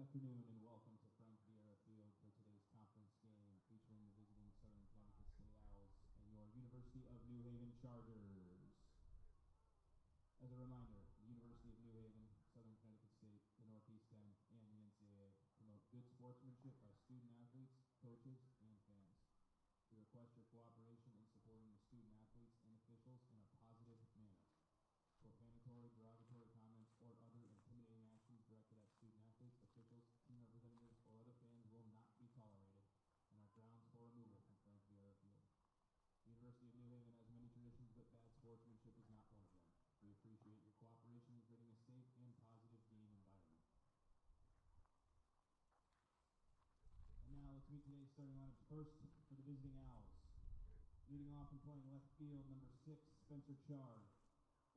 afternoon and welcome to Frank Vieira Field for today's conference game featuring the visiting Southern Connecticut State Owls and your University of New Haven Chargers. As a reminder, the University of New Haven, Southern Connecticut State, the Northeast 10, and the NCAA promote good sportsmanship by student athletes, coaches, and fans. We request your cooperation in supporting the student athletes and officials in a positive manner. Profanatory, derogatory comments, or other intimidating actions directed at student athletes, officials, team representatives, or other fans will not be tolerated and are grounds for removal from Frank Vieira Field. The University of New Haven has many traditions, but bad sportsmanship is not one of them. We appreciate your cooperation in creating a safe and positive game environment. And now let's meet today's starting lineups. First, for the visiting Owls. Leading off and playing left field, number 6, Spencer Chard.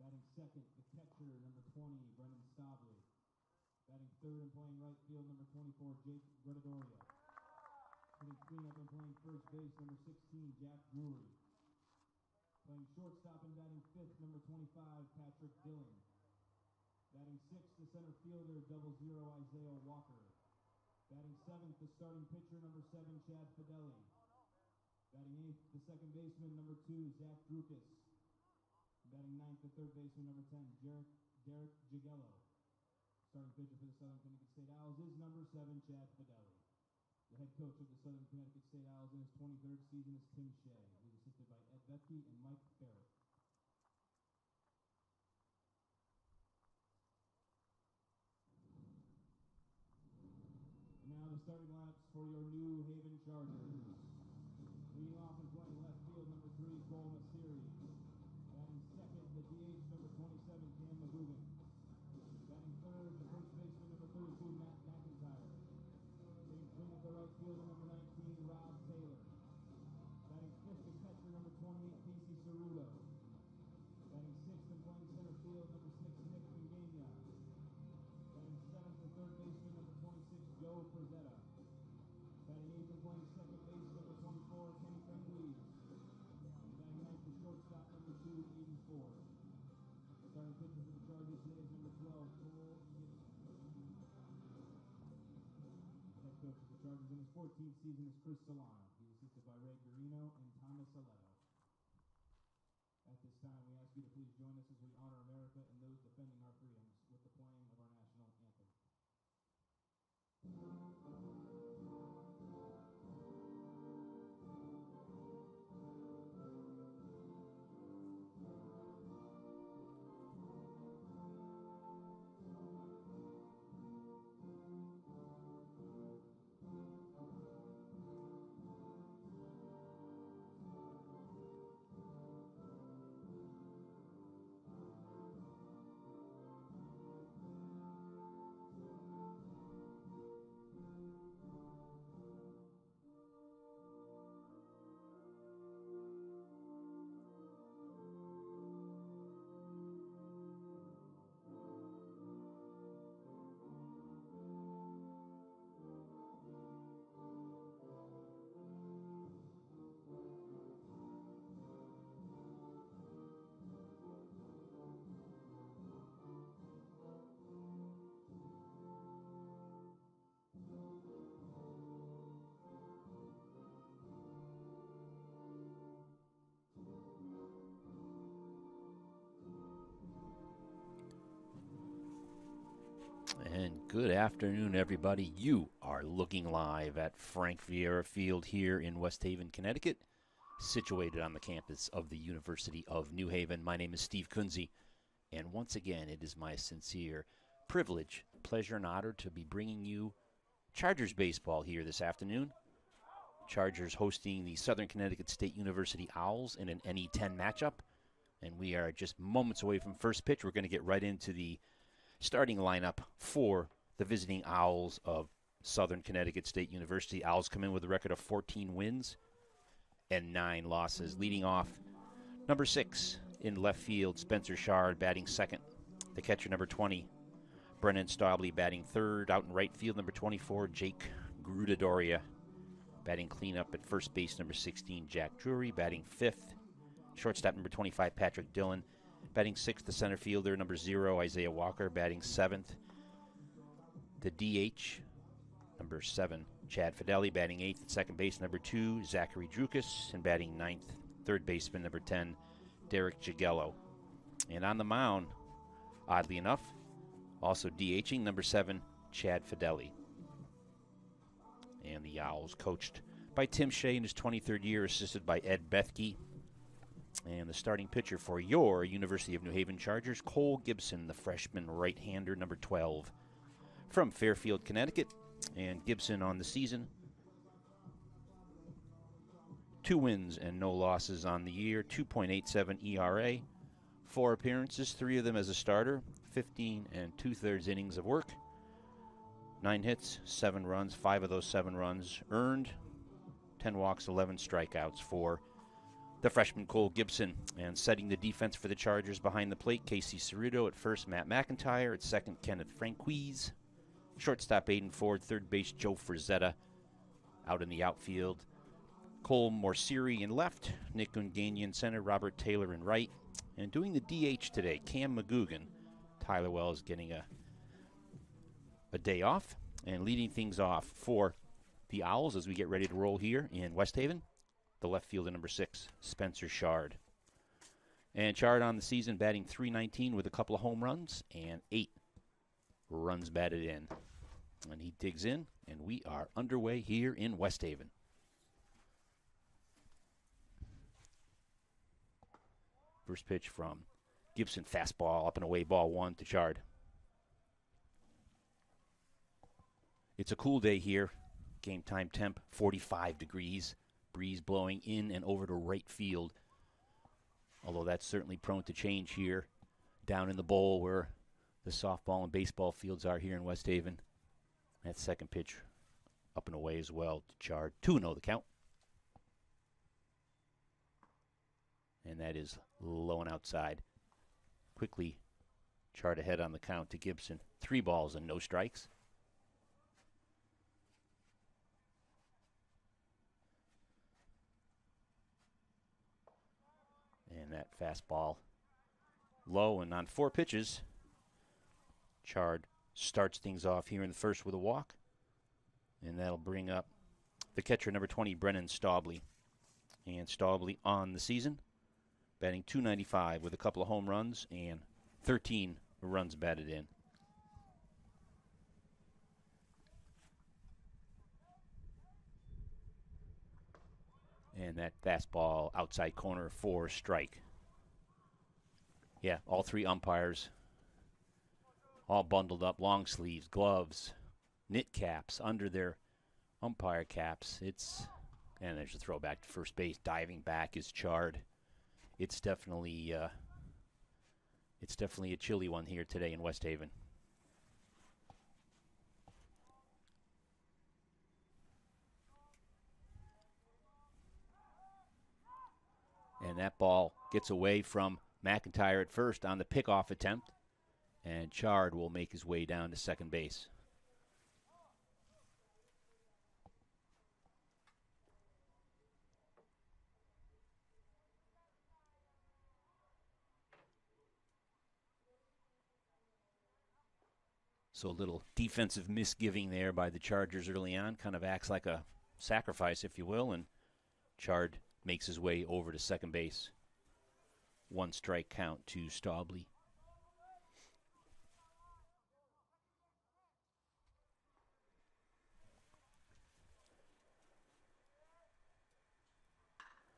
Batting second, the catcher, number 20, Brendan Stavley. Batting third and playing right field, number 24, Jake Gredoria. Hitting cleanup and playing first base, number 16, Jack Drury. Playing shortstop and batting fifth, number 25, Patrick Dillon. Batting sixth, the center fielder, 00, Isaiah Walker. Batting seventh, the starting pitcher, number 7, Chad Fideli. Batting eighth, the second baseman, number 2, Zach Drukas. Batting ninth, the third baseman, number 10, Derek Jagello. Starting pitcher for the Southern Connecticut State Owls is number 7, Chad Fideli. The head coach of the Southern Connecticut State Owls in his 23rd season is Tim Shea. He's assisted by Ed Vetke and Mike Barrett. And now the starting lineups for your New Haven Chargers. Leading off and playing left field, number 3, Cole Masiri. Batting second, the DH, number 27, Cam McGugan. Batting third, the first baseman, number 32, Matt McIntyre. Hitting clean at the right fielder, number 19, Rob Taylor. Batting fifth, the catcher, number 28, Casey Ceruto. Batting sixth and playing center field, number 6, Nick Ngania. Batting seventh, the third baseman, number 26, Joe Frazetta. Batting eighth and playing second base, number 24, Kenny Franquise. Batting ninth, the shortstop, number 2, Aiden Ford. Starting pitcher for the Chargers today is number 12, Cole Gibson. Head coach of the Chargers in his 14th season is Chris Solano. He's assisted by Ray Garino and Thomas Aleto. At this time, we ask you to please join us as we honor America and those defending our freedoms with the playing of our national anthem. And good afternoon, everybody. You are looking live at Frank Vieira Field here in West Haven, Connecticut, situated on the campus of the University of New Haven. My name is Steve Kunze, and once again, it is my sincere privilege, pleasure, and honor to be bringing you Chargers baseball here this afternoon. Chargers hosting the Southern Connecticut State University Owls in an NE10 matchup, and we are just moments away from first pitch. We're going to get right into the starting lineup for the visiting Owls of Southern Connecticut State University. Owls come in with a record of 14 wins and 9 losses. Leading off, number 6 in left field, Spencer Chard, batting second. The catcher, number 20, Brennan Staubley, batting third. Out in right field, number 24, Jake Grudadoria. Batting cleanup at first base, number 16, Jack Drury. Batting fifth, shortstop, number 25, Patrick Dillon. Batting sixth, the center fielder, number 0, Isaiah Walker. Batting seventh, the DH, number 7, Chad Fideli. Batting 8th at second base, number 2, Zachary Drukas. And batting 9th, third baseman, number 10, Derek Jagello. And on the mound, oddly enough, also DHing, number 7, Chad Fideli. And the Owls coached by Tim Shea in his 23rd year, assisted by Ed Bethke. And the starting pitcher for your University of New Haven Chargers, Cole Gibson, the freshman right-hander, number 12, from Fairfield, Connecticut. And Gibson on the season, 2 wins and no losses on the year, 2.87 ERA, 4 appearances, 3 of them as a starter, 15 2/3 innings of work, 9 hits, 7 runs, 5 of those 7 runs earned, 10 walks, 11 strikeouts for the freshman Cole Gibson. And setting the defense for the Chargers behind the plate, Casey Cerruto at first, Matt McIntyre at second, Kenneth Franquise, shortstop Aiden Ford, third base Joe Frazetta. Out in the outfield, Cole Morsiri in left, Nick Ungania center, Robert Taylor in right. And doing the DH today, Cam McGugan. Tyler Wells getting a day off. And leading things off for the Owls as we get ready to roll here in West Haven, the left fielder, number 6, Spencer Shard. And Shard on the season batting .319 with a couple of home runs and 8 runs batted in. And he digs in, and we are underway here in West Haven. First pitch from Gibson, fastball up and away, ball 1 to Shard. It's a cool day here. Game time temp 45 degrees. Breeze blowing in and over to right field. Although that's certainly prone to change here down in the bowl where the softball and baseball fields are here in West Haven. That second pitch up and away as well to Shard. 2-0 the count. And that is low and outside. Quickly, Shard ahead on the count to Gibson. 3 balls and no strikes. And that fastball low, and on 4 pitches, Shard starts things off here in the first with a walk. And that'll bring up the catcher, number 20, Brennan Staubley. And Staubley on the season, batting .295 with a couple of home runs and 13 runs batted in. And that fastball outside corner for strike. Yeah, all 3 umpires all bundled up, long sleeves, gloves, knit caps under their umpire caps. And there's a throwback to first base. Diving back is Shard. It's definitely a chilly one here today in West Haven. And that ball gets away from McIntyre at first on the pickoff attempt. And Shard will make his way down to second base. So a little defensive misgiving there by the Chargers early on. Kind of acts like a sacrifice, if you will. And Shard makes his way over to second base. 1 strike count to Staubley.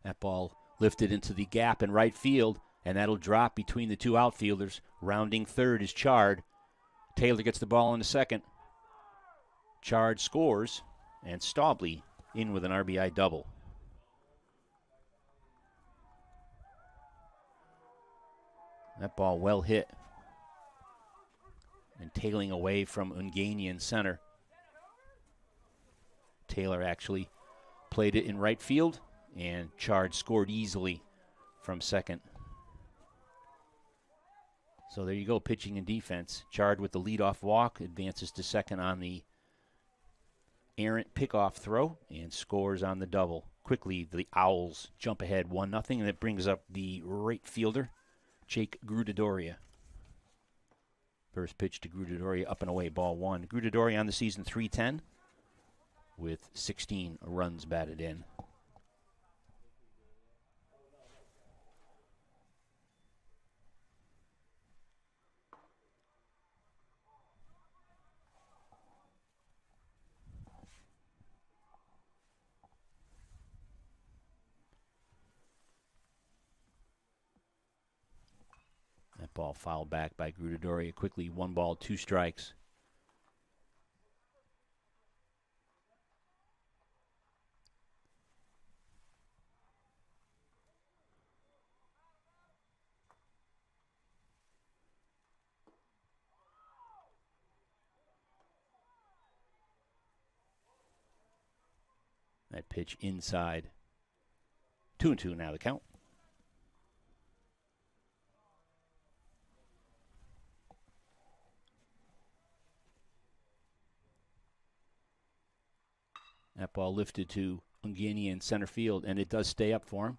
That ball lifted into the gap in right field, and that'll drop between the 2 outfielders. Rounding third is Shard. Taylor gets the ball in the second. Shard scores, and Staubley in with an RBI double. That ball well hit and tailing away from Ungania in center. Taylor actually played it in right field, and Shard scored easily from second. So there you go, pitching and defense. Shard with the leadoff walk advances to second on the errant pickoff throw and scores on the double. Quickly, the Owls jump ahead 1-0, and it brings up the right fielder, Jake Grudadoria. First pitch to Grudadoria, up and away, ball 1. Grudadoria on the season, .310 with 16 runs batted in. That ball fouled back by Grudadoria quickly. 1 ball, 2 strikes. That pitch inside. 2-2 now the count. That ball lifted to Ungania in center field, and it does stay up for him.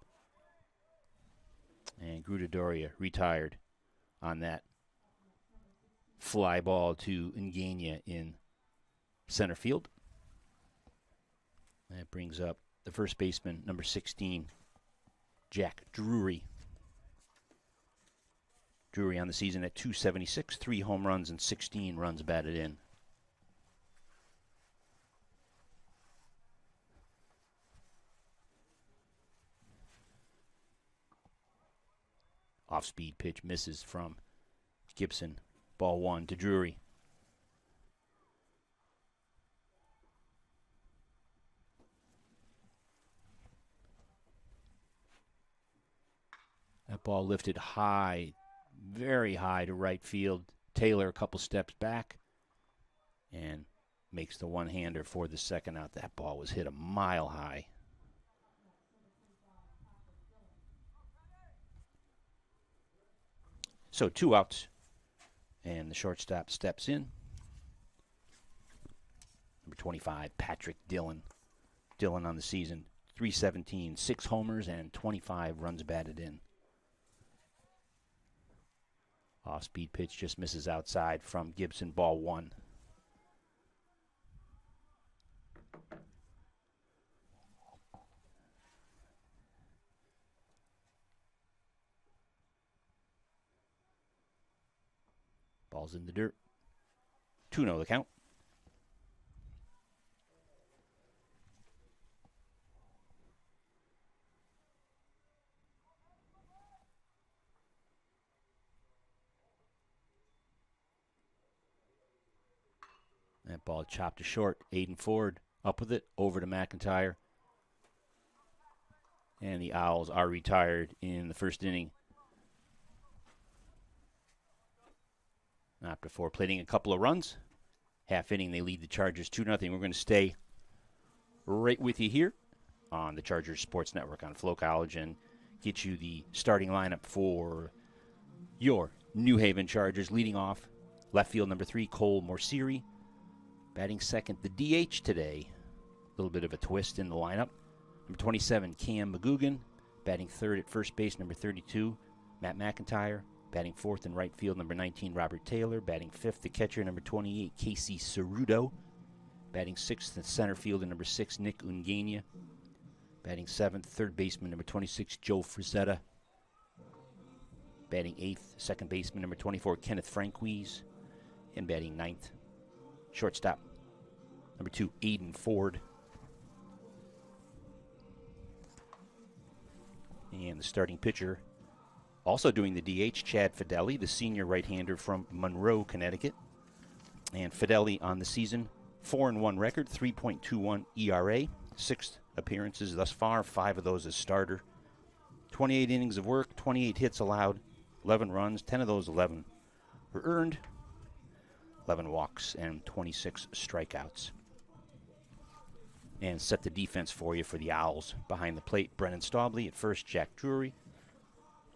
And Grudadoria retired on that fly ball to Ungania in center field. That brings up the first baseman, number 16, Jack Drury. Drury on the season at .276, 3 home runs and 16 runs batted in. Off-speed pitch misses from Gibson. Ball 1 to Drury. That ball lifted high, very high to right field. Taylor a couple steps back and makes the one-hander for the second out. That ball was hit a mile high. So 2 outs, and the shortstop steps in. Number 25, Patrick Dillon. Dillon on the season, .317, 6 homers and 25 runs batted in. Off-speed pitch just misses outside from Gibson, ball 1. Ball's in the dirt. 2-0 the count. That ball chopped to short. Aiden Ford up with it, over to McIntyre. And the Owls are retired in the first inning. Not before plating a couple of runs. Half inning, they lead the Chargers 2-0. We're going to stay right with you here on the Chargers Sports Network on Flow College and get you the starting lineup for your New Haven Chargers. Leading off, left field number 3, Cole Morciri. Batting second, the DH today. A little bit of a twist in the lineup. Number 27, Cam McGugan. Batting third at first base, number 32, Matt McIntyre. Batting fourth in right field, number 19, Robert Taylor. Batting fifth, the catcher, number 28, Casey Cerudo. Batting sixth in center field, number 6, Nick Ungania. Batting seventh, third baseman, number 26, Joe Frazetta. Batting eighth, second baseman, number 24, Kenneth Franquise. And batting ninth, shortstop, number 2, Aiden Ford. And the starting pitcher, also doing the DH, Chad Fideli, the senior right-hander from Monroe, Connecticut. And Fideli on the season, 4-1 record, 3.21 ERA, 6 appearances thus far, 5 of those as starter. 28 innings of work, 28 hits allowed, 11 runs, 10 of those 11 were earned, 11 walks, and 26 strikeouts. And set the defense for you for the Owls. Behind the plate, Brennan Staubley. At first, Jack Drury.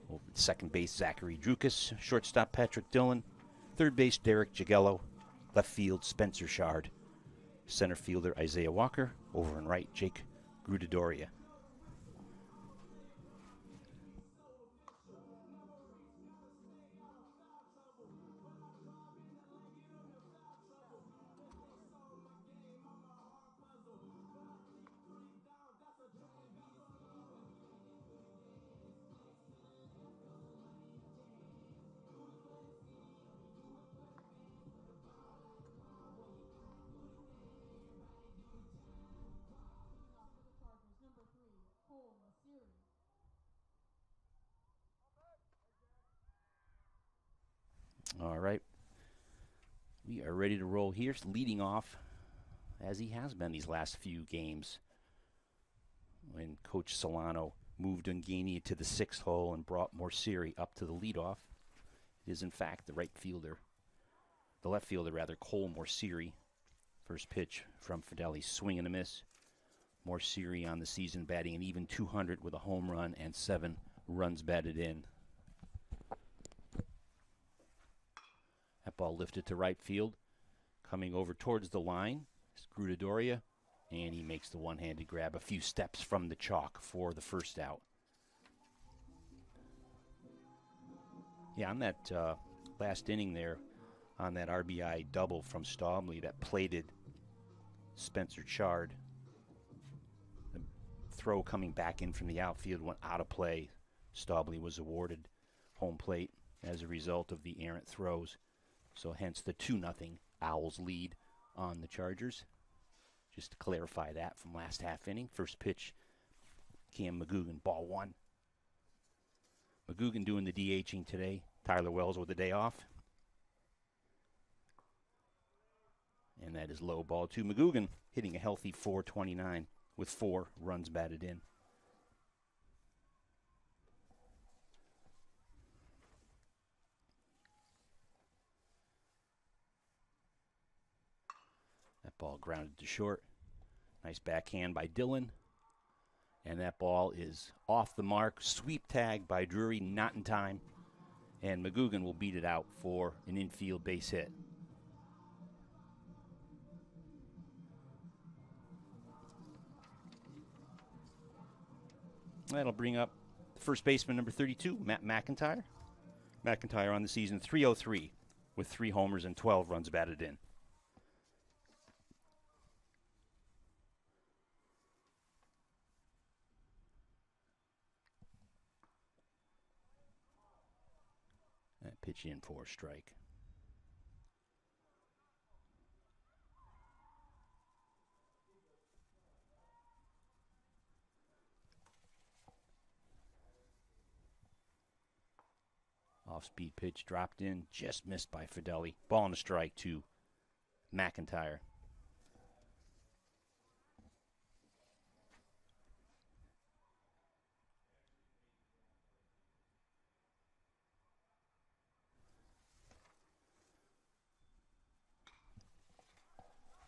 Over at second base, Zachary Drukas. Shortstop, Patrick Dillon. Third base, Derek Jagello. Left field, Spencer Shard. Center fielder, Isaiah Walker. Over and right, Jake Grudadoria. All right. We are ready to roll here. Leading off, as he has been these last few games, when Coach Solano moved Ungaini to the 6th hole and brought Morsiri up to the leadoff. It is, in fact, the left fielder, Cole Morsiri. First pitch from Fideli, swing and a miss. Morsiri on the season batting an even 200 with a home run and 7 runs batted in. That ball lifted to right field. Coming over towards the line is Grudadoria, and he makes the one-handed grab a few steps from the chalk for the first out. Yeah, on that last inning there, on that RBI double from Staubley that plated Spencer Chard, the throw coming back in from the outfield went out of play. Staubley was awarded home plate as a result of the errant throws. So hence the 2-0 Owls lead on the Chargers. Just to clarify that from last half inning. First pitch, Cam McGugan, ball 1. McGugan doing the DHing today. Tyler Wells with the day off. And that is low, ball 2. McGugan hitting a healthy .429 with 4 runs batted in. That ball grounded to short. Nice backhand by Dillon. And that ball is off the mark. Sweep tag by Drury, not in time. And McGugan will beat it out for an infield base hit. That'll bring up first baseman number 32, Matt McIntyre. McIntyre on the season, .303 with 3 homers and 12 runs batted in. That pitch in for a strike. Off-speed pitch dropped in, just missed by Fideli. Ball and a strike to McIntyre.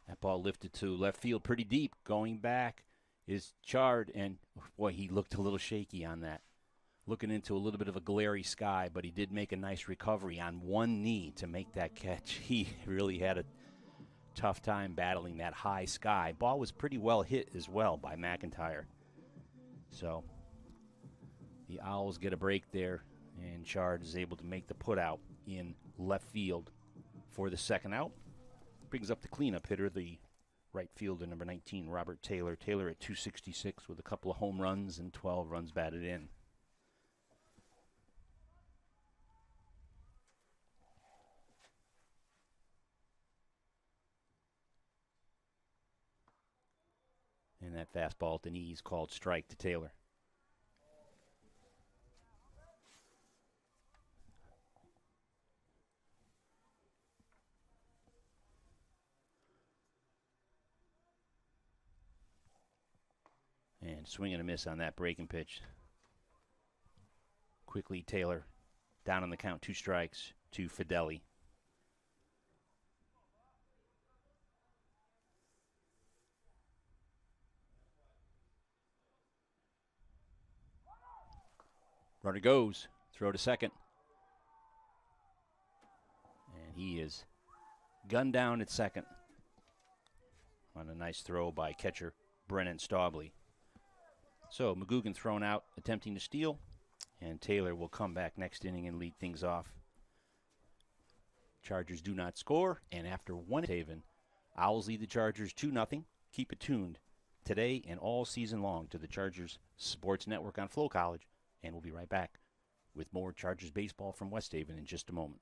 That ball lifted to left field pretty deep. Going back is Chard, and boy, he looked a little shaky on that. Looking into a little bit of a glary sky, but he did make a nice recovery on one knee to make that catch. He really had a tough time battling that high sky. Ball was pretty well hit as well by McIntyre. So the Owls get a break there, and Chard is able to make the putout in left field for the second out. Brings up the cleanup hitter, the right fielder, number 19, Robert Taylor. Taylor at .266 with a couple of home runs and 12 runs batted in. And that fastball at the knees called strike to Taylor. And swing and a miss on that breaking pitch. Quickly, Taylor down on the count, 2 strikes to Fideli. Runner goes, throw to second. And he is gunned down at second on a nice throw by catcher Brennan Staubley. So McGugan thrown out, attempting to steal, and Taylor will come back next inning and lead things off. Chargers do not score, and after one Haven, Owls lead the Chargers 2-0. Keep it tuned today and all season long to the Chargers Sports Network on Flow College, and we'll be right back with more Chargers baseball from West Haven in just a moment.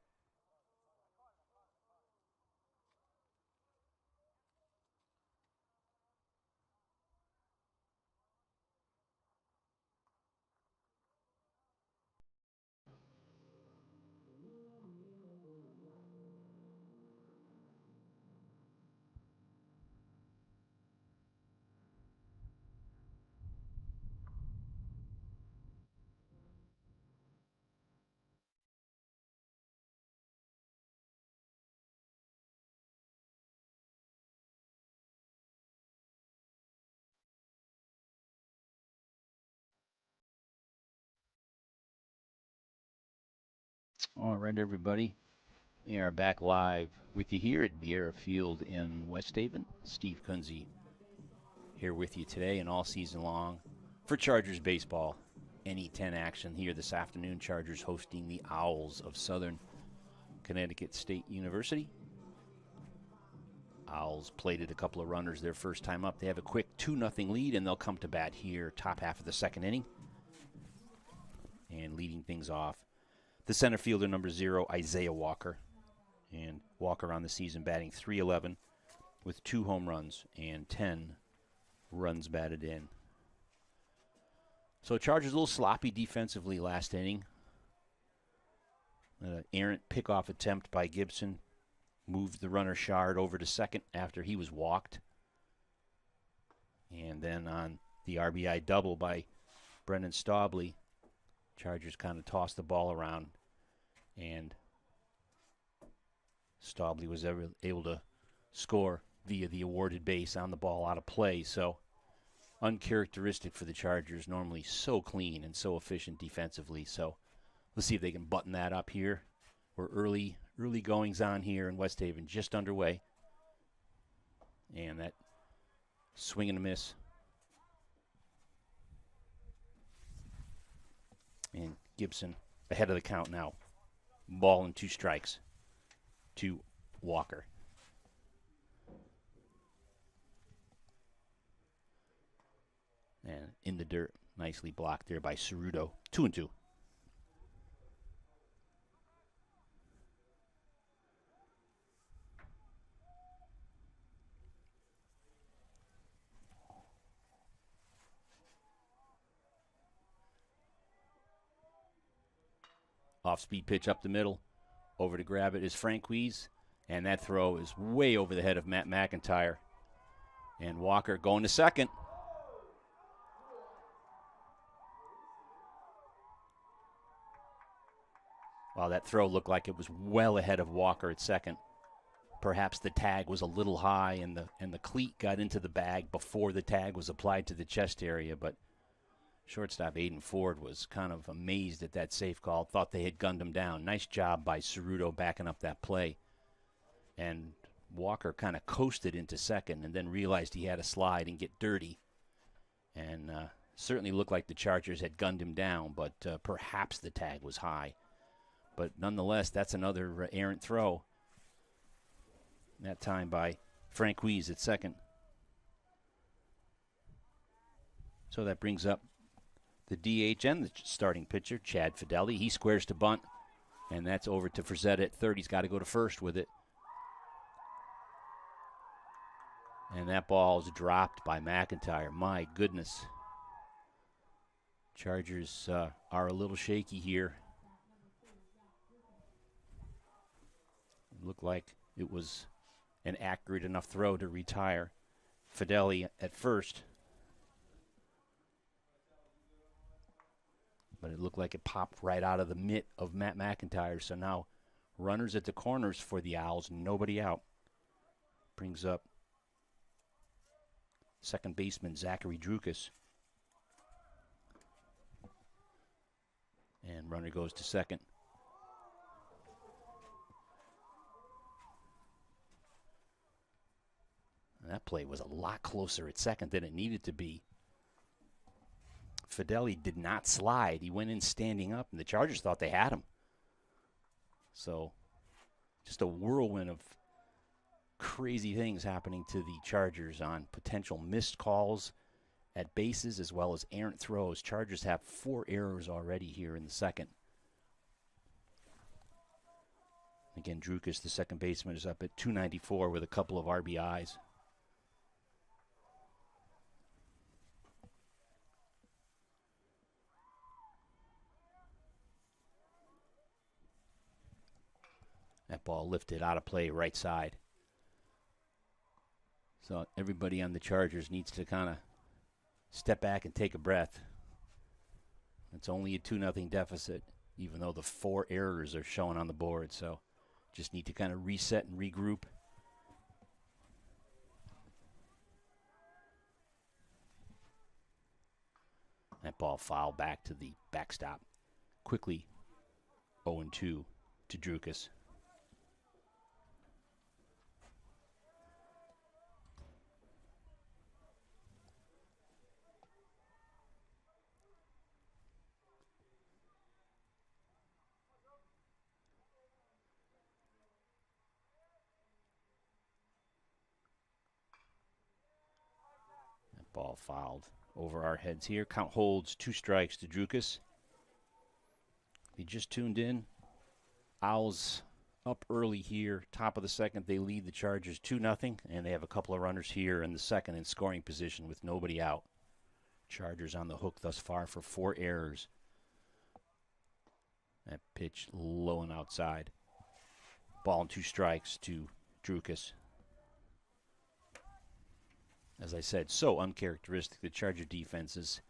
All right, everybody. We are back live with you here at Vieira Field in West Haven. Steve Kunze here with you today and all season long for Chargers baseball. NE10 action here this afternoon. Chargers hosting the Owls of Southern Connecticut State University. Owls plated a couple of runners their first time up. They have a quick 2-0 lead, and they'll come to bat here top half of the second inning. And leading things off, the center fielder, number 0, Isaiah Walker. And Walker on the season batting .311 with 2 home runs and 10 runs batted in. So Chargers a little sloppy defensively last inning. Errant pickoff attempt by Gibson moved the runner Shard over to second after he was walked. And then on the RBI double by Brendan Staubley, Chargers kind of tossed the ball around, and Staubley was able to score via the awarded base on the ball out of play. So uncharacteristic for the Chargers, normally so clean and so efficient defensively. So let's see if they can button that up here. We're early goings on here in West Haven, just underway. And that swing and a miss. And Gibson ahead of the count now. Ball and 2 strikes to Walker. And in the dirt, nicely blocked there by Cerudo. 2-2. Off-speed pitch up the middle. Over to grab it is Franquise. And that throw is way over the head of Matt McIntyre. And Walker going to second. Wow, that throw looked like it was well ahead of Walker at second. Perhaps the tag was a little high and the cleat got into the bag before the tag was applied to the chest area, but shortstop Aiden Ford was kind of amazed at that safe call, thought they had gunned him down. Nice job by Cerudo backing up that play. And Walker kind of coasted into second and then realized he had to slide and get dirty. And certainly looked like the Chargers had gunned him down, but perhaps the tag was high. But nonetheless, that's another errant throw. That time by Franquise at second. So that brings up the DH and the starting pitcher, Chad Fideli. He squares to bunt, and that's over to Frazetta at third. He's got to go to first with it. And that ball's dropped by McIntyre. My goodness. Chargers are a little shaky here. It looked like it was an accurate enough throw to retire Fideli at first. But it looked like it popped right out of the mitt of Matt McIntyre. So now runners at the corners for the Owls, nobody out. Brings up second baseman Zachary Drukas. And runner goes to second. And that play was a lot closer at second than it needed to be. Fideli did not slide. He went in standing up, and the Chargers thought they had him. So just a whirlwind of crazy things happening to the Chargers on potential missed calls at bases as well as errant throws. Chargers have 4 errors already here in the second. Again, Drukas, the second baseman, is up at 294 with a couple of RBIs. That ball lifted out of play right side. So everybody on the Chargers needs to kind of step back and take a breath. It's only a 2-0 deficit, even though the 4 errors are showing on the board. So just need to kind of reset and regroup. That ball fouled back to the backstop. Quickly 0-2 to Drukas. That ball fouled over our heads here. Count holds, 2 strikes to Drukas. If you just tuned in, Owls up early here, top of the second. They lead the Chargers 2-0, and they have a couple of runners here in the second in scoring position with nobody out. Chargers on the hook thus far for 4 errors. That pitch low and outside. Ball and 2 strikes to Drukas. As I said, so uncharacteristic. The Charger defenses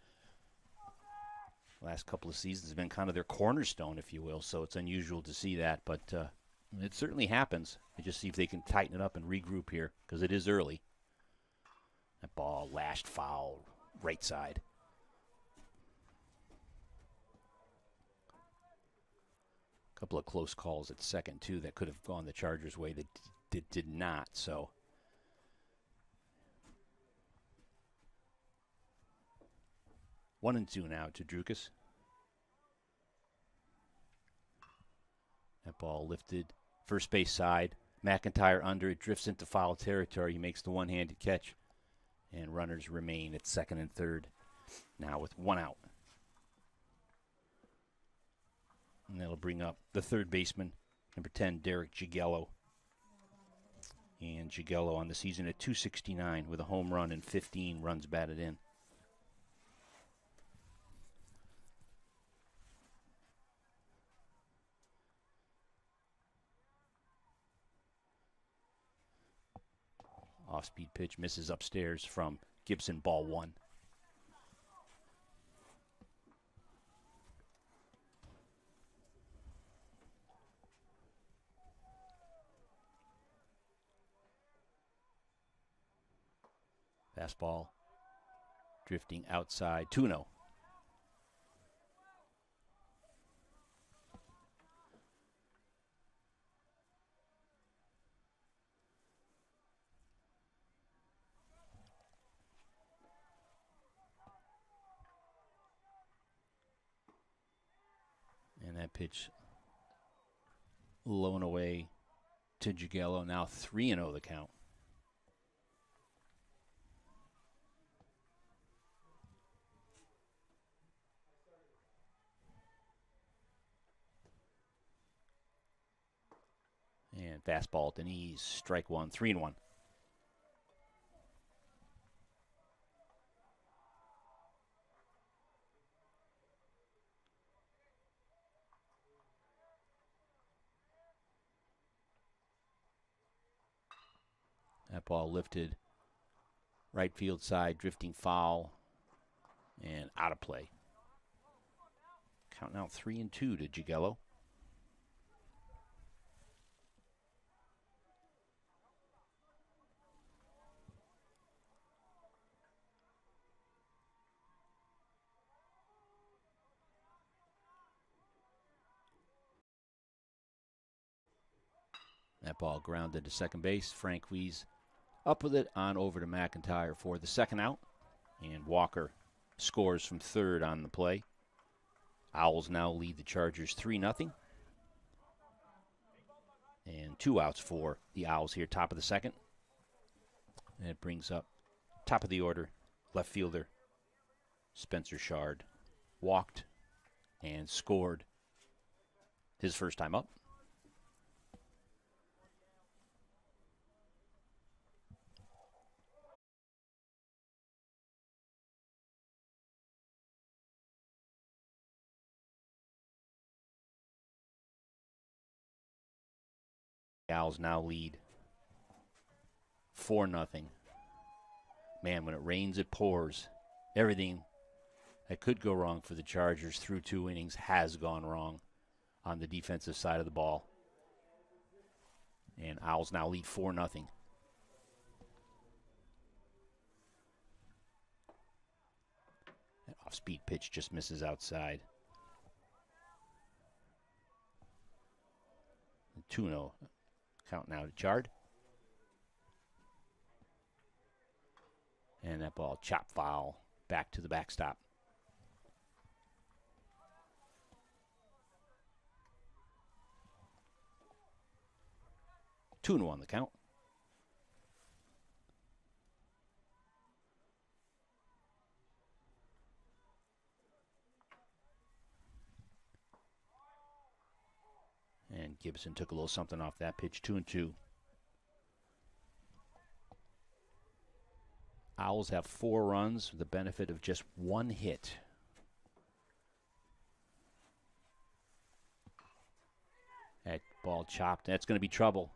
last couple of seasons have been kind of their cornerstone, if you will, so it's unusual to see that, but it certainly happens. You just see if they can tighten it up and regroup here, because it is early. That ball lashed foul, right side. A couple of close calls at second, too, that could have gone the Chargers' way that did not, so. 1-2 now to Drukas. That ball lifted, first base side. McIntyre under, it drifts into foul territory. He makes the one-handed catch, and runners remain at second and third. Now with 1 out. And that'll bring up the third baseman, number 10, Derek Gigello. And Gigello on the season at .269 with a home run and 15 runs batted in. Off-speed pitch misses upstairs from Gibson, ball 1. Fastball drifting outside, 2-0. And that pitch low and away to Gigello. Now 3-0 the count. And fastball at the knees, strike 1, 3-1. That ball lifted right field side, drifting foul, and out of play. Count now 3-2 to Gigello. That ball grounded to second base. Frank Weiss up with it on over to McIntyre for the second out. And Walker scores from third on the play. Owls now lead the Chargers 3-0. And 2 outs for the Owls here, top of the second. And it brings up top of the order, left fielder Spencer Shard. Walked and scored his first time up. Owls now lead 4-0. Man, when it rains, it pours. Everything that could go wrong for the Chargers through 2 innings has gone wrong on the defensive side of the ball. And Owls now lead 4-0. That off-speed pitch just misses outside. 2-0. Count now to Chard. And that ball chop foul back to the backstop. 2-0 on the count. And Gibson took a little something off that pitch, 2-2. Owls have 4 runs with the benefit of just 1 hit. That ball chopped. That's going to be trouble.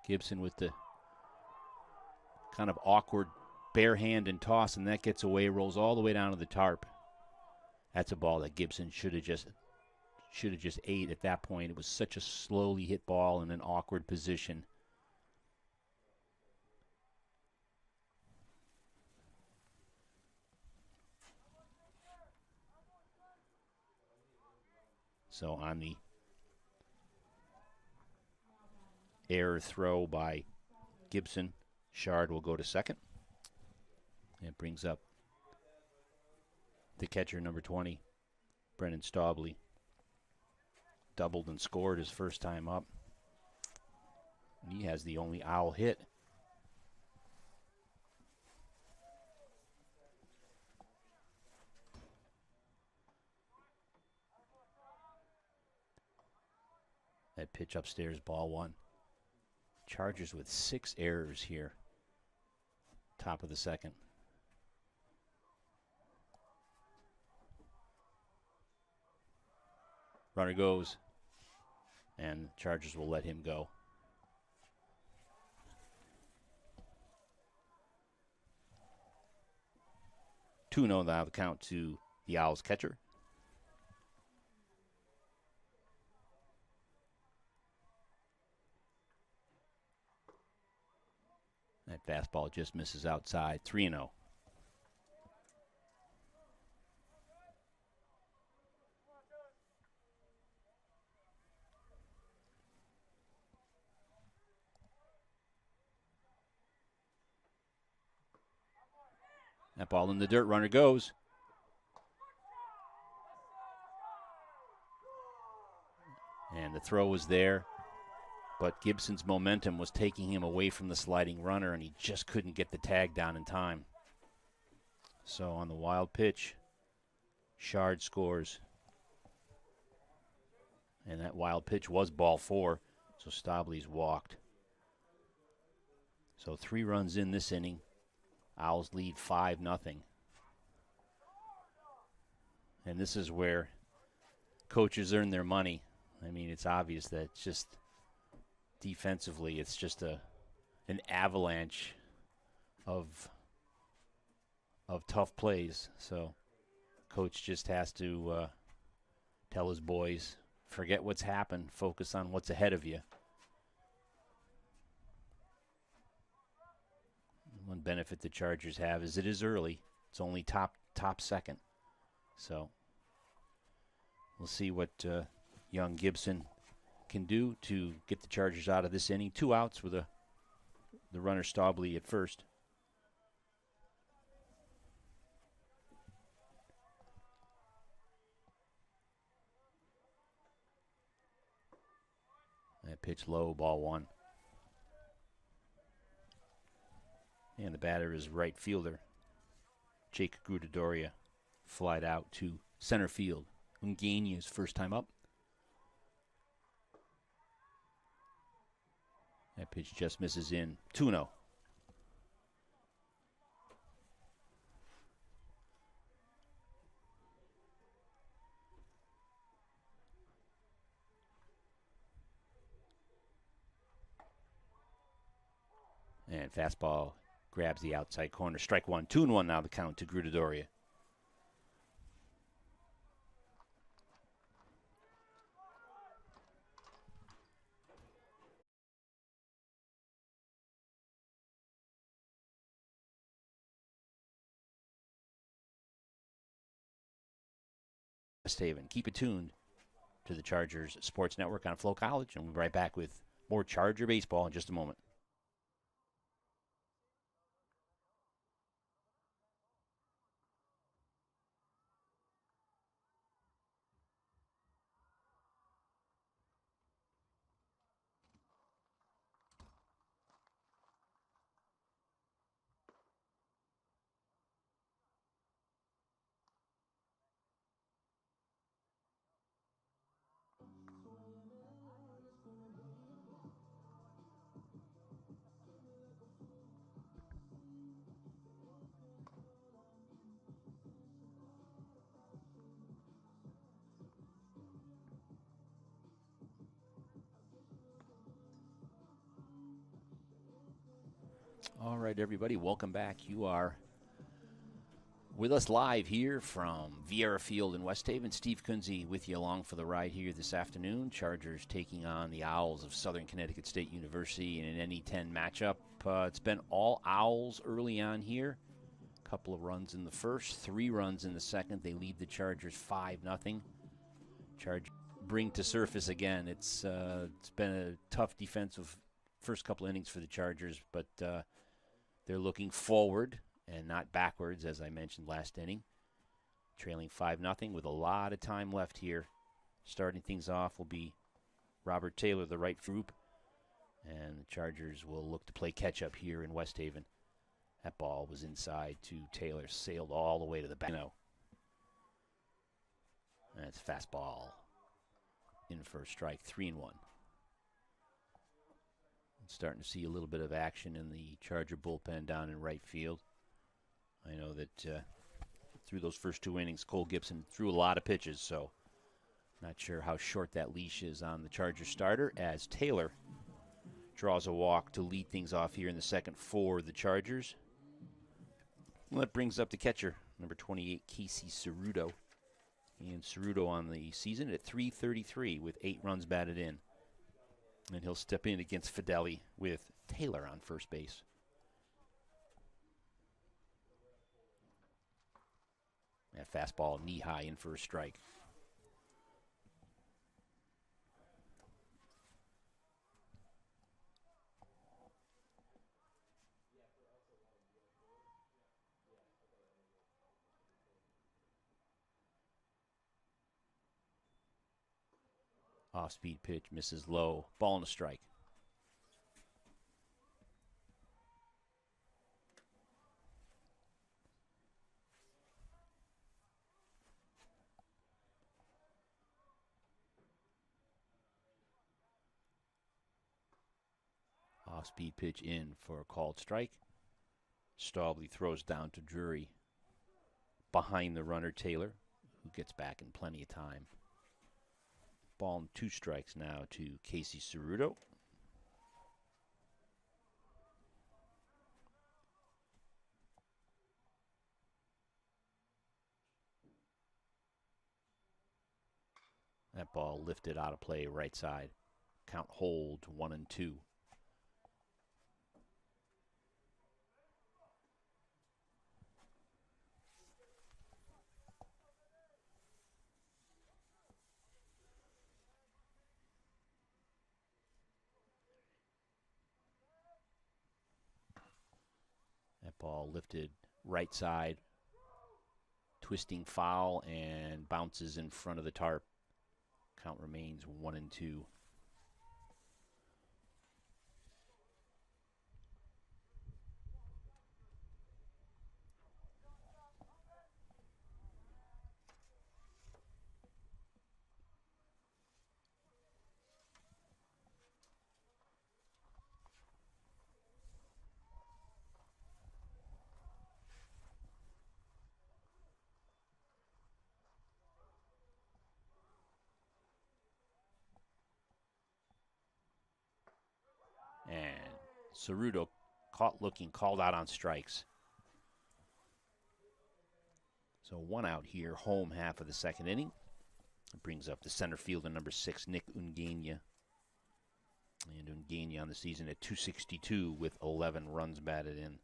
Gibson with the kind of awkward bare hand and toss, and that gets away, rolls all the way down to the tarp. That's a ball that Gibson should have just ate at that point. It was such a slowly hit ball in an awkward position. So on the error throw by Gibson, Chard will go to second. It brings up the catcher, number 20, Brennan Staubley. Doubled and scored his first time up. He has the only Owl hit. That pitch upstairs, ball 1. Chargers with 6 errors here. Top of the second. Runner goes, and Chargers will let him go. Two now the count to the Owls catcher. That fastball just misses outside. 3-0. That ball in the dirt, runner goes. And the throw was there, but Gibson's momentum was taking him away from the sliding runner, and he just couldn't get the tag down in time. So on the wild pitch, Chard scores. And that wild pitch was ball 4, so Staubley's walked. So 3 runs in this inning. Owls lead 5-0. And this is where coaches earn their money. I mean, it's obvious that it's just defensively, it's just an avalanche of tough plays. So coach just has to tell his boys, forget what's happened, focus on what's ahead of you. One benefit the Chargers have is it is early. It's only top second. So we'll see what young Gibson can do to get the Chargers out of this inning. 2 outs with the runner Staubley at first. That pitch low, ball 1. And the batter is right fielder Jake Grudadoria. Flied out to center field. Ungania's first time up. That pitch just misses in. 2-0. And fastball grabs the outside corner. Strike 1. 2-1 now the count to Grudadoria. West Haven. Keep it tuned to the Chargers Sports Network on Flow College, and we'll be right back with More Charger baseball in just a moment. All right, everybody, welcome back. You are with us live here from Vieira Field in West Haven. Steve Kunze with you along for the ride here this afternoon. Chargers taking on the Owls of Southern Connecticut State University in an NE10 matchup. It's been all Owls early on here. A couple of runs in the first, 3 runs in the second. They lead the Chargers 5-0. Chargers bring to surface again. It's been a tough defensive first couple innings for the Chargers, but they're looking forward and not backwards, as I mentioned last inning. Trailing 5-0 with a lot of time left here. Starting things off will be Robert Taylor, the right group, and the Chargers will look to play catch-up here in West Haven. That ball was inside to Taylor, sailed all the way to the back. That's fastball in for a strike, 3-1. Starting to see a little bit of action in the Charger bullpen down in right field. I know that through those first 2 innings, Cole Gibson threw a lot of pitches, so not sure how short that leash is on the Charger starter as Taylor draws a walk to lead things off here in the second for the Chargers. Well, that brings up the catcher, number 28, Casey Cerudo. And Cerudo on the season at .333 with 8 runs batted in. And he'll step in against Fideli with Taylor on first base. That fastball knee-high in for a strike. Off-speed pitch, misses low. Ball and a strike. Off-speed pitch in for a called strike. Staubly throws down to Drury behind the runner, Taylor, who gets back in plenty of time. Ball and 2 strikes now to Casey Cerudo. That ball lifted out of play right side. Count hold 1-2. That ball lifted right side, twisting foul, and bounces in front of the tarp. Count remains 1-2. And Cerudo caught looking, called out on strikes. So 1 out here, home half of the second inning. It brings up the center fielder, number 6, Nick Ungania. And Ungania on the season at .262 with 11 runs batted in.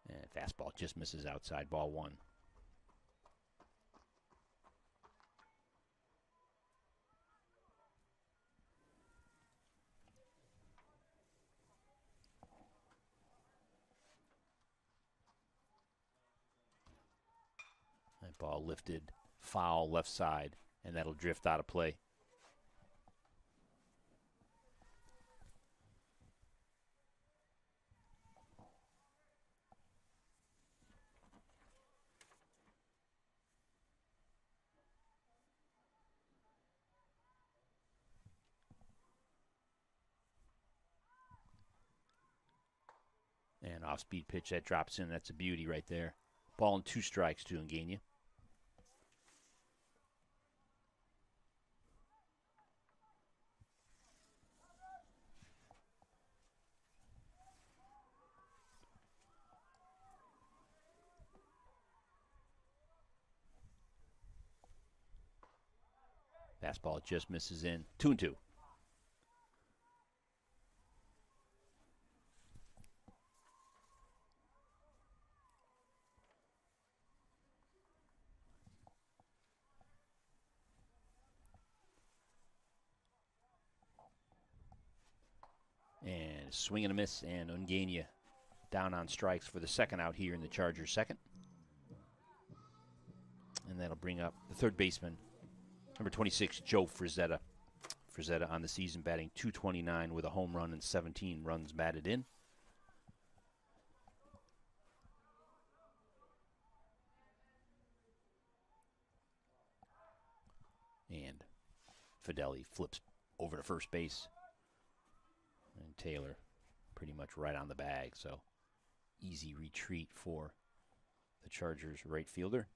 And Fastball just misses outside, ball one. That ball lifted, foul left side, and that'll drift out of play. And off-speed pitch that drops in. That's a beauty right there. Ball and 2 strikes to Ngania. Fastball just misses in. 2-2. And swing and a miss, and Ngania down on strikes for the second out here in the Chargers' second. And that'll bring up the third baseman, number 26, Joe Frazetta. Frazetta on the season batting .229 with a home run and 17 runs batted in. And Fideli flips over to first base. And Taylor pretty much right on the bag, so easy retreat for the Chargers right fielder.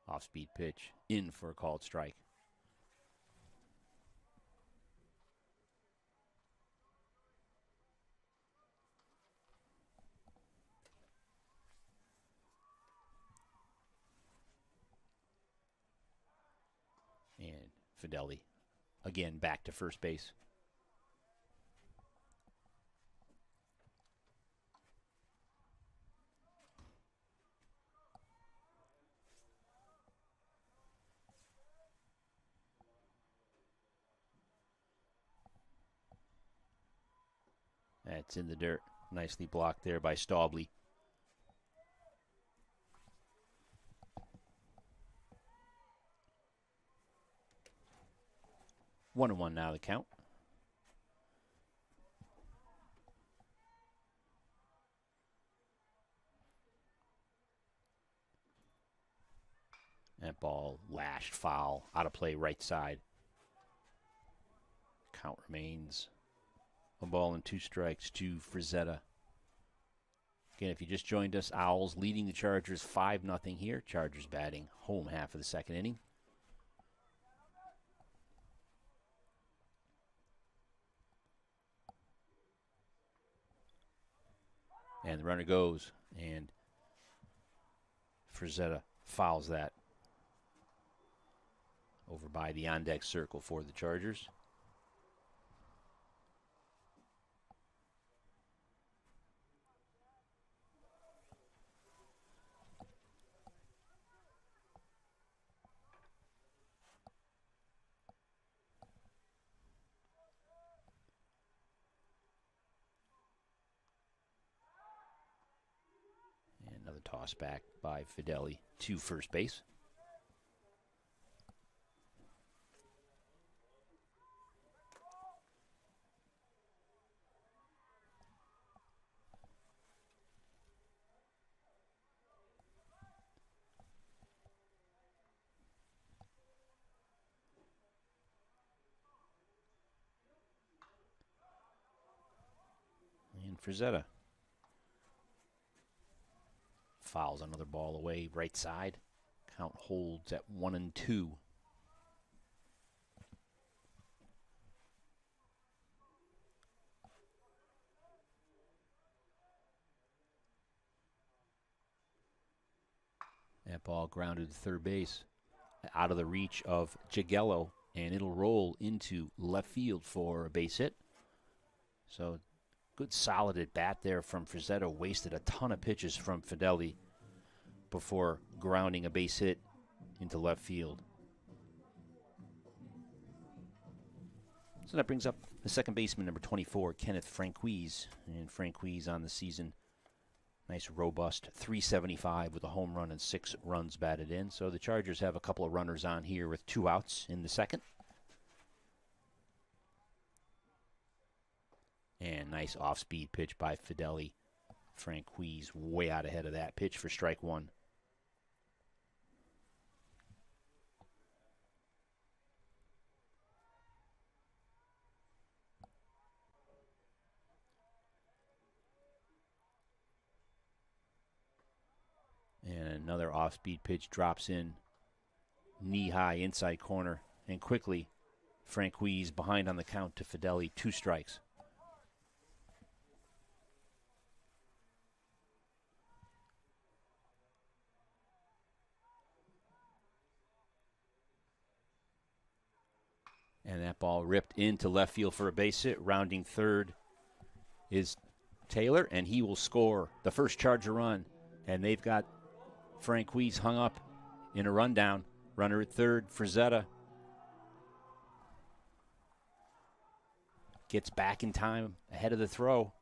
Off-speed pitch, in for a called strike. And Fideli again back to first base. That's in the dirt. Nicely blocked there by Stauble. One and one now the count. That ball lashed foul, out of play right side. Count remains 1-2 strikes to Frazetta. Again, if you just joined us, Owls leading the Chargers 5-0 here. Chargers batting home half of the second inning. And the runner goes, and Frazetta fouls that over by the on-deck circle for the Chargers. And another toss back by Fideli to first base. And Frazetta fouls another ball away, right side. Count holds at 1-2. That ball grounded to third base, out of the reach of Jagello, and it'll roll into left field for a base hit. So Good solid at bat there from Frazetta. Wasted a ton of pitches from Fideli before grounding a base hit into left field. So that brings up the second baseman, number 24, Kenneth Franquise. And Franquise on the season, nice robust 375 with a home run and 6 runs batted in. So the Chargers have a couple of runners on here with 2 outs in the second. And nice off-speed pitch by Fideli. Franquise way out ahead of that pitch for strike 1. And another off-speed pitch drops in knee-high inside corner. And quickly, Franquise behind on the count to Fideli. 2 strikes. And that ball ripped into left field for a base hit. Rounding third is Taylor, and he will score the first Charger run. And they've got Franquise hung up in a rundown. Runner at third, Frazetta gets back in time ahead of the throw.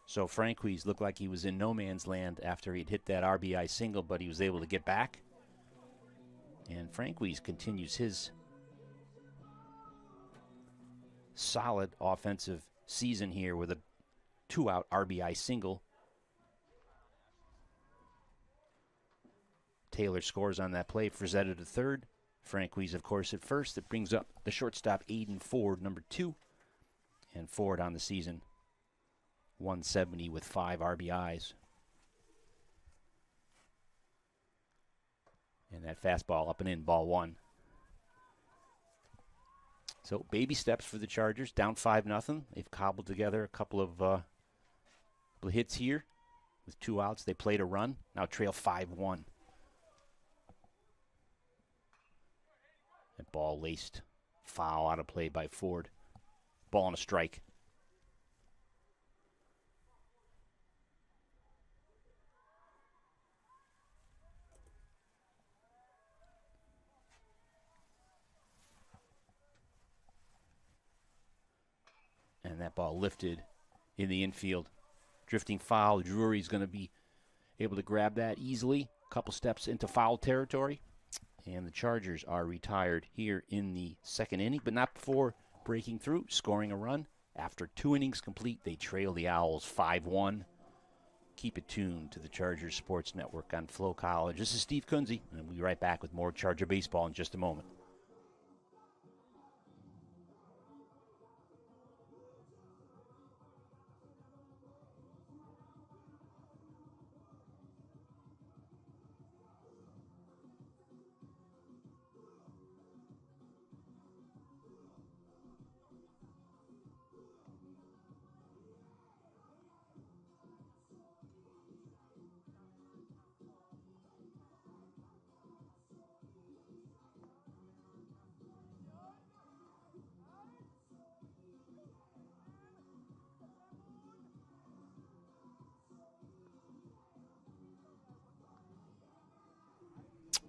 So Franquise looked like he was in no man's land after he'd hit that RBI single, but he was able to get back. And Franquise continues his solid offensive season here with a 2-out RBI single. Taylor scores on that play. Frazetta to third. Franquise, of course, at first. That brings up the shortstop, Aiden Ford, number 2. And Ford on the season, 170 with 5 RBIs. And that fastball up and in, ball 1. So baby steps for the Chargers, down 5-0. They've cobbled together a couple of hits here with 2 outs. They played a run, now trail 5-1. That ball laced foul out of play by Ford. Ball and a strike. And that ball lifted in the infield. Drifting foul. Drury's going to be able to grab that easily. A couple steps into foul territory. And the Chargers are retired here in the second inning, but not before breaking through, scoring a run. After 2 innings complete, they trail the Owls 5-1. Keep it tuned to the Chargers Sports Network on Flow College. This is Steve Kunze, and we'll be right back with more Charger baseball in just a moment.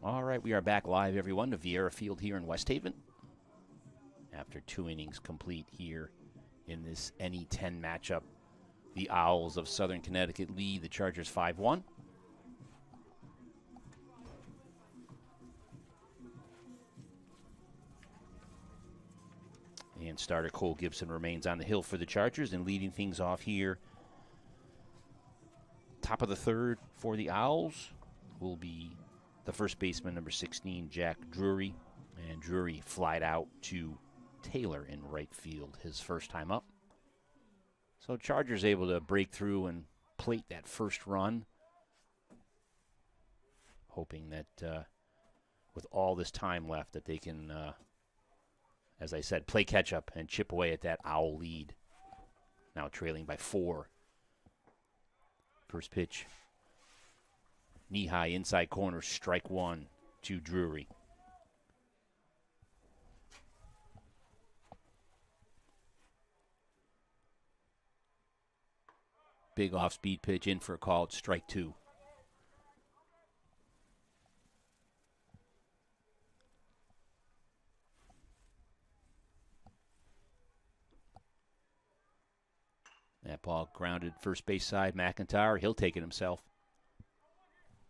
All right, we are back live, everyone, to Vieira Field here in West Haven. After 2 innings complete here in this NE10 matchup, the Owls of Southern Connecticut lead the Chargers 5-1. And starter Cole Gibson remains on the hill for the Chargers, and leading things off here. Top of the third for the Owls will be the first baseman, number 16, Jack Drury. And Drury flied out to Taylor in right field his first time up. So Chargers able to break through and plate that first run. Hoping that with all this time left that they can, as I said, play catch-up and chip away at that Owl lead. Now trailing by 4. First pitch. Knee-high inside corner, strike 1 to Drury. big off-speed pitch in for a call. It's strike 2. That ball grounded first base side. McIntyre, he'll take it himself.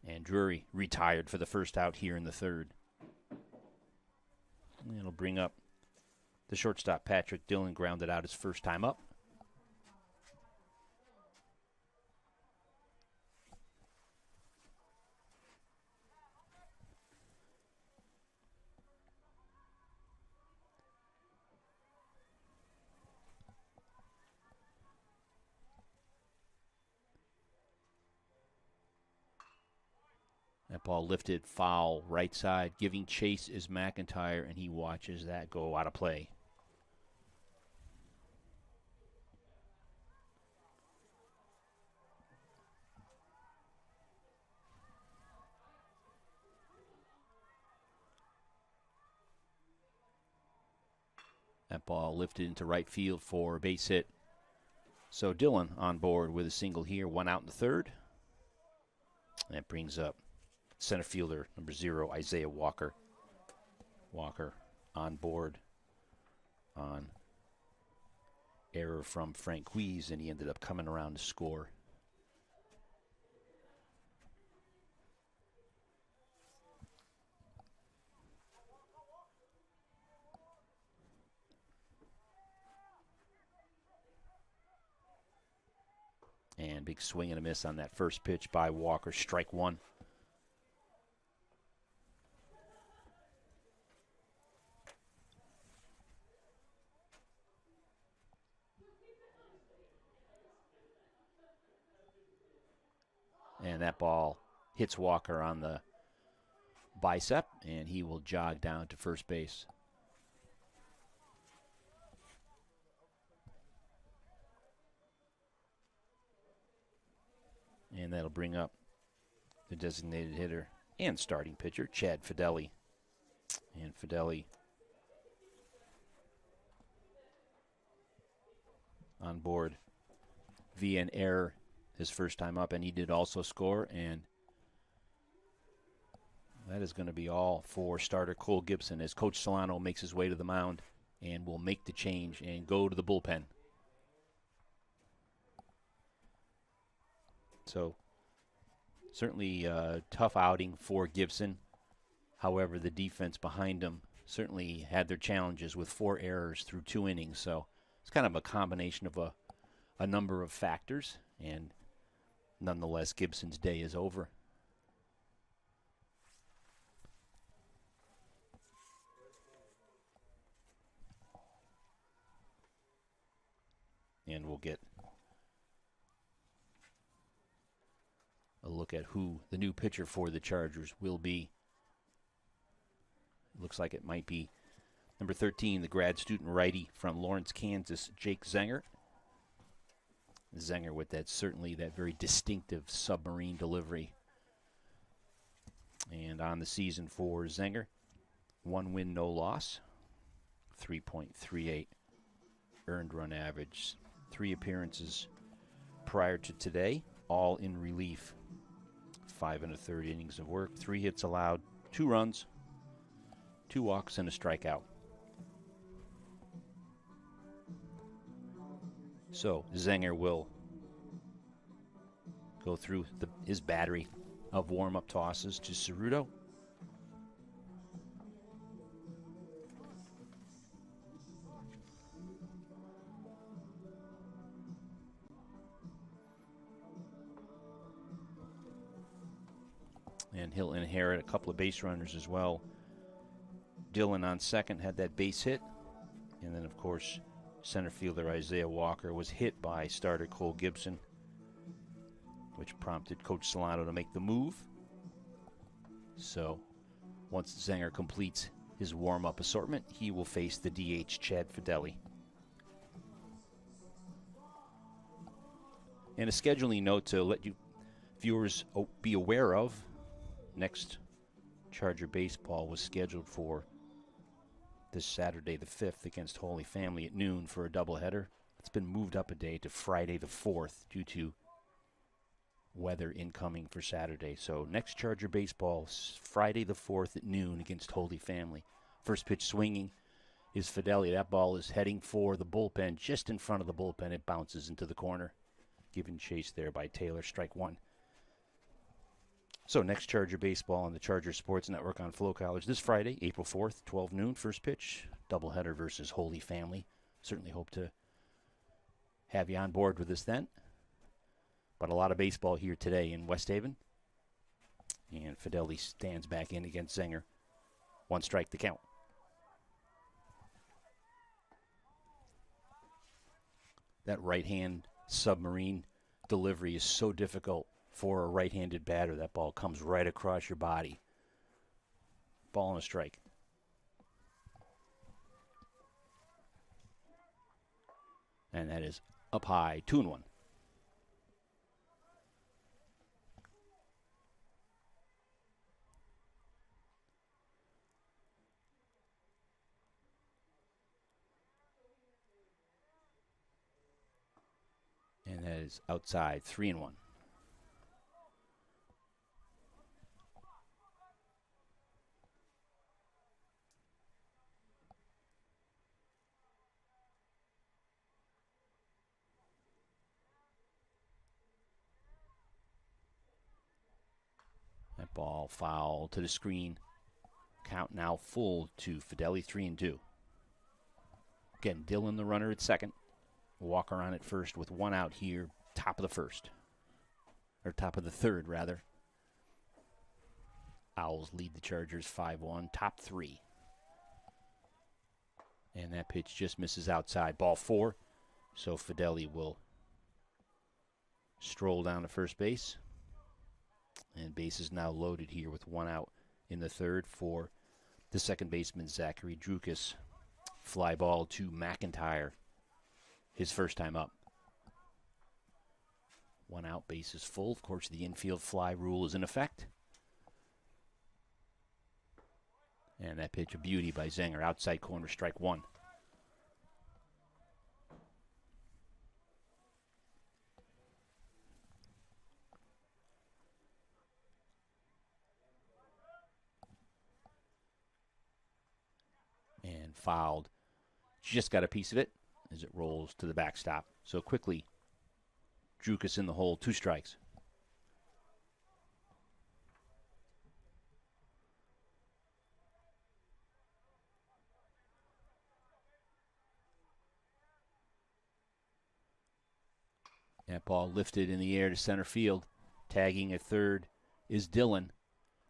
And Drury retired for the first out here in the third. And it'll bring up the shortstop, Patrick Dillon, grounded out his first time up. That ball lifted foul right side. Giving chase is McIntyre, and he watches that go out of play. That ball lifted into right field for a base hit. So Dillon on board with a single here, 1 out in the third. That brings up center fielder number 0, Isaiah Walker. Walker on board on error from Frank Weiss, and he ended up coming around to score. And big swing and a miss on that first pitch by Walker, strike 1. And that ball hits Walker on the bicep, and he will jog down to first base. And that'll bring up the designated hitter and starting pitcher, Chad Fideli. And Fideli on board via an error his first time up, and he did also score, and that is going to be all for starter Cole Gibson as Coach Solano makes his way to the mound and will make the change and go to the bullpen. So certainly a tough outing for Gibson. However, the defense behind him certainly had their challenges with 4 errors through 2 innings. So it's kind of a combination of a number of factors, and nonetheless, Gibson's day is over. And we'll get a look at who the new pitcher for the Chargers will be. It looks like it might be number 13, the grad student righty from Lawrence, Kansas, Jake Zenger. Zenger with that very distinctive submarine delivery. And on the season for Zenger, 1 win, no loss, 3.38 earned run average. 3 appearances prior to today, all in relief. 5 1/3 innings of work, 3 hits allowed, 2 runs, 2 walks, and a strikeout. So Zenger will go through his battery of warm-up tosses to Ceruto. And he'll inherit a couple of base runners as well. Dillon on second had that base hit. And then, of course, center fielder Isaiah Walker was hit by starter Cole Gibson, which prompted Coach Solano to make the move. So once Zenger completes his warm-up assortment, he will face the DH Chad Fideli. And a scheduling note to let you viewers be aware of, next Charger baseball was scheduled for this Saturday the 5th against Holy Family at noon for a doubleheader. It's been moved up a day to Friday the 4th due to weather incoming for Saturday. So next Charger baseball, Friday the 4th at noon against Holy Family. First pitch swinging is Fidelli. That ball is heading for the bullpen. Just in front of the bullpen, it bounces into the corner. Given chase there by Taylor, strike one. So next Charger baseball on the Charger Sports Network on Flow College this Friday, April 4th, 12 noon, first pitch, doubleheader versus Holy Family. Certainly hope to have you on board with us then. But a lot of baseball here today in West Haven. And Fidelli stands back in against Zenger. One strike to count. That right-hand submarine delivery is so difficult for a right-handed batter. That ball comes right across your body. Ball and a strike. And that is up high, 2-1. And that is outside, 3-1. That ball foul to the screen. Count now full to Fidelli, 3-2. Again, Dillon the runner at second. Walker on at first with one out here, top of the first. Or top of the third, rather. Owls lead the Chargers 5-1, top three. And that pitch just misses outside. Ball four. So Fidelli will stroll down to first base. And base is now loaded here with one out in the third for the second baseman, Zachary Drukas. Fly ball to McIntyre. His first time up. One out, base is full. Of course, the infield fly rule is in effect. And that pitch, a beauty by Zenger. Outside corner, strike one. And fouled. Just got a piece of it as it rolls to the backstop. So quickly, Drukas in the hole, 2 strikes. That ball lifted in the air to center field. Tagging at third is Dillon.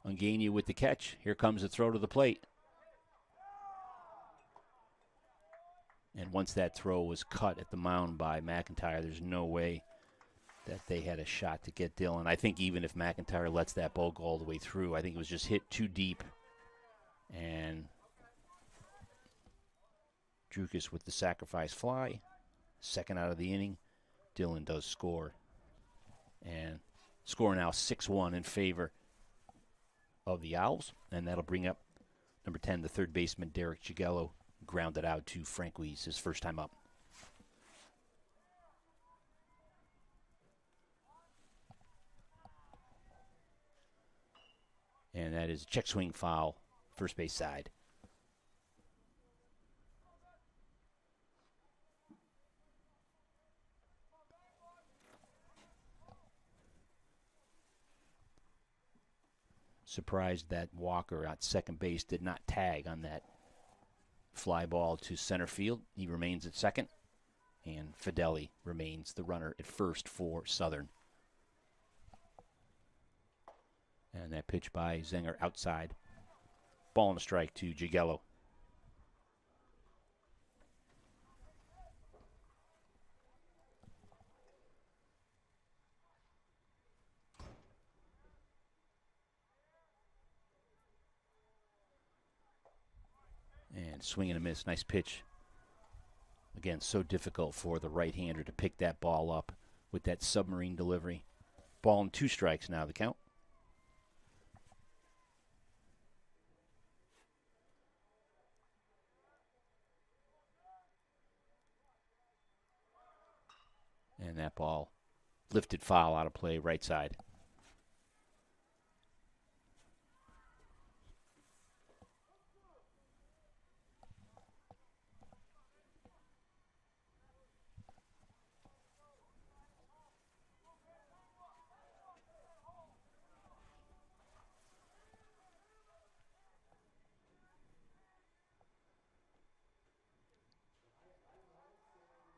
Ungania with the catch. Here comes the throw to the plate. And once that throw was cut at the mound by McIntyre, there's no way that they had a shot to get Dillon. I think even if McIntyre lets that ball go all the way through, I think it was just hit too deep. And Drukas with the sacrifice fly. Second out of the inning. Dillon does score. And score now 6-1 in favor of the Owls. And that'll bring up number 10, the third baseman, Derek Gigello. Grounded out to Frank Weiss, his first time up. And that is a check swing foul, first base side. Surprised that Walker at second base did not tag on that fly ball to center field. He remains at second. And Fidelli remains the runner at first for Southern. And that pitch by Zenger outside. Ball and a strike to Gigello. And swing and a miss. Nice pitch. Again, so difficult for the right-hander to pick that ball up with that submarine delivery. Ball and 2 strikes now, the count. And that ball Lifted foul out of play, right side.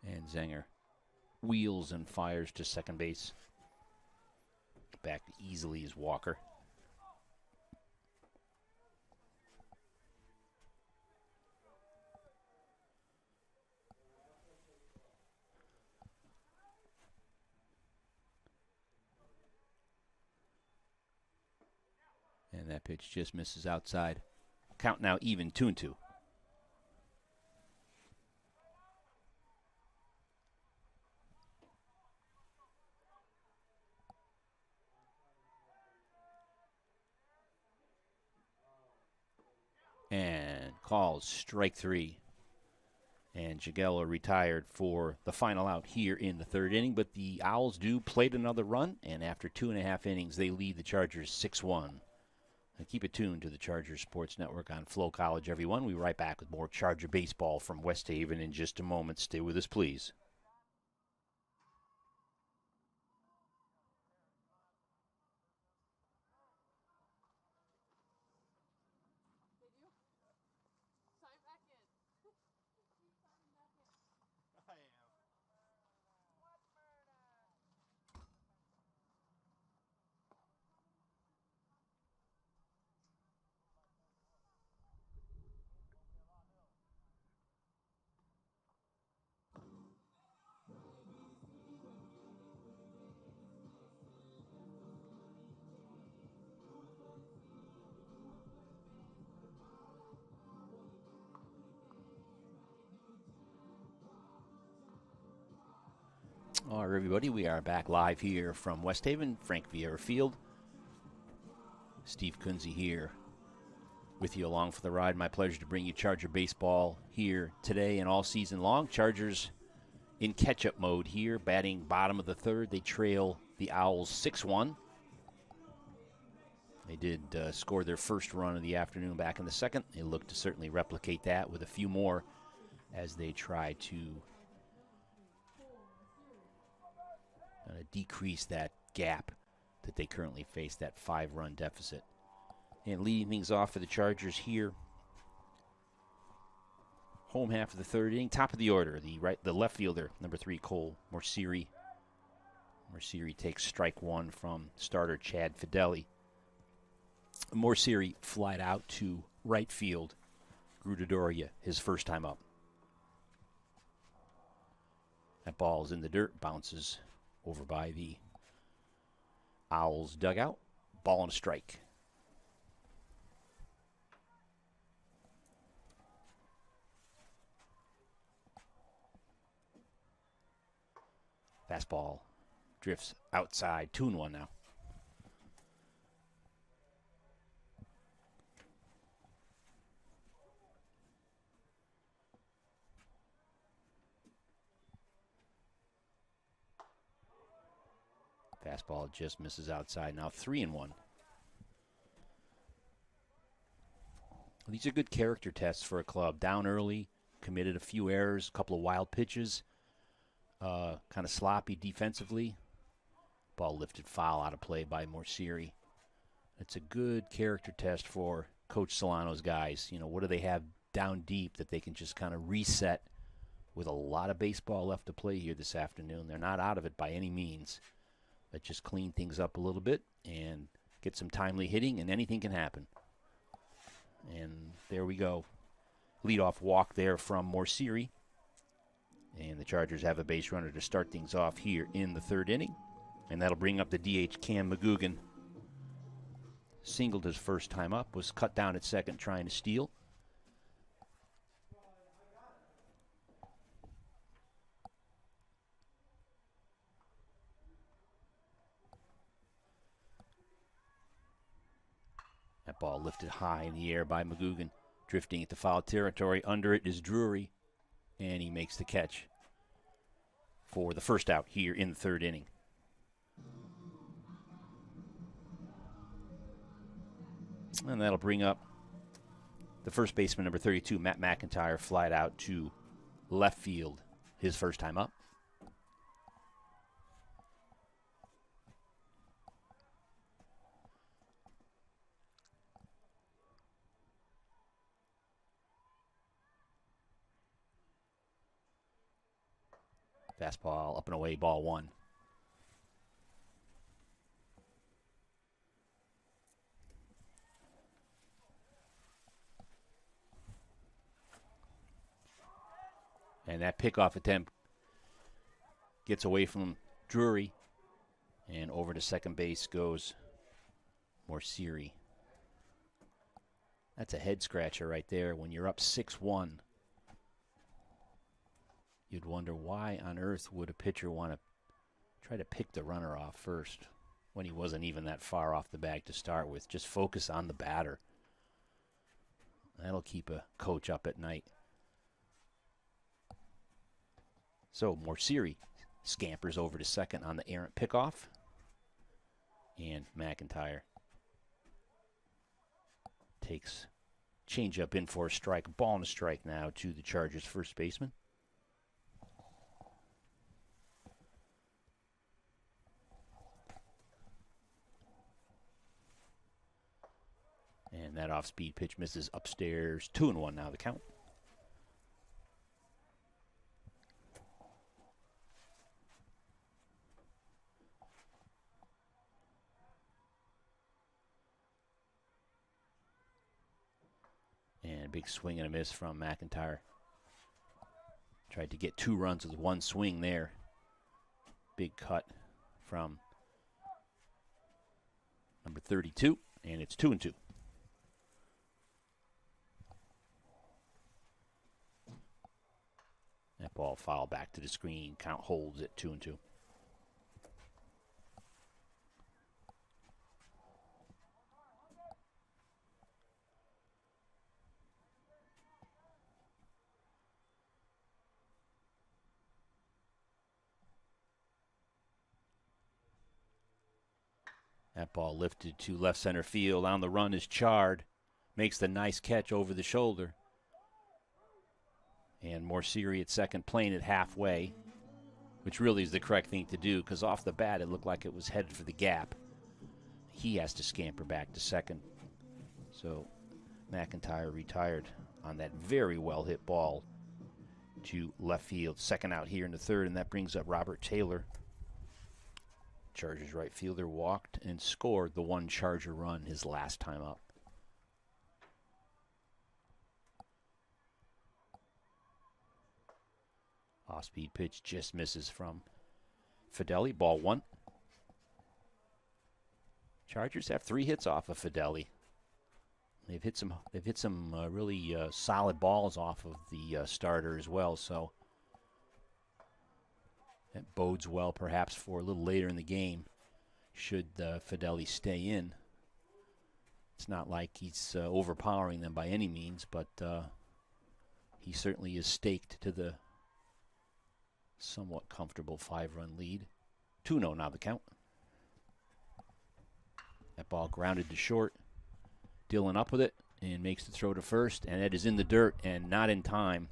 And Zenger wheels and fires to second base. Back easily is Walker. And that pitch just misses outside. Count now even 2-2. And calls strike 3. And Jagiello retired for the final out here in the third inning. But the Owls do plate another run, and after 2.5 innings, they lead the Chargers 6-1. And keep it tuned to the Chargers Sports Network on Flow College, everyone. We'll be right back with more Charger baseball from West Haven in just a moment. Stay with us, please. All right, everybody, we are back live here from West Haven, Frank Vieira Field. Steve Kunze here with you along for the ride. My pleasure to bring you Charger baseball here today and all season long. Chargers in catch-up mode here, batting bottom of the third. They trail the Owls 6-1. They did score their first run of the afternoon back in the second. They look to certainly replicate that with a few more as they try to decrease that gap that they currently face, that 5-run deficit. And leading things off for the Chargers here, home half of the third inning, top of the order, the left fielder, number 3, Cole Morsiri. Morsiri takes strike 1 from starter Chad Fideli. Morsiri flied out to right field. Grudadoria, his first time up. That ball is in the dirt, bounces over by the Owls dugout. Ball and a strike. Fastball drifts outside. 2-1 now. Fastball just misses outside. Now 3-1. These are good character tests for a club. Down early, committed a few errors, a couple of wild pitches, kind of sloppy defensively. Ball lifted foul out of play by Morsiri. It's a good character test for Coach Solano's guys. You know, what do they have down deep that they can just kind of reset with a lot of baseball left to play here this afternoon? They're not out of it by any means. But just clean things up a little bit and get some timely hitting, and anything can happen. And there we go. Leadoff walk there from Morsiri. And the Chargers have a base runner to start things off here in the third inning. And that'll bring up the DH Cam McGugan. Singled his first time up, was cut down at second trying to steal. That ball lifted high in the air by McGugan, drifting into foul territory. Under it is Drury, and he makes the catch for the first out here in the third inning. And that'll bring up the first baseman, number 32, Matt McIntyre, flied out to left field, his first time up. Fastball up and away, ball one. And that pickoff attempt gets away from Drury, and over to second base goes Morsiri. That's a head scratcher right there. When you're up 6-1, you'd wonder why on earth would a pitcher want to try to pick the runner off first when he wasn't even that far off the bag to start with. Just focus on the batter. That'll keep a coach up at night. So Morsiri scampers over to second on the errant pickoff. And McIntyre takes changeup in for a strike. Ball and a strike now to the Chargers' first baseman. And that off-speed pitch misses upstairs. 2-1 now the count. And a big swing and a miss from McIntyre. Tried to get 2 runs with one swing there. Big cut from number 32, and it's 2-2. That ball fouled back to the screen. Count holds at 2-2. That ball lifted to left center field. On the run is Chard. Makes the nice catch over the shoulder. And Morsiri at second, playing it halfway, which really is the correct thing to do because off the bat it looked like it was headed for the gap. He has to scamper back to second. So McIntyre retired on that very well hit ball to left field. Second out here in the third, and that brings up Robert Taylor. Chargers right fielder walked and scored the one Charger run his last time up. Off-speed pitch just misses from Fideli. Ball one. Chargers have 3 hits off of Fideli. They've hit some really solid balls off of the starter as well. So that bodes well, perhaps, for a little later in the game. Should Fideli stay in, it's not like he's overpowering them by any means, but he certainly is staked to the somewhat comfortable 5-run lead. 2-0 now the count. That ball grounded to short. Dillon up with it and makes the throw to first, and it is in the dirt and not in time.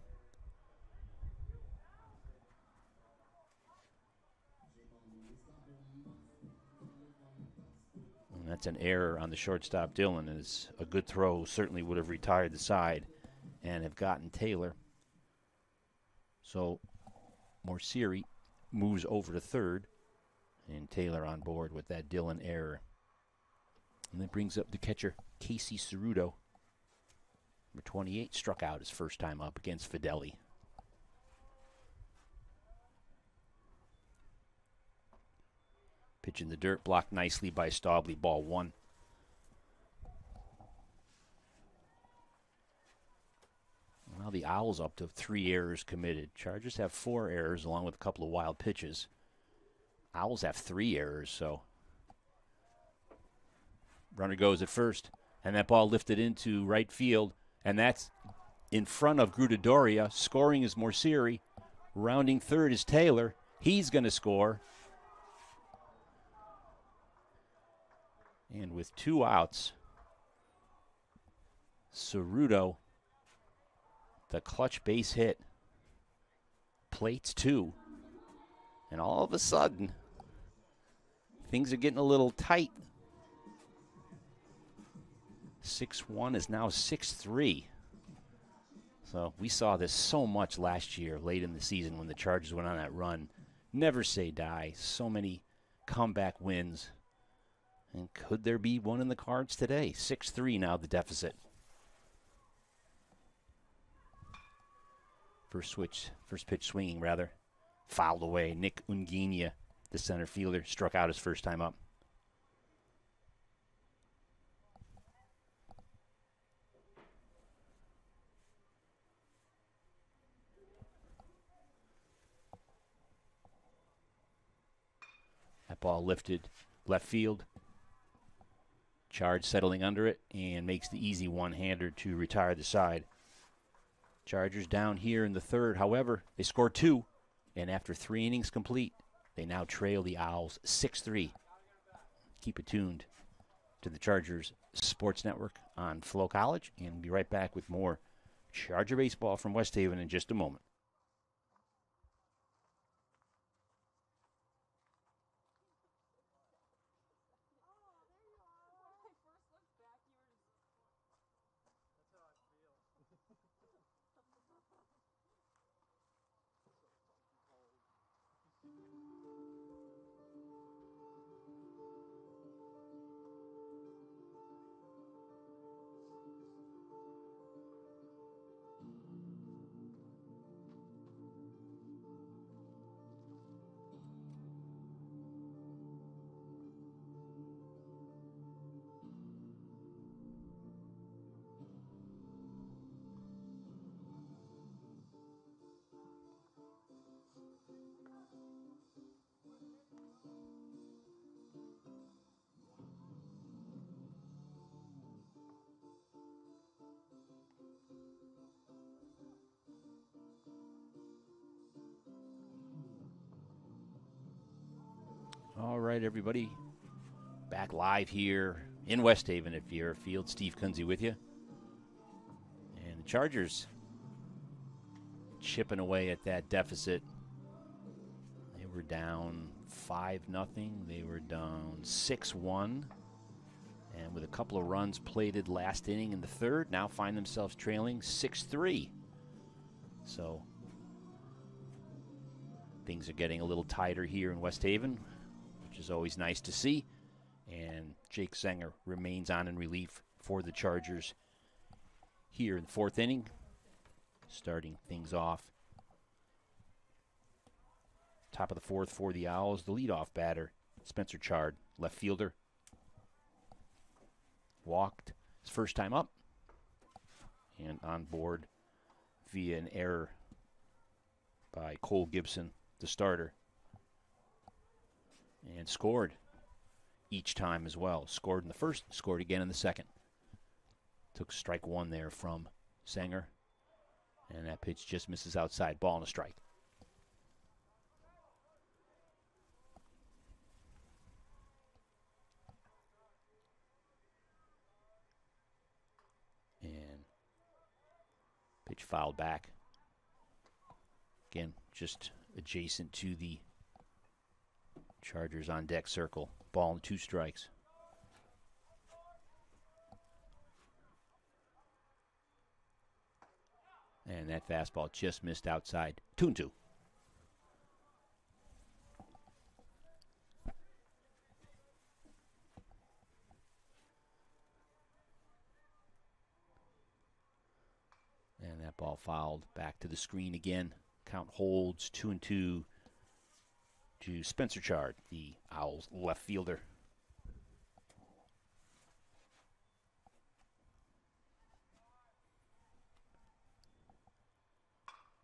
And that's an error on the shortstop Dillon. It's a good throw, certainly would have retired the side and have gotten Taylor. So Morsiri moves over to third, and Taylor on board with that Dillon error. And that brings up the catcher, Casey Cerudo. Number 28 struck out his first time up against Fideli. Pitch in the dirt, blocked nicely by Staubly. Ball one. Well, the Owls up to 3 errors committed. Chargers have 4 errors along with a couple of wild pitches. Owls have 3 errors, so runner goes at first, and that ball lifted into right field, and that's in front of Grudadoria. Scoring is Morsiri. Rounding third is Taylor. He's going to score. And with 2 outs, Ceruto, the clutch base hit, plates 2, and all of a sudden, things are getting a little tight. 6-1 is now 6-3. So we saw this so much last year, late in the season, when the Chargers went on that run. Never say die. So many comeback wins. And could there be one in the cards today? 6-3 now, the deficit. First pitch swinging, rather. Fouled away. Nick Ungenia, the center fielder, struck out his first time up. That ball lifted left field. Chard settling under it and makes the easy one-hander to retire the side. Chargers down here in the third. However, they scored 2, and after 3 innings complete, they now trail the Owls 6-3. Keep it tuned to the Chargers Sports Network on Flow College, and we'll be right back with more Charger baseball from West Haven in just a moment. All right, everybody. Back live here in West Haven at Vieira Field. Steve Kunze with you. And the Chargers chipping away at that deficit. They were down 5-0. They were down 6-1. And with a couple of runs plated last inning in the third, now find themselves trailing 6-3. So things are getting a little tighter here in West Haven, which is always nice to see. And Jake Zenger remains on in relief for the Chargers here in the 4th inning, starting things off. Top of the 4th for the Owls, the leadoff batter, Spencer Chard, left fielder. Walked his first time up and on board via an error by Cole Gibson, the starter, and scored each time as well. Scored in the first, scored again in the second. Took strike 1 there from Zenger, and that pitch just misses outside. Ball and a strike. And pitch fouled back. Again, just adjacent to the Chargers on deck circle. Ball and 2 strikes. And that fastball just missed outside. 2-2. And that ball fouled back to the screen again. Count holds 2-2 to Spencer Chard, the Owls left fielder.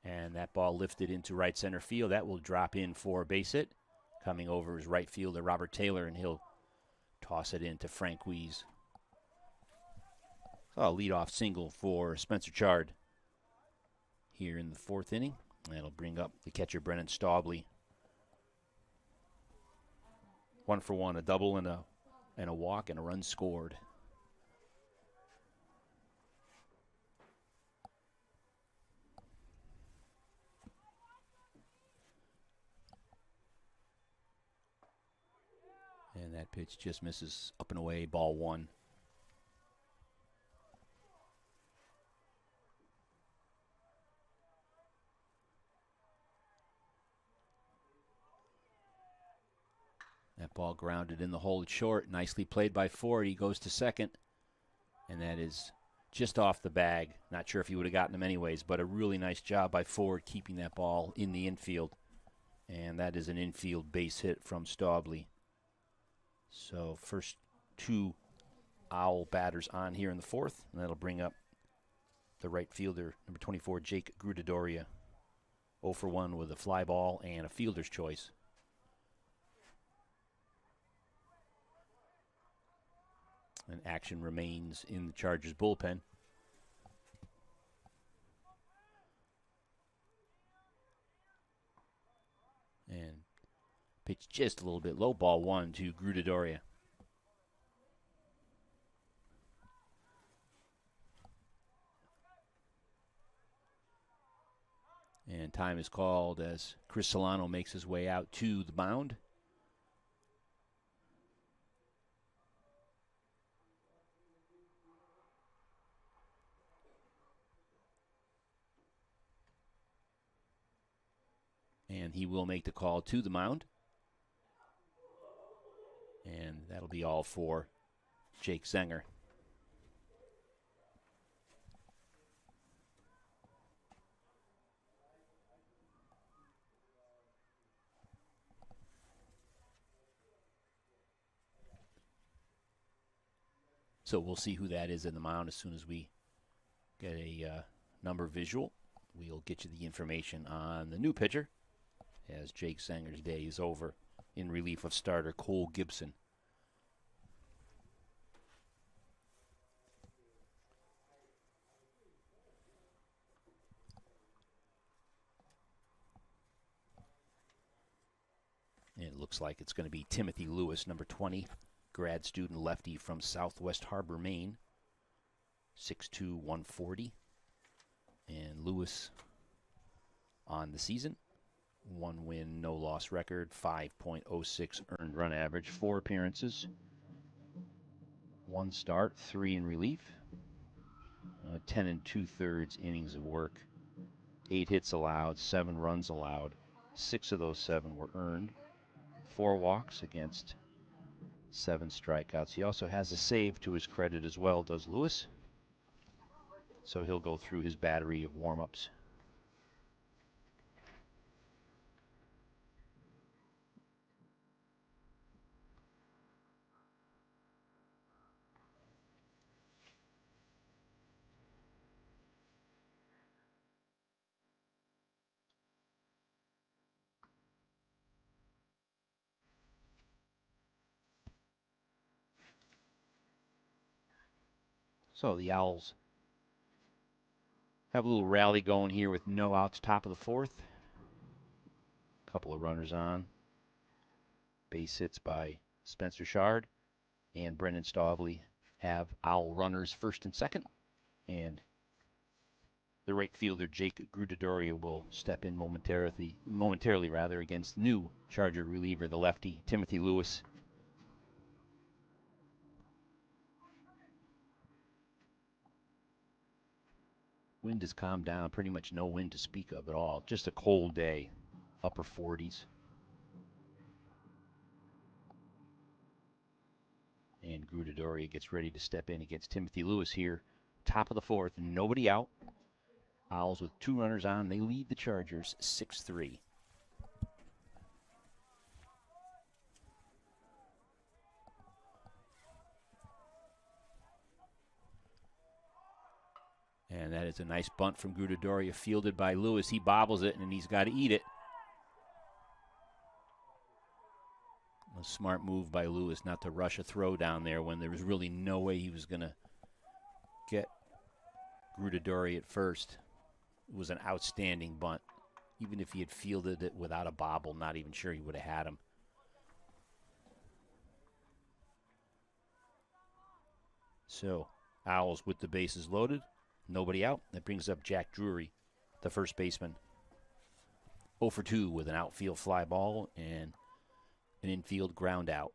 And that ball lifted into right center field. That will drop in for a base hit. Coming over is right fielder Robert Taylor, and he'll toss it into Frank Weiss. So a leadoff single for Spencer Chard here in the 4th inning. That'll bring up the catcher Brennan Staubley. 1 for 1, a double and a walk and a run scored. that pitch just misses up and away, ball one. That ball grounded in the hole at short. Nicely played by Ford. He goes to second. And that is just off the bag. Not sure if he would have gotten him anyways, but a really nice job by Ford keeping that ball in the infield. And that is an infield base hit from Staubley. So first two Owl batters on here in the fourth. And that'll bring up the right fielder, number 24, Jake Grudadoria. 0 for 1 with a fly ball and a fielder's choice. And action remains in the Chargers bullpen. And pitch just a little bit low, ball one to Grudadoria. And time is called as Chris Solano makes his way out to the mound. And he will make the call to the mound. And that'll be all for Jake Zenger. So we'll see who that is in the mound as soon as we get a number visual. We'll get you the information on the new pitcher as Jake Zenger's day is over in relief of starter Cole Gibson. And it looks like it's going to be Timothy Lewis, number 20, grad student lefty from Southwest Harbor, Maine, 6'2", 140. And Lewis on the season, 1 win, no loss record, 5.06 earned run average, 4 appearances, 1 start, 3 in relief, 10 2/3 innings of work, 8 hits allowed, 7 runs allowed, 6 of those 7 were earned, 4 walks against 7 strikeouts. He also has a save to his credit as well, does Lewis. So he'll go through his battery of warm-ups. So the Owls have a little rally going here with no outs, top of the fourth. Couple of runners on. Base hits by Spencer Shard and Brendan Staubley have Owl runners first and second. And the right fielder Jake Grudadoria will step in momentarily against new Charger reliever, the lefty Timothy Lewis. Wind has calmed down, pretty much no wind to speak of at all. Just a cold day, upper 40s. And Grudadoria gets ready to step in against Timothy Lewis here. Top of the fourth, nobody out. Owls with 2 runners on. They lead the Chargers 6-3. And that is a nice bunt from Grudadoria, fielded by Lewis. He bobbles it, and he's got to eat it. A smart move by Lewis not to rush a throw down there when there was really no way he was going to get Grudadoria at first. It was an outstanding bunt. Even if he had fielded it without a bobble, not even sure he would have had him. So, Owls with the bases loaded. Nobody out. That brings up Jack Drury, the first baseman. 0 for 2 with an outfield fly ball and an infield ground out.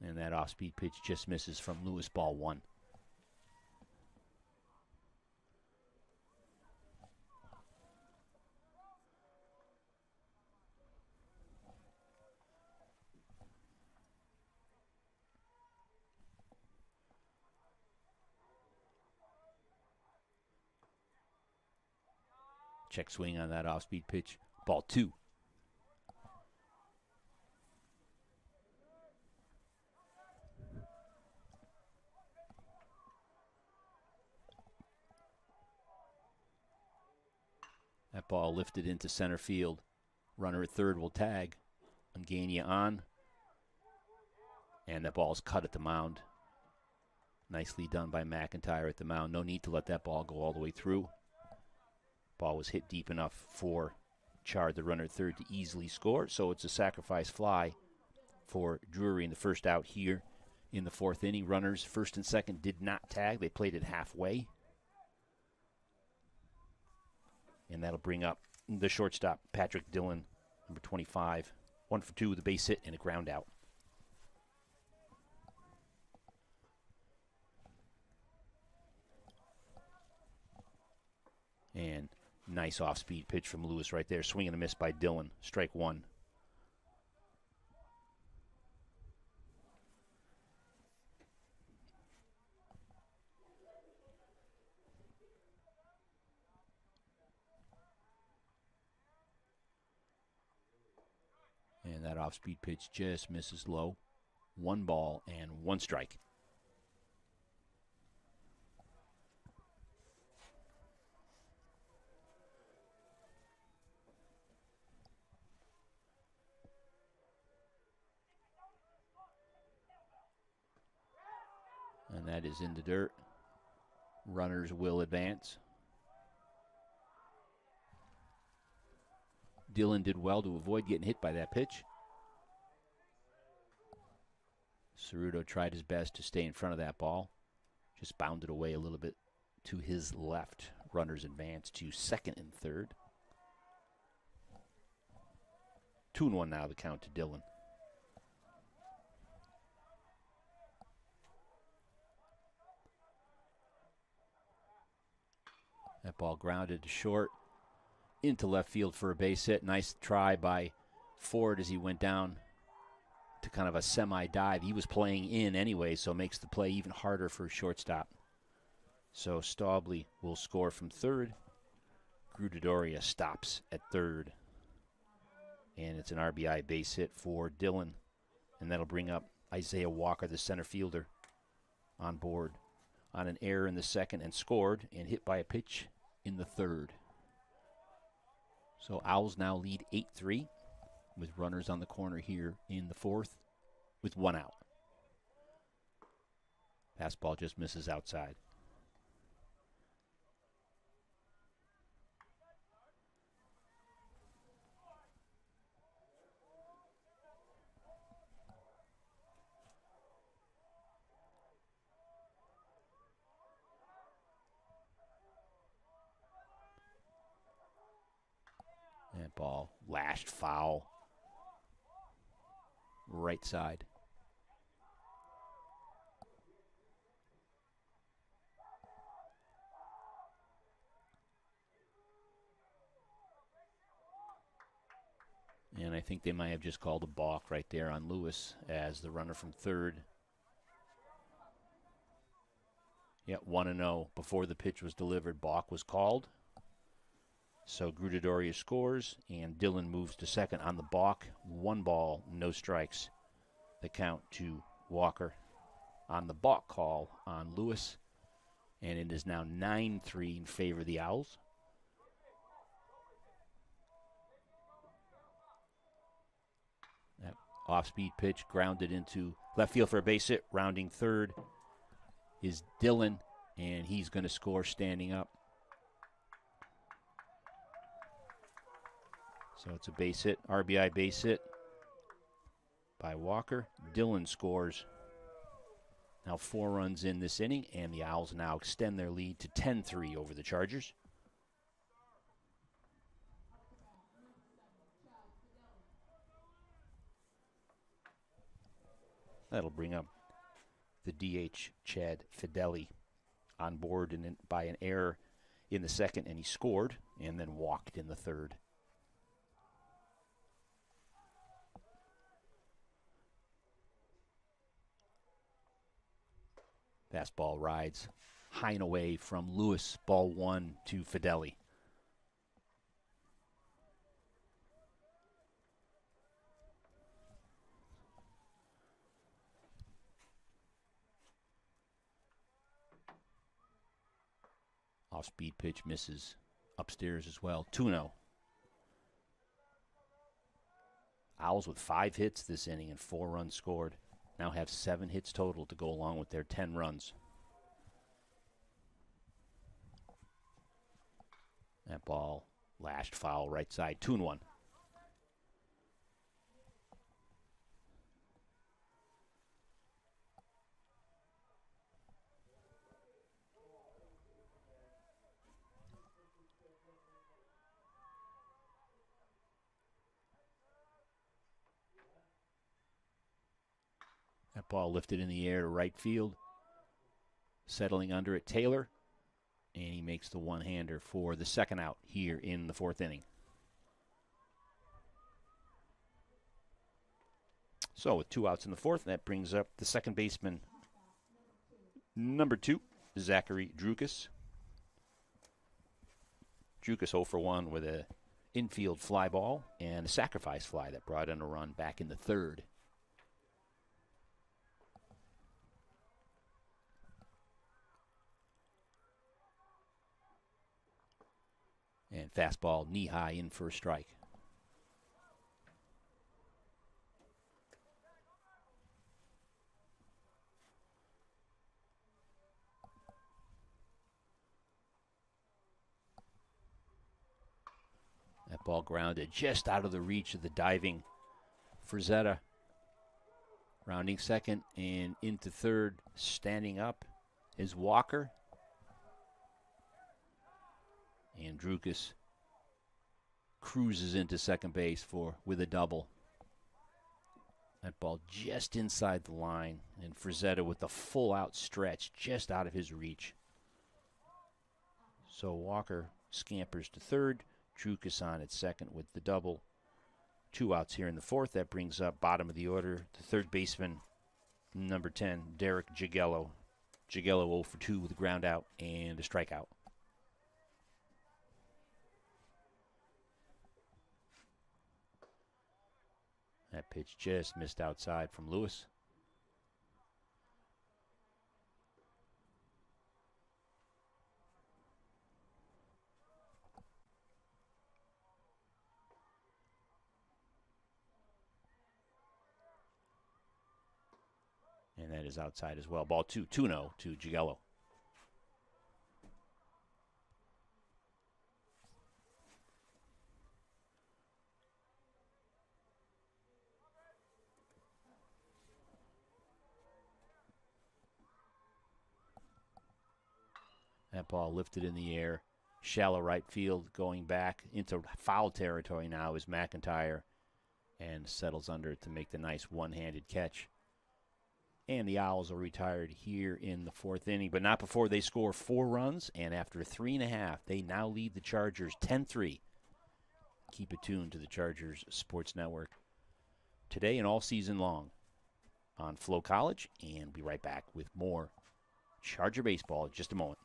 And that off-speed pitch just misses from Lewis, ball 1. Check swing on that off-speed pitch, ball 2. That ball lifted into center field. Runner at third will tag. Ungania on. And that ball's cut at the mound. Nicely done by McIntyre at the mound. No need to let that ball go all the way through. Ball was hit deep enough for Chard, the runner at third, to easily score. So it's a sacrifice fly for Drury in the first out here in the 4th inning. Runners first and second did not tag. They played it halfway. And that'll bring up the shortstop, Patrick Dillon, number 25. 1 for 2 with a base hit and a ground out. And nice off-speed pitch from Lewis right there. Swing and a miss by Dillon. Strike 1. And that off-speed pitch just misses low. 1 ball and 1 strike. And that is in the dirt. Runners will advance. Dillon did well to avoid getting hit by that pitch. Ceruto tried his best to stay in front of that ball. Just bounded away a little bit to his left. Runners advance to second and third. 2-1 now the count to Dillon. That ball grounded to short, into left field for a base hit. Nice try by Ford as he went down to kind of a semi-dive. He was playing in anyway, so makes the play even harder for a shortstop. So Staubley will score from third. Grudidoria stops at third. And it's an RBI base hit for Dillon. And that'll bring up Isaiah Walker, the center fielder, on board on an error in the second and scored and hit by a pitch in the third. So Owls now lead 8-3 with runners on the corner here in the 4th with 1 out. Fastball just misses outside. That ball lashed foul. Right side. And I think they might have just called a balk right there on Lewis as the runner from third. Yeah, 1-0 before the pitch was delivered. Balk was called. So Grudidoria scores, and Dillon moves to second on the balk. 1 ball, no strikes. The count to Walker on the balk call on Lewis. And it is now 9-3 in favor of the Owls. That off-speed pitch grounded into left field for a base hit. Rounding third is Dillon, and he's going to score standing up. So it's a base hit, RBI base hit by Walker. Dillon scores. Now 4 runs in this inning, and the Owls now extend their lead to 10-3 over the Chargers. That'll bring up the DH, Chad Fideli, on board and by an error in the second, and he scored and then walked in the third. Fastball rides high and away from Lewis. Ball 1 to Fideli. Off-speed pitch misses upstairs as well. 2-0. Owls with 5 hits this inning and 4 runs scored. Now have 7 hits total to go along with their 10 runs. That ball lashed foul right side. 2-1. That ball lifted in the air to right field. Settling under it, Taylor. And he makes the one-hander for the second out here in the 4th inning. So with 2 outs in the 4th, that brings up the second baseman, number 2, Zachary Drukas. Drukas 0 for 1 with an infield fly ball and a sacrifice fly that brought in a run back in the 3rd. And fastball knee-high in for a strike. That ball grounded just out of the reach of the diving Frazetta. Rounding second and into third, standing up is Walker. And Drukas cruises into second base with a double. That ball just inside the line, and Frazetta with the full out stretch just out of his reach. So Walker scampers to third, Drukas on at second with the double. 2 outs here in the 4th. That brings up bottom of the order, the third baseman, number 10, Derek Jagello. Jagello 0 for 2 with a ground out and a strikeout. That pitch just missed outside from Lewis. And that is outside as well. Ball 2, 2-0 to Jagello. That ball lifted in the air. Shallow right field, going back into foul territory now is McIntyre, and settles under it to make the nice one-handed catch. And the Owls are retired here in the 4th inning, but not before they score 4 runs, and after 3.5, they now lead the Chargers 10-3. Keep it tuned to the Chargers Sports Network today and all season long on Flow College, and be right back with more Charger baseball in just a moment.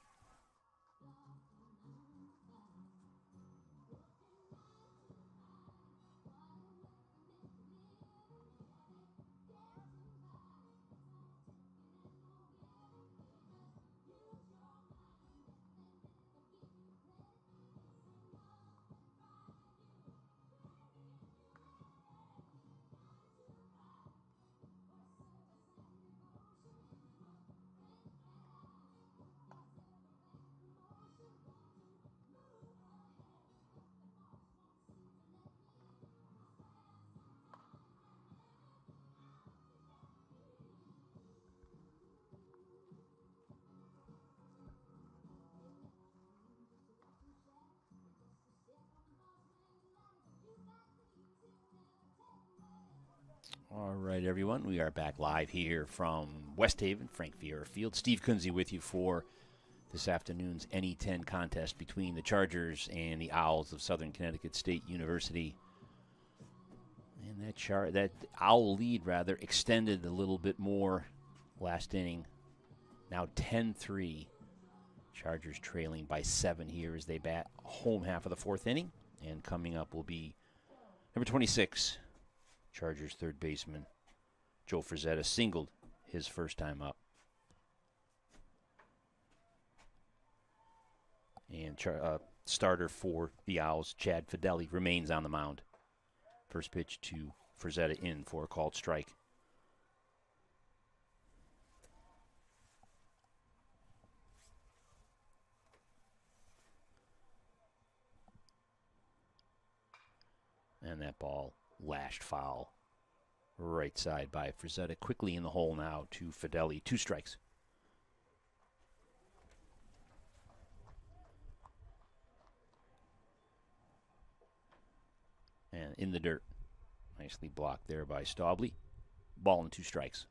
All right, everyone. We are back live here from West Haven, Frank Vieira Field. Steve Kunze with you for this afternoon's NE10 contest between the Chargers and the Owls of Southern Connecticut State University. And that Owl lead, rather, extended a little bit more last inning. Now 10-3. Chargers trailing by 7 here as they bat home half of the fourth inning. And coming up will be number 26, Chargers third baseman Joe Frazetta, singled his first time up. And starter for the Owls, Chad Fideli, remains on the mound. First pitch to Frazetta in for a called strike. And that ball lashed foul. Right side by Frazetta. Quickly in the hole now to Fideli. 2 strikes. And in the dirt. Nicely blocked there by Staubley. Ball and 2 strikes.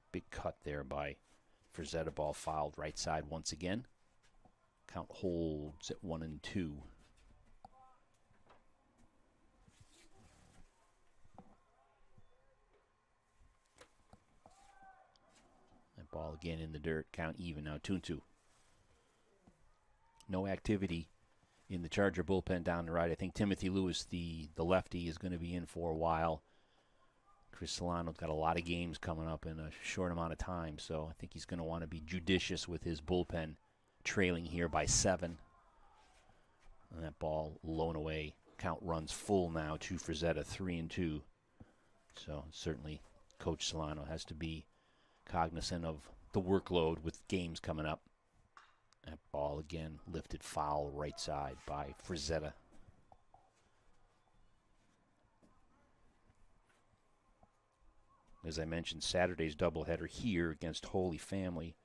Big cut there by Frazetta. Ball fouled right side once again. Count holds at 1-2. That ball again in the dirt. Count even now, 2-2. No activity in the Charger bullpen down the right. I think Timothy Lewis, the lefty, is going to be in for a while. Chris Solano's got a lot of games coming up in a short amount of time, so I think he's going to want to be judicious with his bullpen, trailing here by 7. And that ball blown away. Count runs full now to Frazetta, 3-2. So certainly Coach Solano has to be cognizant of the workload with games coming up. That ball again lifted foul right side by Frazetta. As I mentioned, Saturday's doubleheader here against Holy Family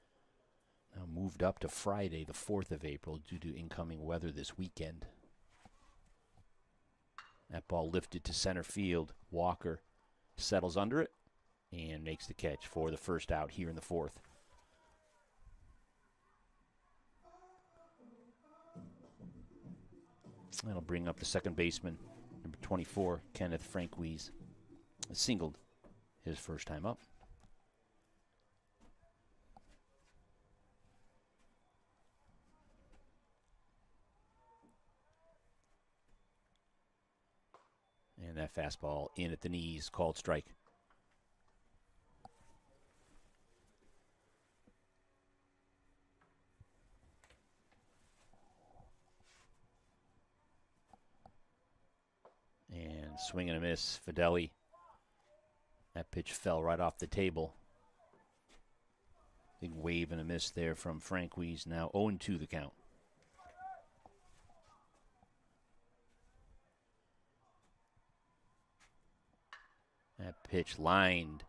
now moved up to Friday, the 4th of April, due to incoming weather this weekend. That ball lifted to center field. Walker settles under it and makes the catch for the first out here in the 4th. That'll bring up the second baseman, number 24, Kenneth Franquise, singled his first time up. And that fastball in at the knees, called strike. And swing and a miss, Fideli. That pitch fell right off the table. Big wave and a miss there from Franquise. Now 0-2 the count. That pitch lined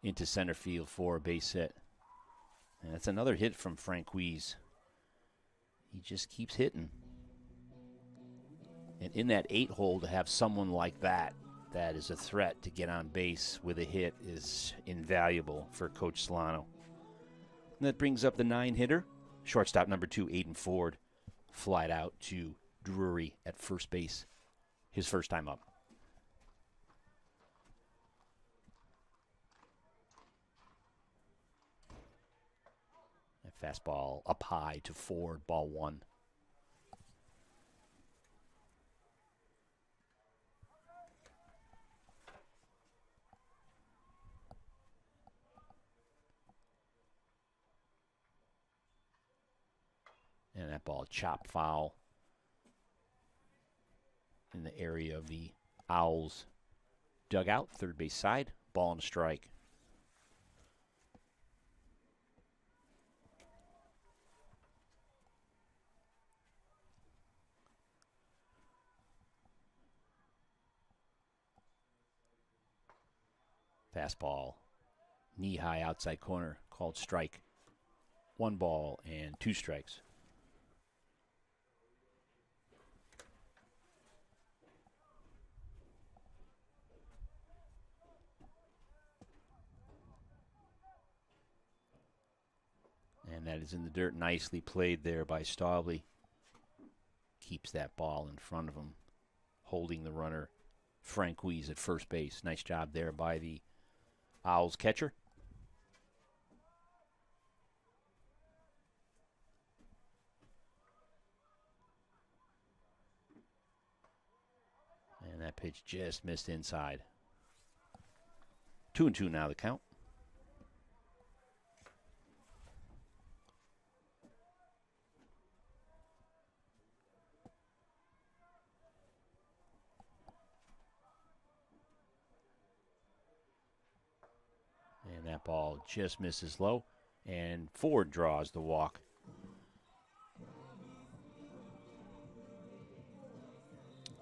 into center field for a base hit. And that's another hit from Franquise. He just keeps hitting. And in that 8 hole, to have someone like that is a threat to get on base with a hit is invaluable for Coach Solano. And that brings up the 9 hitter, shortstop number 2, Aiden Ford, flied out to Drury at first base, his first time up. That fastball up high to Ford, ball 1. And that ball chopped foul in the area of the Owls dugout, third base side, ball and a strike. Fastball, knee-high outside corner, called strike. 1 ball and 2 strikes. And that is in the dirt. Nicely played there by Stauble. Keeps that ball in front of him, holding the runner, Frank Weiss, at first base. Nice job there by the Owls catcher. And that pitch just missed inside. 2-2 now the count. And that ball just misses low. And Ford draws the walk.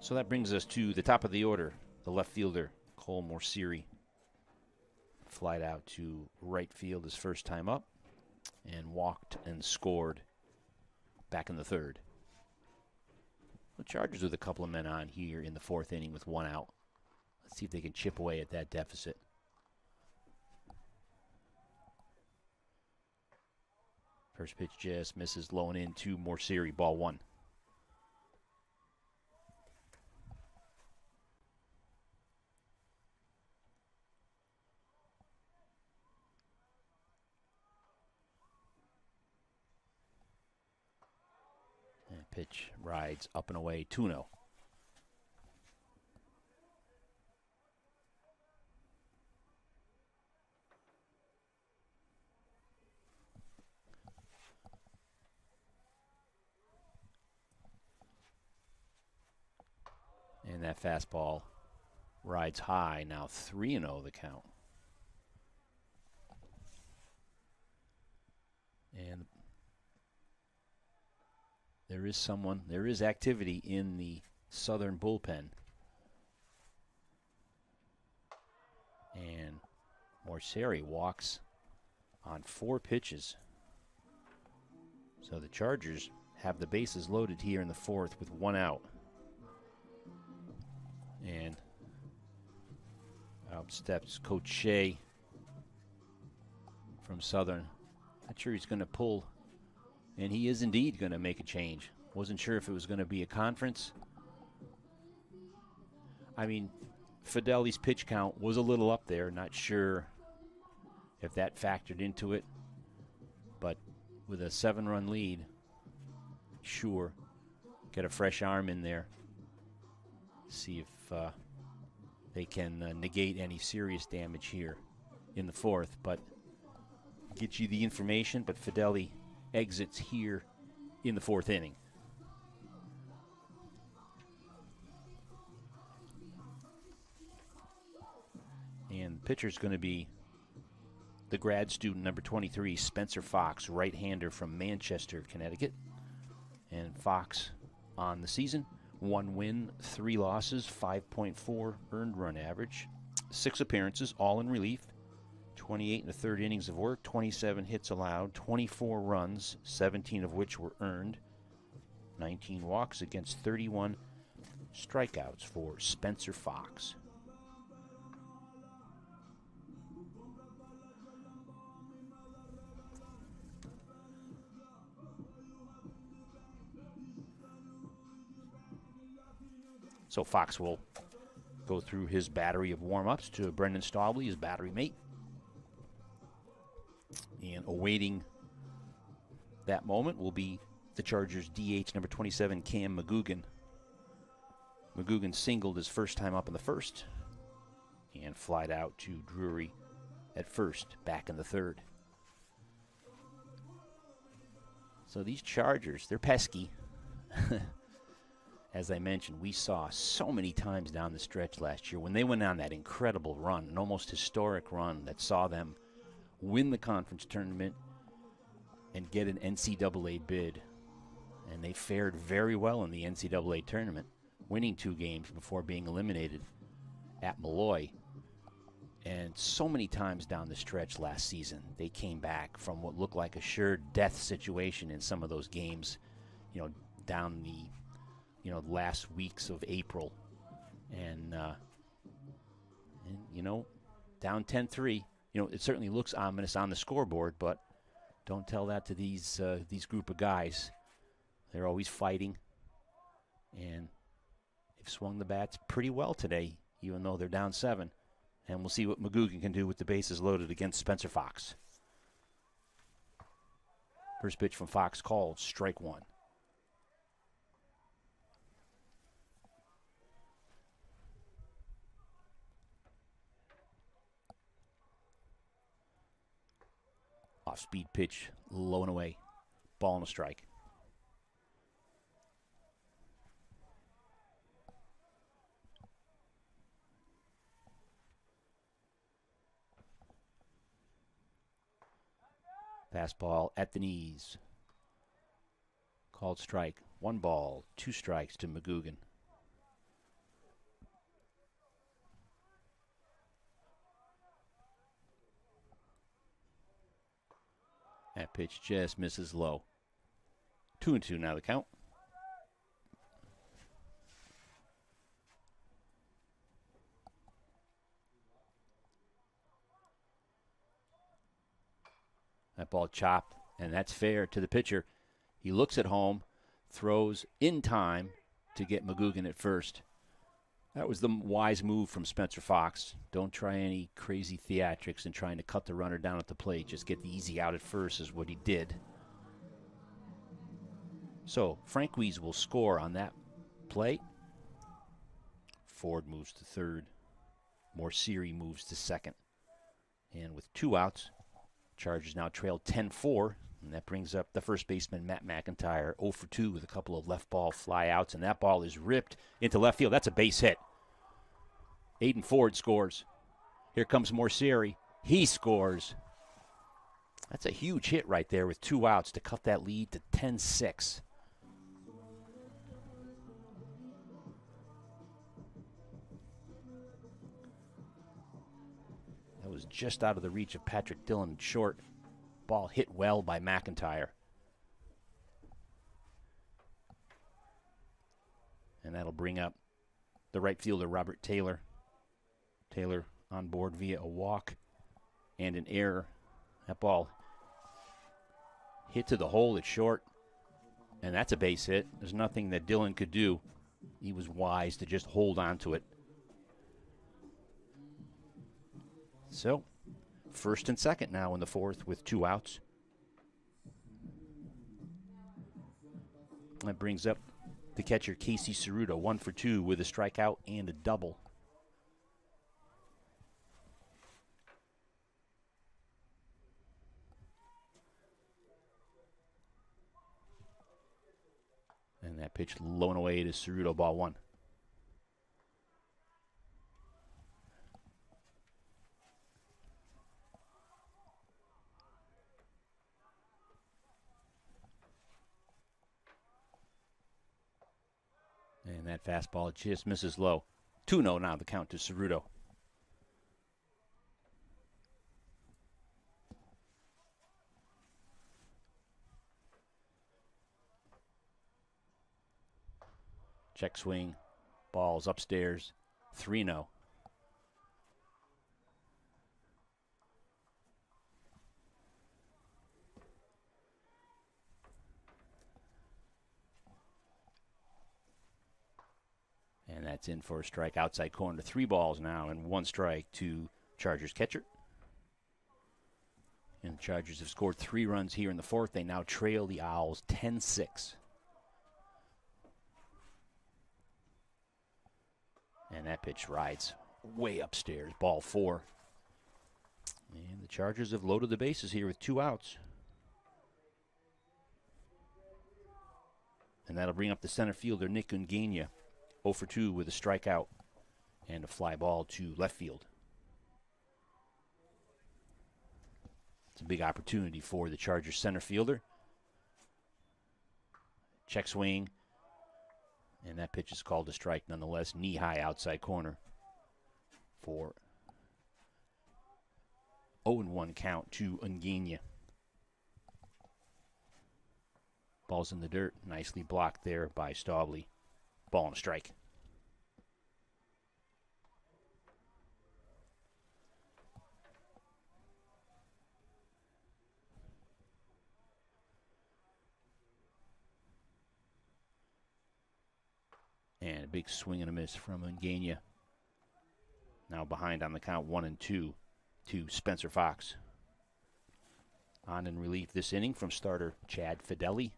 So that brings us to the top of the order. The left fielder, Cole Morsiri, flied out to right field his first time up and walked and scored back in the third. The Chargers with a couple of men on here in the 4th inning with 1 out. Let's see if they can chip away at that deficit. First pitch just misses low and into Morsiri, ball 1. And pitch rides up and away, 2-0. And that fastball rides high, now 3-0 the count. And there is activity in the Southern bullpen. And Morsiri walks on 4 pitches. So the Chargers have the bases loaded here in the 4th with 1 out. And out steps Coach Shea from Southern. Not sure he's going to pull, and he is indeed going to make a change. Wasn't sure if it was going to be a conference. I mean, Fideli's pitch count was a little up there. Not sure if that factored into it. But with a 7-run lead, sure, get a fresh arm in there. See if they can negate any serious damage here in the 4th. But get you the information, but Fideli exits here in the 4th inning. And the pitcher's going to be the grad student, number 23, Spencer Fox, right-hander from Manchester, Connecticut. And Fox on the season, 1 win, 3 losses, 5.4 earned run average, 6 appearances, all in relief, 28 1/3 innings of work, 27 hits allowed, 24 runs, 17 of which were earned, 19 walks against 31 strikeouts for Spencer Fox. So Fox will go through his battery of warm-ups to Brendan Stauble, his battery mate. And awaiting that moment will be the Chargers' DH, number 27, Cam McGugan. McGugan singled his first time up in the 1st and flied out to Drury at 1st, back in the 3rd. So these Chargers, they're pesky. As I mentioned, we saw so many times down the stretch last year when they went on that incredible run, an almost historic run that saw them win the conference tournament and get an NCAA bid. And they fared very well in the NCAA tournament, winning 2 games before being eliminated at Malloy. And so many times down the stretch last season, they came back from what looked like a sure death situation in some of those games, down the, last weeks of April. And down 10-3. It certainly looks ominous on the scoreboard, but don't tell that to these group of guys. They're always fighting, and they've swung the bats pretty well today, even though they're down 7. And we'll see what McGugan can do with the bases loaded against Spencer Fox. First pitch from Fox called, strike 1. Off-speed pitch, low and away. Ball and a strike. Fastball at the knees. Called strike. 1 ball, 2 strikes to McGugan. That pitch just misses low. 2-2 now the count. That ball chopped, and that's fair to the pitcher. He looks at home, throws in time to get McGugan at first. That was the wise move from Spencer Fox. Don't try any crazy theatrics in trying to cut the runner down at the plate. Just get the easy out at first is what he did. So Frank Wies will score on that play. Ford moves to third. Morsiri moves to second. And with 2 outs, Chargers now trail 10-4. And that brings up the first baseman, Matt McIntyre, 0 for 2 with a couple of left ball fly outs. And that ball is ripped into left field. That's a base hit. Aiden Ford scores. Here comes Morsiri. He scores. That's a huge hit right there with 2 outs to cut that lead to 10-6. That was just out of the reach of Patrick Dillon short. Ball hit well by McIntyre. And that'll bring up the right fielder, Robert Taylor. Taylor on board via a walk and an error. That ball hit to the hole at short, and that's a base hit. There's nothing that Dillon could do. He was wise to just hold on to it. So, first and second now in the 4th with 2 outs. That brings up the catcher, Casey Ceruto, 1 for 2 with a strikeout and a double. And that pitch low and away to Ceruto, ball 1. And that fastball just misses low. 2-0 now the count to Ceruto. Check swing. Ball's upstairs. 3-0. And that's in for a strike outside corner. 3 balls now and 1 strike to Chargers catcher. And the Chargers have scored 3 runs here in the 4th. They now trail the Owls 10-6. And that pitch rides way upstairs. Ball 4. And the Chargers have loaded the bases here with 2 outs. And that'll bring up the center fielder, Nick Ungania. 0 for 2 with a strikeout and a fly ball to left field. It's a big opportunity for the Chargers center fielder. Check swing. And that pitch is called a strike nonetheless. Knee-high outside corner for 0-1 count to Ungania. Ball's in the dirt. Nicely blocked there by Stauble. Ball and a strike. And a big swing and a miss from Ungania. Now behind on the count 1-2 to Spencer Fox. On in relief this inning from starter Chad Fideli.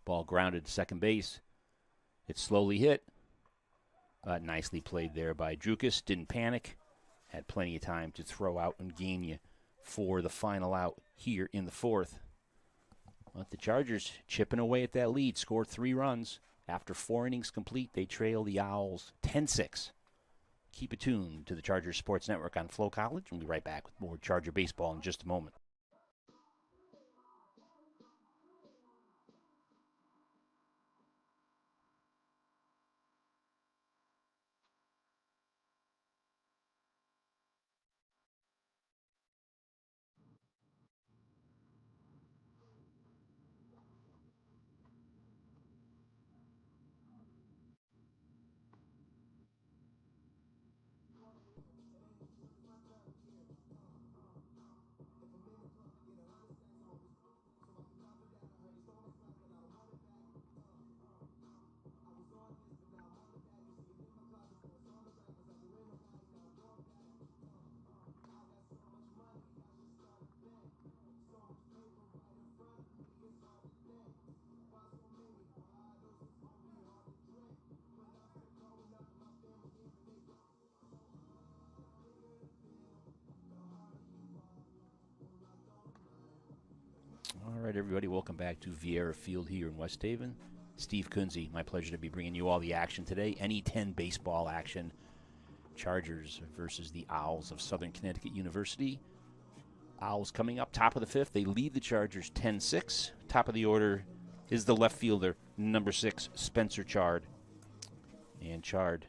Ball grounded to second base. It's slowly hit. Nicely played there by Drukas. Didn't panic. Had plenty of time to throw out Ungania for the final out here in the fourth. But the Chargers chipping away at that lead. Scored 3 runs. After 4 innings complete, they trail the Owls 10-6. Keep it tuned to the Chargers Sports Network on Flow College. We'll be right back with more Charger baseball in just a moment. All right, everybody, welcome back to Vieira Field here in West Haven. Steve Kunze, my pleasure to be bringing you all the action today. Any 10 baseball action. Chargers versus the Owls of Southern Connecticut University. Owls coming up top of the fifth. They lead the Chargers 10-6. Top of the order is the left fielder, number 6, Spencer Chard. And Chard,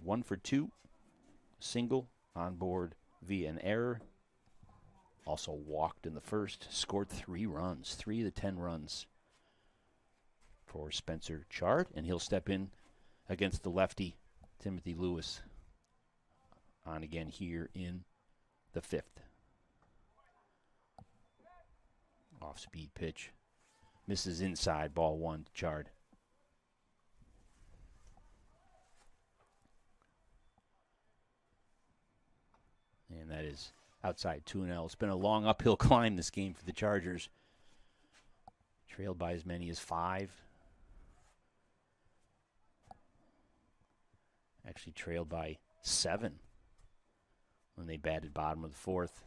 1 for 2, single on board via an error. Also walked in the first, scored 3 runs, 3 of the 10 runs for Spencer Chard, and he'll step in against the lefty, Timothy Lewis, on again here in the fifth. Off-speed pitch. Misses inside, ball 1 to Chard. And that is outside 2-0. It's been a long uphill climb this game for the Chargers. Trailed by as many as 5. Actually trailed by 7 when they batted bottom of the fourth.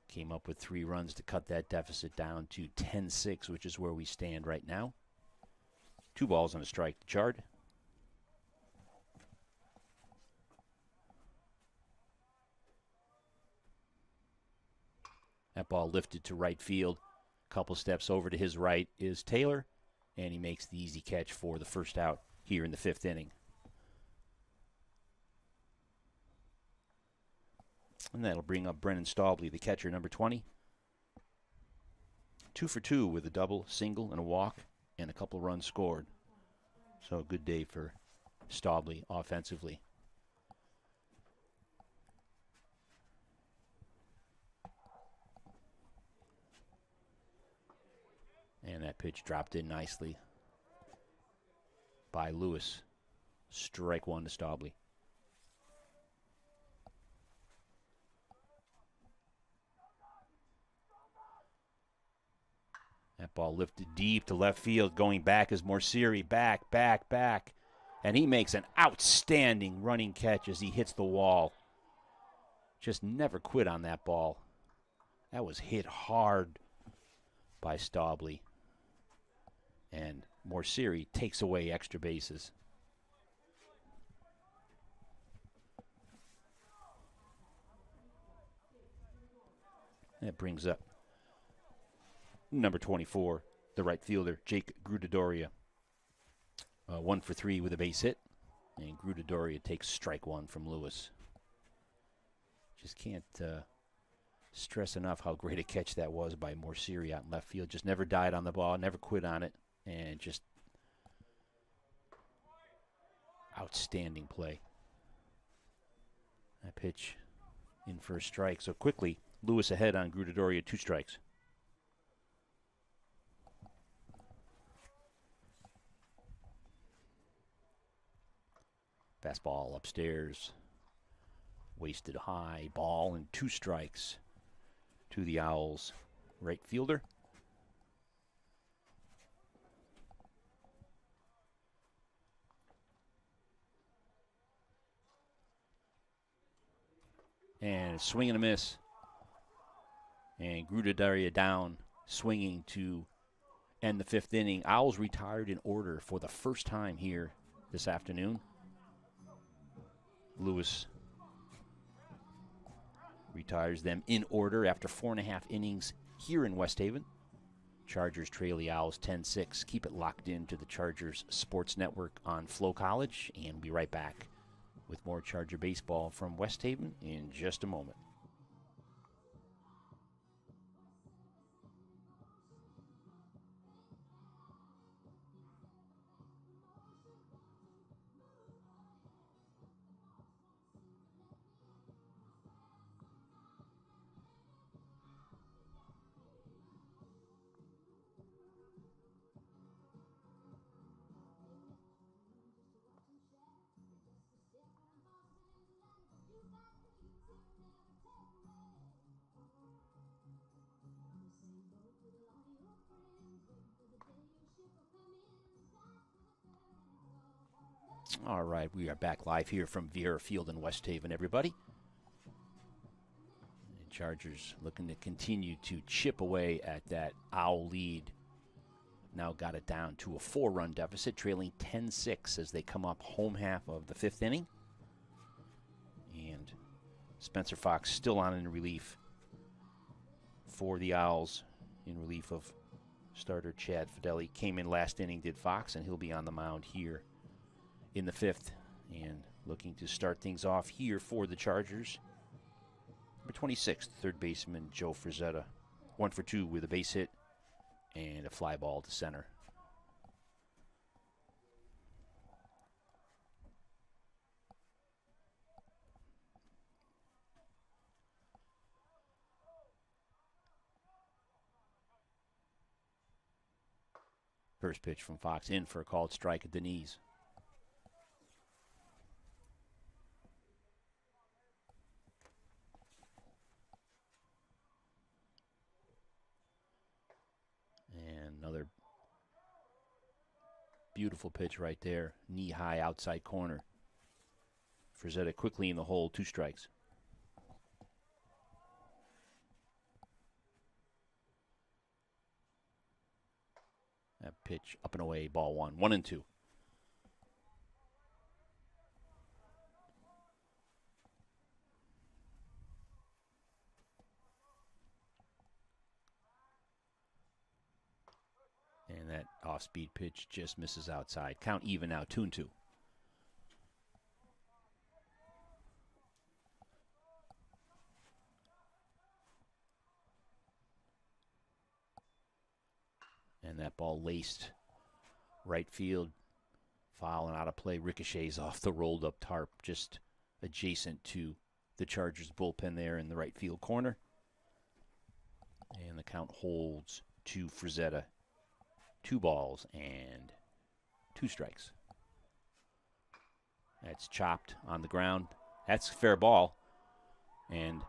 Came up with 3 runs to cut that deficit down to 10-6, which is where we stand right now. 2 balls and a strike to Chard. That ball lifted to right field. A couple steps over to his right is Taylor, and he makes the easy catch for the first out here in the 5th inning. And that'll bring up Brennan Stauble, the catcher, number 20. 2 for 2 with a double, single, and a walk, and a couple runs scored. So a good day for Stauble offensively. And that pitch dropped in nicely by Lewis. Strike 1 to Stauble. That ball lifted deep to left field. Going back is Morsiri. Back, back, back. And he makes an outstanding running catch as he hits the wall. Just never quit on that ball. That was hit hard by Stauble. And Morsiri takes away extra bases. That brings up number 24, the right fielder, Jake Grudadoria. 1 for 3 with a base hit. And Grudadoria takes strike one from Lewis. Just can't stress enough how great a catch that was by Morciri out in left field. Just never died on the ball, never quit on it, and just outstanding play. That pitch in for a strike. So quickly, Lewis ahead on Grudadoria, 2 strikes. Fastball upstairs. Wasted high. Ball and 2 strikes to the Owls' right fielder. And a swing and a miss. And Grudadoria down, swinging to end the 5th inning. Owls retired in order for the first time here this afternoon. Lewis retires them in order after 4.5 innings here in West Haven. Chargers trail the Owls 10-6. Keep it locked into the Chargers Sports Network on Flow College, and we'll be right back with more Charger baseball from West Haven in just a moment. All right, we are back live here from Vieira Field in West Haven, everybody. The Chargers looking to continue to chip away at that Owl lead. Now got it down to a 4-run deficit, trailing 10-6 as they come up home half of the 5th inning. And Spencer Fox still on in relief for the Owls, in relief of starter Chad Fideli. Came in last inning, did Fox, and he'll be on the mound here in the 5th, and looking to start things off here for the Chargers. Number 26, third baseman Joe Frazetta. 1 for 2 with a base hit and a fly ball to center. First pitch from Fox in for a called strike at the knees. Another beautiful pitch right there. Knee-high outside corner. Frazetta quickly in the hole, 2 strikes. That pitch up and away, ball 1. 1-2. And that off-speed pitch just misses outside. Count even now, 2-2. And that ball laced right field, foul and out of play, ricochets off the rolled up tarp, just adjacent to the Chargers bullpen there in the right field corner. And the count holds to Frazetta. 2 balls and 2 strikes. That's chopped on the ground. That's a fair ball. And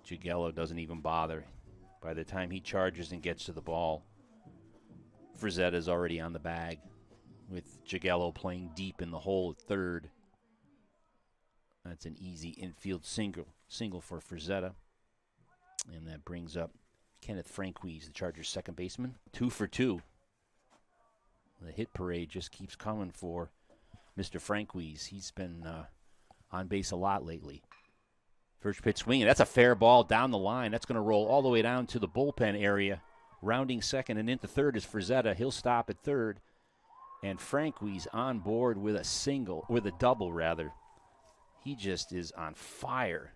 Jagello doesn't even bother. By the time he charges and gets to the ball, Frazetta's already on the bag, with Jagello playing deep in the hole at third. That's an easy infield single for Frazetta. And that brings up Kenneth Franquise, the Chargers' second baseman. 2 for 2. The hit parade just keeps coming for Mr. Franquise. He's been on base a lot lately. First pitch swinging. That's a fair ball down the line. That's going to roll all the way down to the bullpen area. Rounding second and into third is Frazetta. He'll stop at third. And Franquise on board with a double rather. He just is on fire.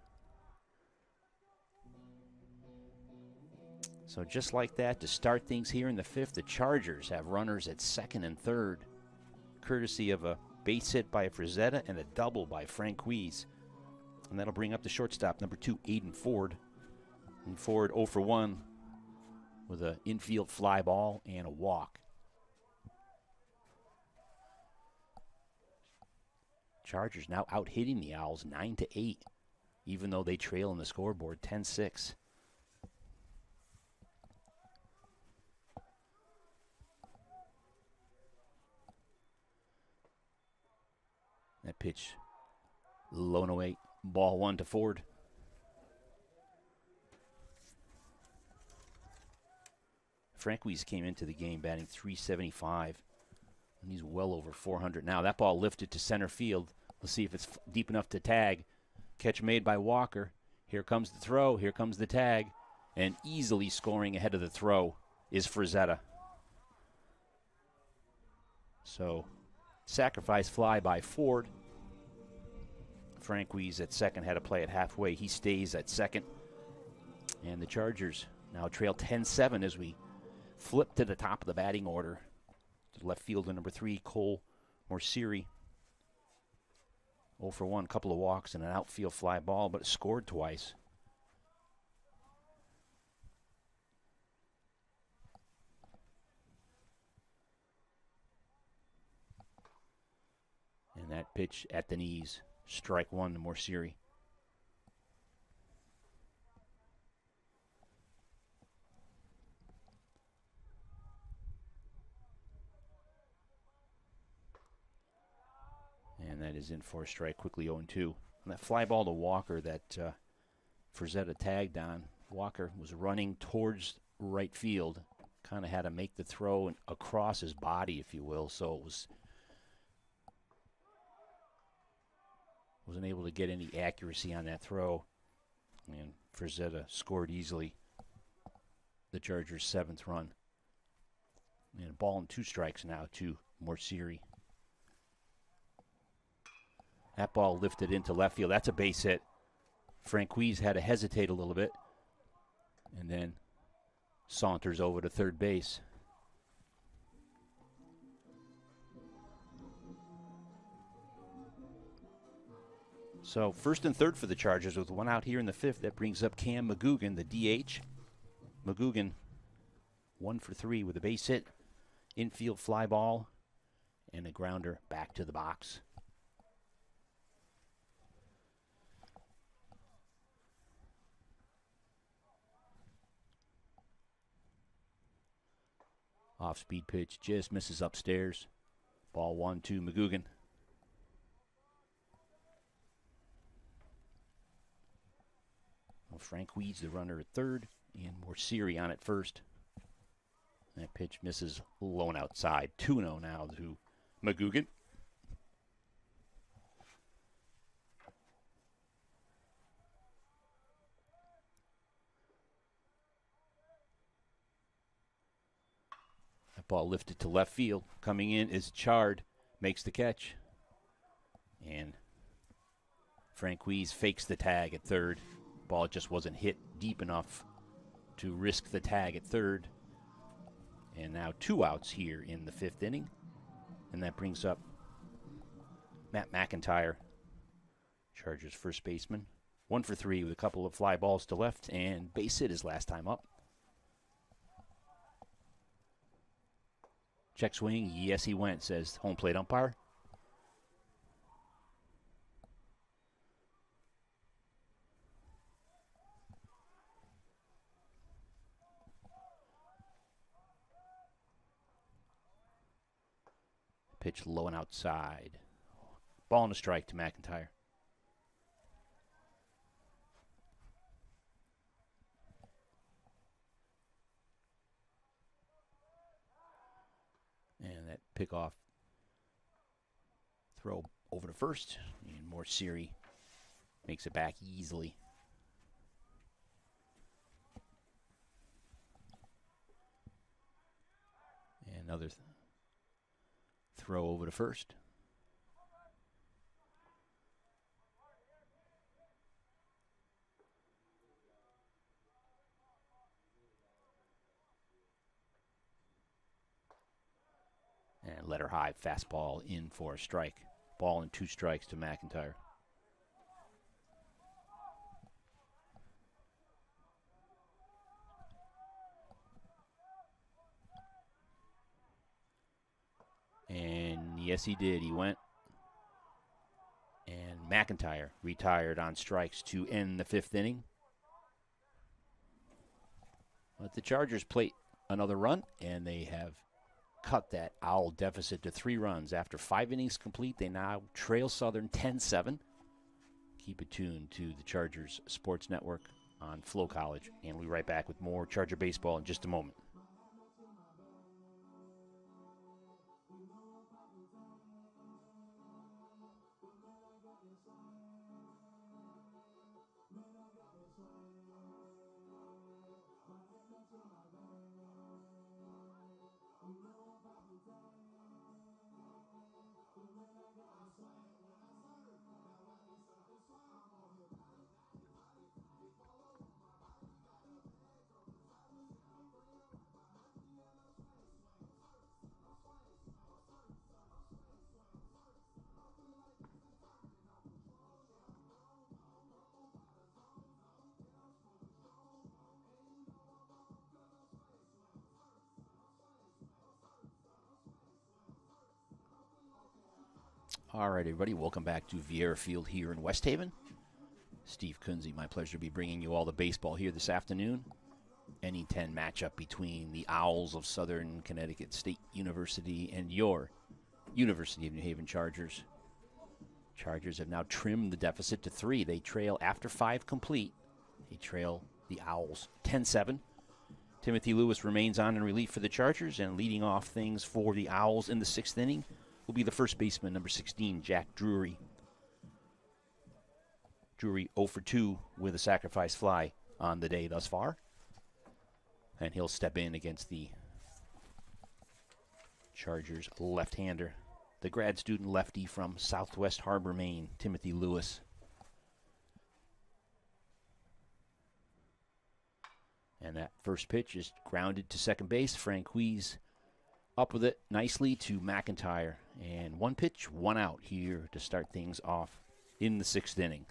So just like that, to start things here in the fifth, the Chargers have runners at second and third, courtesy of a base hit by Frazetta and a double by Franquise. And that'll bring up the shortstop, number 2, Aiden Ford. And Ford 0 for 1 with an infield fly ball and a walk. Chargers now out hitting the Owls 9-8, even though they trail on the scoreboard 10-6. That pitch, low and away, ball 1 to Ford. Franquise came into the game batting .375, and he's well over 400 now. That ball lifted to center field. Let's see if it's deep enough to tag. Catch made by Walker. Here comes the throw. Here comes the tag. And easily scoring ahead of the throw is Frazetta. So, sacrifice fly by Ford. Franquise at second had to play it halfway. He stays at second. And the Chargers now trail 10-7 as we flip to the top of the batting order. To left fielder number 3, Cole Morsiri. 0 for 1, couple of walks and an outfield fly ball, but it scored twice. And that pitch at the knees. Strike 1 to Morsiri. And that is in for a strike, quickly 0-2. And that fly ball to Walker that Frazetta tagged on. Walker was running towards right field. Kind of had to make the throw across his body, if you will. So it wasn't able to get any accuracy on that throw. And Frazetta scored easily. The Chargers' 7th run. And a ball and 2 strikes now to Morsiri. That ball lifted into left field. That's a base hit. Franquise had to hesitate a little bit. And then saunters over to third base. So first and third for the Chargers with 1 out here in the 5th. That brings up Cam McGugan, the DH. McGugan 1 for 3 with a base hit, infield fly ball, and a grounder back to the box. Off-speed pitch just misses upstairs. Ball 1 to McGugan. Well, Franquise, the runner at third, and Morsiri on at first. That pitch misses low and outside. 2-0 now to McGugan. That ball lifted to left field. Coming in is Chard. Makes the catch. And Franquise fakes the tag at third. Ball just wasn't hit deep enough to risk the tag at third. And now 2 outs here in the 5th inning. And that brings up Matt McIntyre, Chargers first baseman. 1 for 3 with a couple of fly balls to left and base hit his last time up. Check swing, yes he went, says home plate umpire. Pitch low and outside. Ball and a strike to McIntyre. And that pickoff throw over to first. And Morsiri makes it back easily. Another throw over to first. And let her high fastball in for a strike. Ball and 2 strikes to McIntyre. And yes, he did. He went. And McIntyre retired on strikes to end the 5th inning. But the Chargers plate another run, and they have cut that Owl deficit to 3 runs. After 5 innings complete, they now trail Southern 10-7. Keep it tuned to the Chargers Sports Network on Flow College, and we'll be right back with more Charger baseball in just a moment. All right, everybody, welcome back to Vieira Field here in West Haven. Steve Kunze, my pleasure to be bringing you all the baseball here this afternoon. Any 10 matchup between the Owls of Southern Connecticut State University and your University of New Haven Chargers. Chargers have now trimmed the deficit to 3. They trail after 5 complete. They trail the Owls 10-7. Timothy Lewis remains on in relief for the Chargers, and leading off things for the Owls in the 6th inning will be the first baseman, number 16, Jack Drury. Drury 0 for 2 with a sacrifice fly on the day thus far. And he'll step in against the Chargers left-hander, the grad student lefty from Southwest Harbor, Maine, Timothy Lewis. And that first pitch is grounded to second base. Frank Huiz up with it nicely to McIntyre. And 1 pitch, 1 out here to start things off in the 6th inning.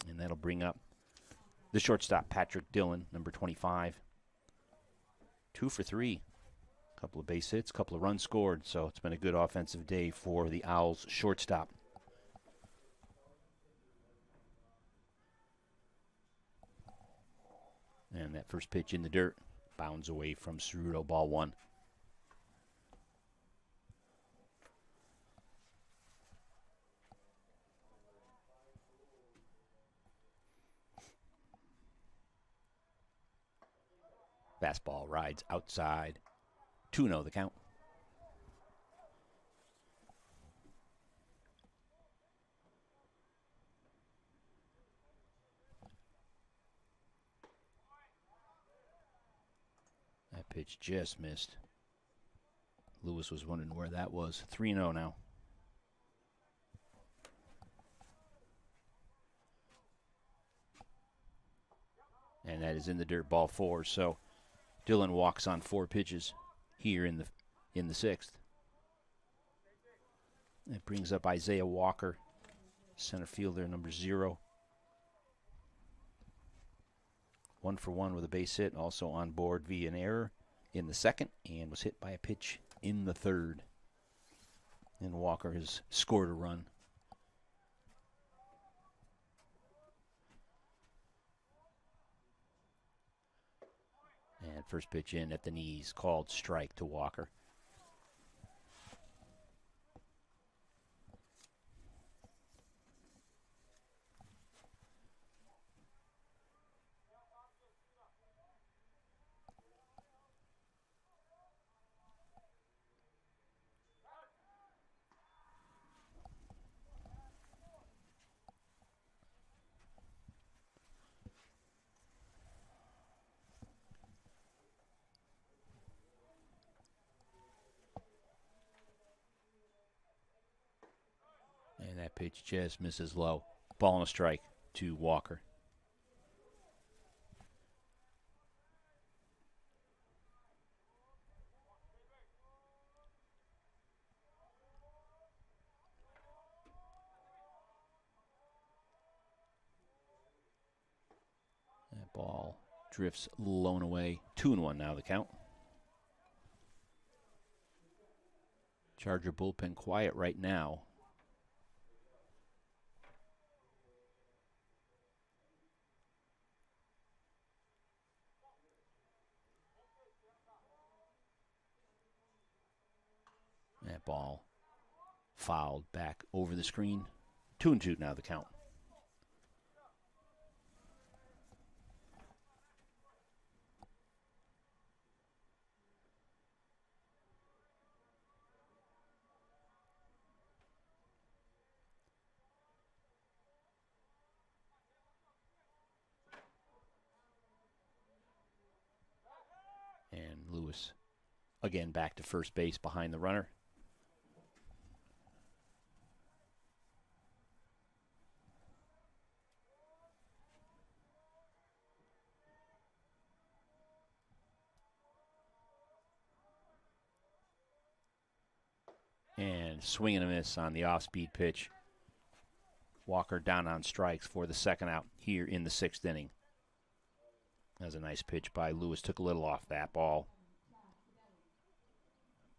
And that'll bring up the shortstop, Patrick Dillon, number 25. 2 for 3. Couple of base hits, couple of runs scored. So it's been a good offensive day for the Owls shortstop. And that first pitch in the dirt bounds away from Ceruto, ball 1. Fastball rides outside. 2-0 the count. That pitch just missed. Lewis was wondering where that was. 3-0 now. And that is in the dirt, ball 4. So Dillon walks on 4 pitches here in the 6th. That brings up Isaiah Walker, center fielder, number 0. 1 for 1 with a base hit, also on board via an error in the 2nd, and was hit by a pitch in the 3rd. And Walker has scored a run. And first pitch in at the knees, called strike to Walker. that pitch just misses low. Ball and a strike to Walker. That ball drifts low and away. 2-1 now the count. Charger bullpen quiet right now. That ball fouled back over the screen. 2-2 now the count. And Lewis again back to first base behind the runner. And swing and a miss on the off-speed pitch. Walker down on strikes for the second out here in the 6th inning. That was a nice pitch by Lewis. Took a little off that ball.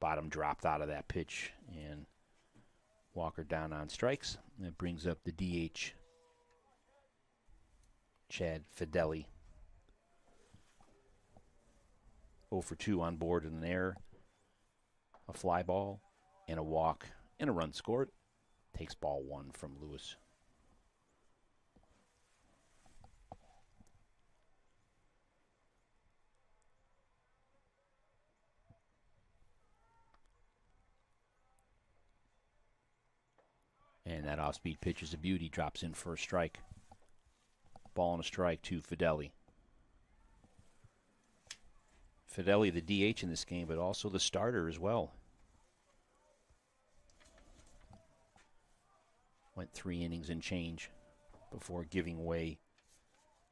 Bottom dropped out of that pitch. And Walker down on strikes. That brings up the DH, Chad Fideli. 0 for 2 on board with an error, a fly ball, and a walk, and a run scored. Takes ball 1 from Lewis. And that off-speed pitch is a beauty. Drops in for a strike. Ball and a strike to Fideli. Fideli, the DH in this game, but also the starter as well. Went 3 innings and change before giving way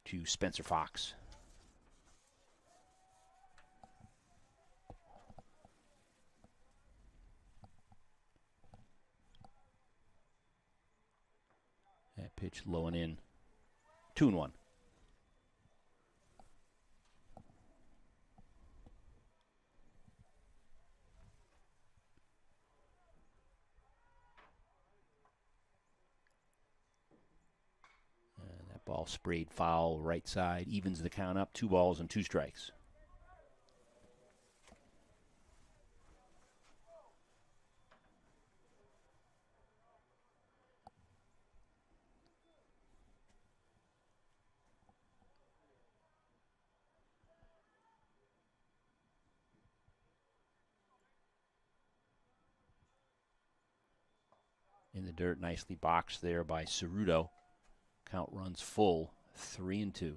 to Spencer Fox. That pitch low and in. 2-1. That ball sprayed foul right side. Evens the count up. 2 balls and 2 strikes. In the dirt, nicely boxed there by Ceruto. Count runs full, 3-2.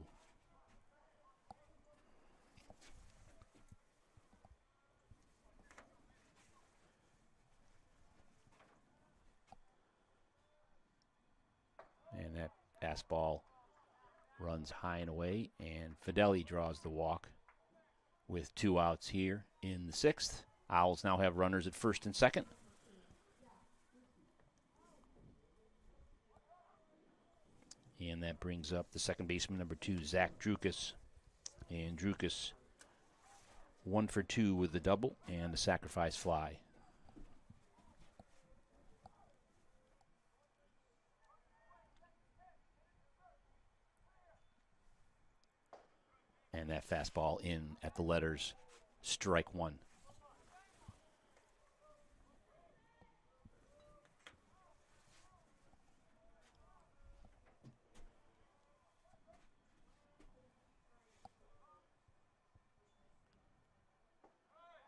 And that fastball runs high and away, and Fideli draws the walk with 2 outs here in the 6th. Owls now have runners at first and second. And that brings up the second baseman, number 2, Zach Drukas. And Drukas 1 for 2 with the double and the sacrifice fly. And that fastball in at the letters, strike 1.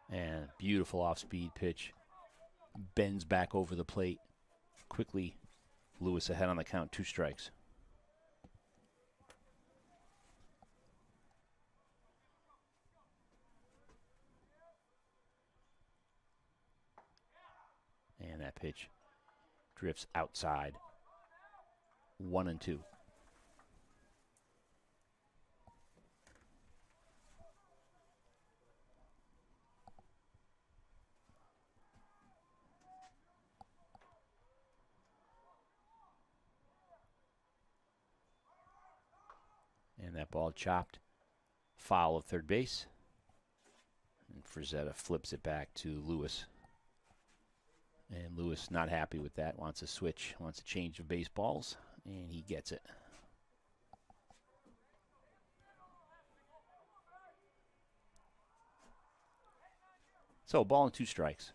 And beautiful off-speed pitch. Bends back over the plate. Quickly, Lewis ahead on the count, 2 strikes. And that pitch drifts outside. 1-2. And that ball chopped. Foul of third base. And Frazetta flips it back to Lewis. And Lewis not happy with that. Wants a switch. Wants a change of baseballs. And he gets it. So, ball and 2 strikes.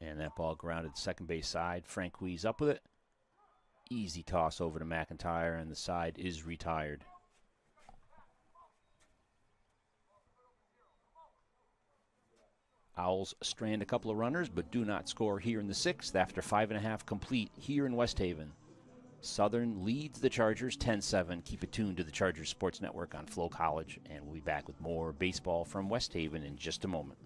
And that ball grounded second base side. Franqui's up with it. Easy toss over to McIntyre, and the side is retired. Owls strand a couple of runners, but do not score here in the 6th after 5.5 complete here in West Haven. Southern leads the Chargers 10-7. Keep it tuned to the Chargers Sports Network on Flow College, and we'll be back with more baseball from West Haven in just a moment.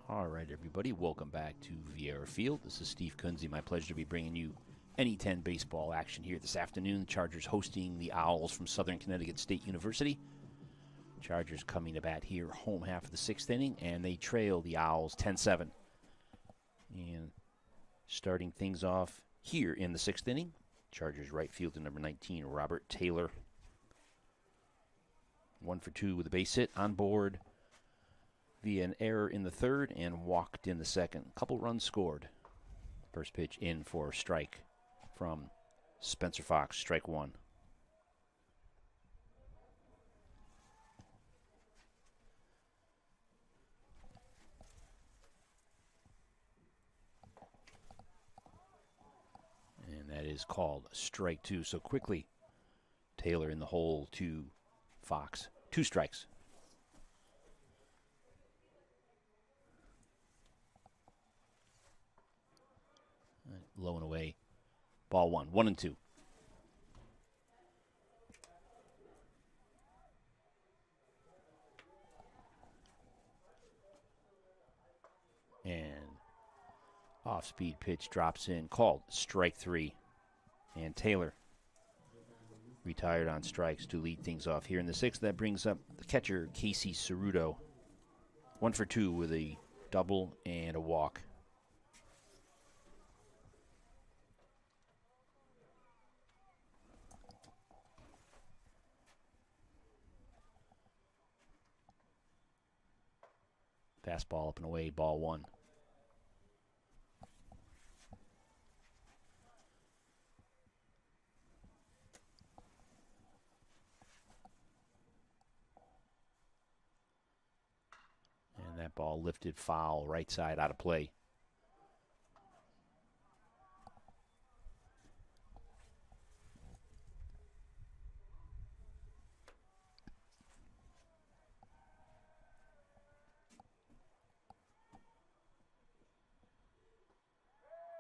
All right, everybody, welcome back to Vieira Field. This is Steve Kunze. My pleasure to be bringing you any 10 baseball action here this afternoon. The Chargers hosting the Owls from Southern Connecticut State University. Chargers coming to bat here, home half of the 6th inning, and they trail the Owls 10-7. And starting things off here in the 6th inning, Chargers right fielder number 19, Robert Taylor. 1 for 2 with a base hit on board via an error in the 3rd and walked in the 2nd. Couple runs scored. First pitch in for a strike from Spencer Fox, strike 1. And that is called strike 2. So quickly, Taylor in the hole to Fox. 2 strikes. Low and away. Ball 1. 1-2. And off-speed pitch drops in. Called strike 3. And Taylor retired on strikes to lead things off here in the 6th. That brings up the catcher, Casey Ceruto. 1 for 2 with a double and a walk. Fastball up and away, ball 1. And that ball lifted foul, right side out of play.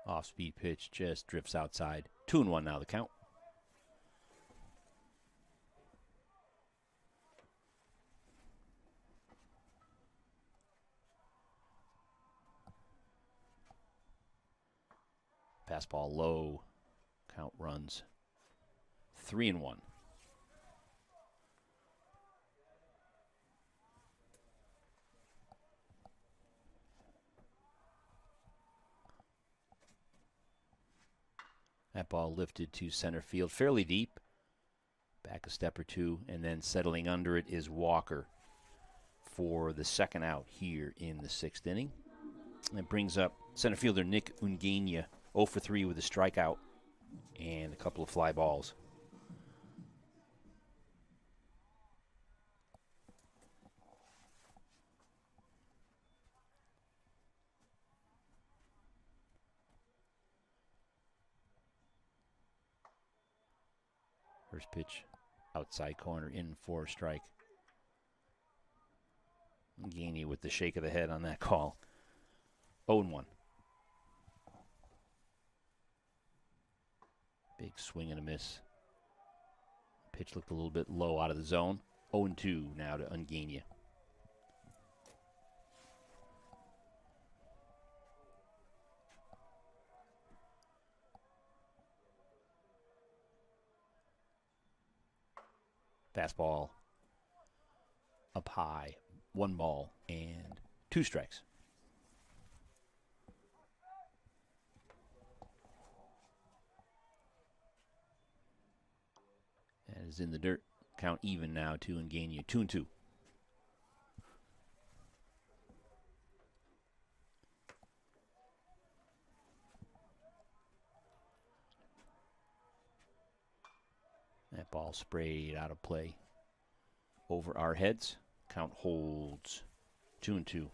Off-speed pitch just drifts outside. 2-1 now the count. Fastball low. Count runs 3-1. That ball lifted to center field fairly deep. Back a step or two, and then settling under it is Walker for the second out here in the 6th inning. That brings up center fielder Nick Ungania, 0 for 3 with a strikeout and a couple of fly balls. First pitch, outside corner, in for a strike. Ungania with the shake of the head on that call. 0-1. Big swing and a miss. Pitch looked a little bit low out of the zone. 0-2 now to Ungania. Fastball up high. 1 ball and 2 strikes. That is in the dirt. Count even now to Ungania. 2-2. That ball sprayed out of play over our heads. Count holds 2-2.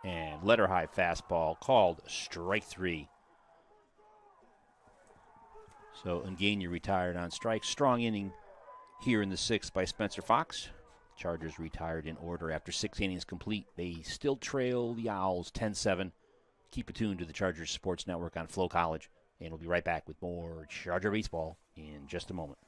And letter high fastball called strike 3. So Ungania retired on strike. Strong inning here in the 6th by Spencer Fox. Chargers retired in order after 6 innings complete. They still trail the Owls 10-7. Keep it tuned to the Chargers Sports Network on Flow College, and we'll be right back with more Charger baseball in just a moment.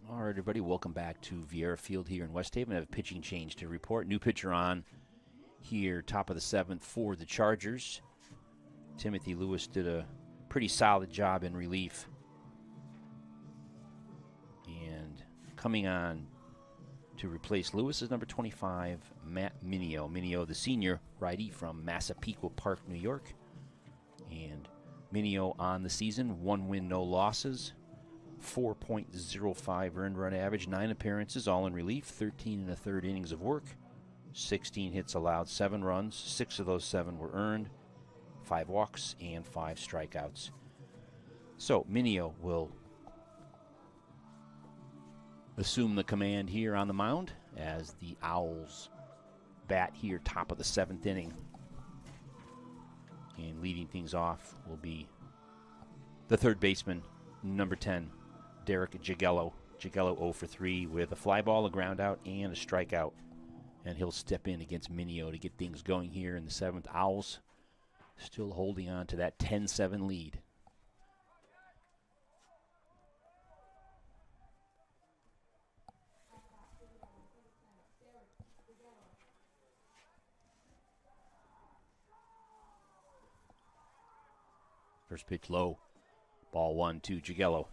All right, everybody, welcome back to Vieira Field here in West Haven. I have a pitching change to report. New pitcher on here, top of the 7th for the Chargers. Timothy Lewis did a pretty solid job in relief. And coming on to replace Lewis is number 25, Matt Mineo. Mineo, the senior righty from Massapequa Park, New York. And Mineo on the season, 1 win, no losses. 4.05 earned run average, 9 appearances, all in relief, 13 1/3 innings of work, 16 hits allowed, 7 runs, 6 of those 7 were earned, 5 walks, and 5 strikeouts. So Mineo will assume the command here on the mound as the Owls bat here top of the 7th inning. And leading things off will be the third baseman, number 10, Derek Jagello. Jagello 0 for 3 with a fly ball, a ground out, and a strikeout. And he'll step in against Mineo to get things going here in the 7th. Owls still holding on to that 10-7 lead. First pitch low. Ball 1 to Jagello.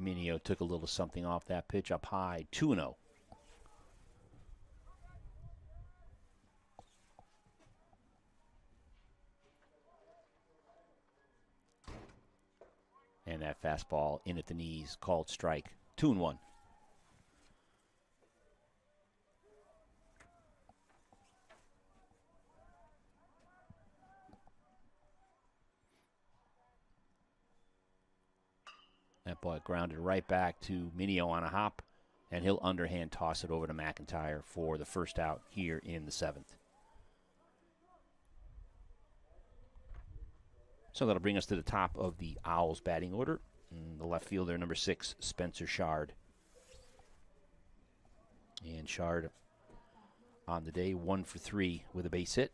Minio took a little something off that pitch up high, 2-0. And that fastball in at the knees, called strike, 2-1. That ball grounded right back to Minio on a hop, and he'll underhand toss it over to McIntyre for the first out here in the 7th. So that'll bring us to the top of the Owls batting order. And the left fielder, number 6, Spencer Shard. And Shard on the day, 1 for 3 with a base hit.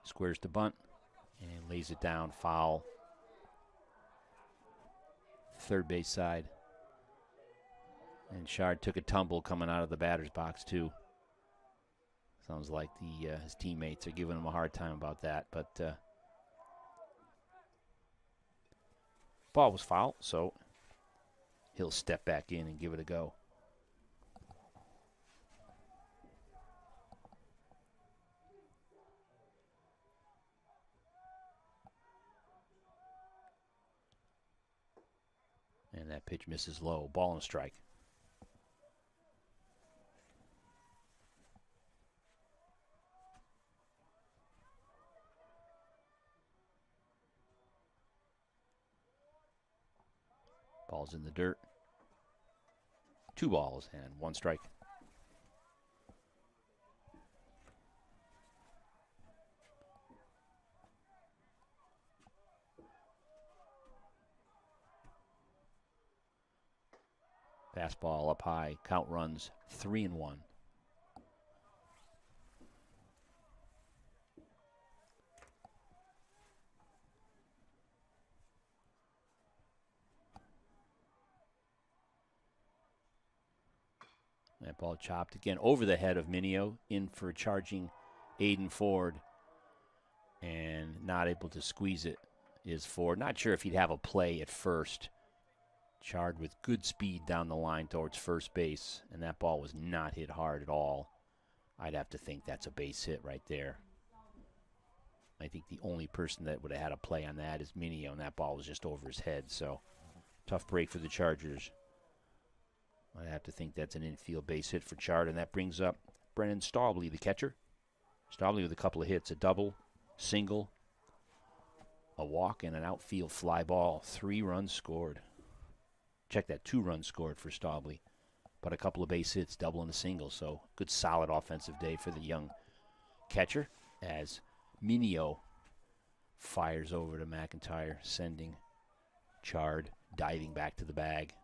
Squares to bunt and lays it down, foul. Third base side. And Shard took a tumble coming out of the batter's box too. Sounds like his teammates are giving him a hard time about that, but ball was foul, so he'll step back in and give it a go. And that pitch misses low. Ball and a strike. Ball's in the dirt. 2 balls and 1 strike. Fastball up high. Count runs 3-1. That ball chopped again over the head of Minio, in for charging Aiden Ford, and not able to squeeze it is Ford. Not sure if he'd have a play at first. Chard with good speed down the line towards first base, and that ball was not hit hard at all. I'd have to think that's a base hit right there. I think the only person that would have had a play on that is Minio, and that ball was just over his head, so tough break for the Chargers. I have to think that's an infield base hit for Chard, and that brings up Brennan Staubley, the catcher. Staubley with a couple of hits, a double, single, a walk, and an outfield fly ball. 3 runs scored. Check that, 2 runs scored for Staubley, but a couple of base hits, double and a single. So good, solid offensive day for the young catcher as Minio fires over to McIntyre, sending Chard diving back to the bag.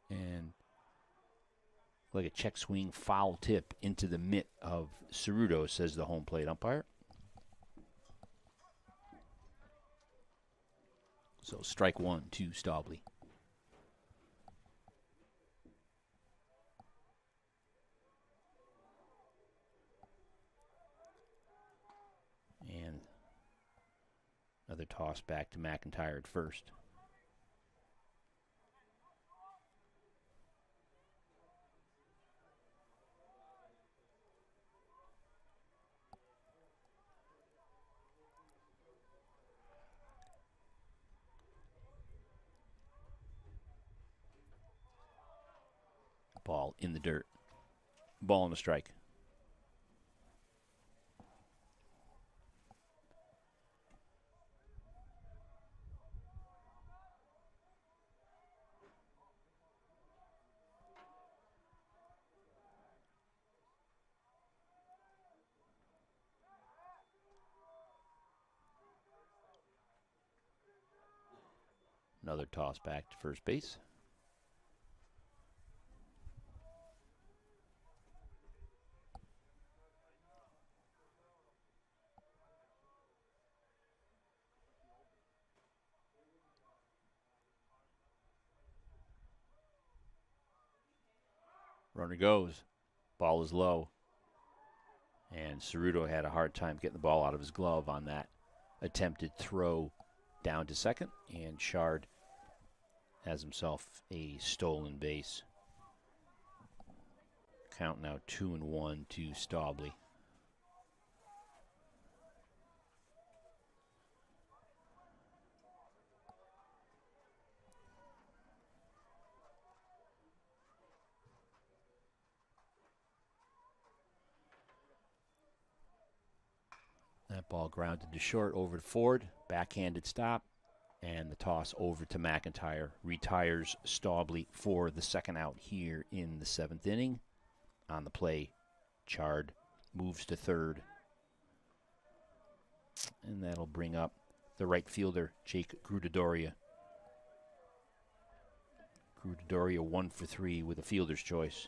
And like a check swing foul tip into the mitt of Cerudo, says the home plate umpire. So strike 1 to Staubley. And another toss back to McIntyre at first. Ball in the dirt. Ball and a strike. Another toss back to first base. Runner goes. Ball is low. And Ceruto had a hard time getting the ball out of his glove on that attempted throw down to second. And Chard has himself a stolen base. Count now 2-1 to Staubley. That ball grounded to short over to Ford. Backhanded stop. And the toss over to McIntyre. Retires Staubley for the second out here in the 7th inning. On the play, Chard moves to third. And that'll bring up the right fielder, Jake Grudadoria. Grudadoria 1 for 3 with a fielder's choice.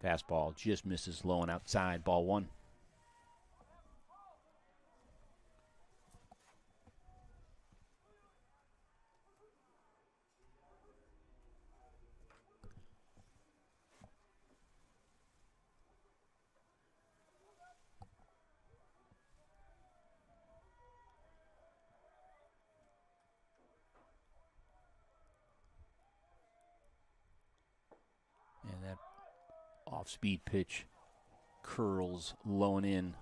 Fastball just misses low and outside. Ball 1. And that off-speed pitch curls low and in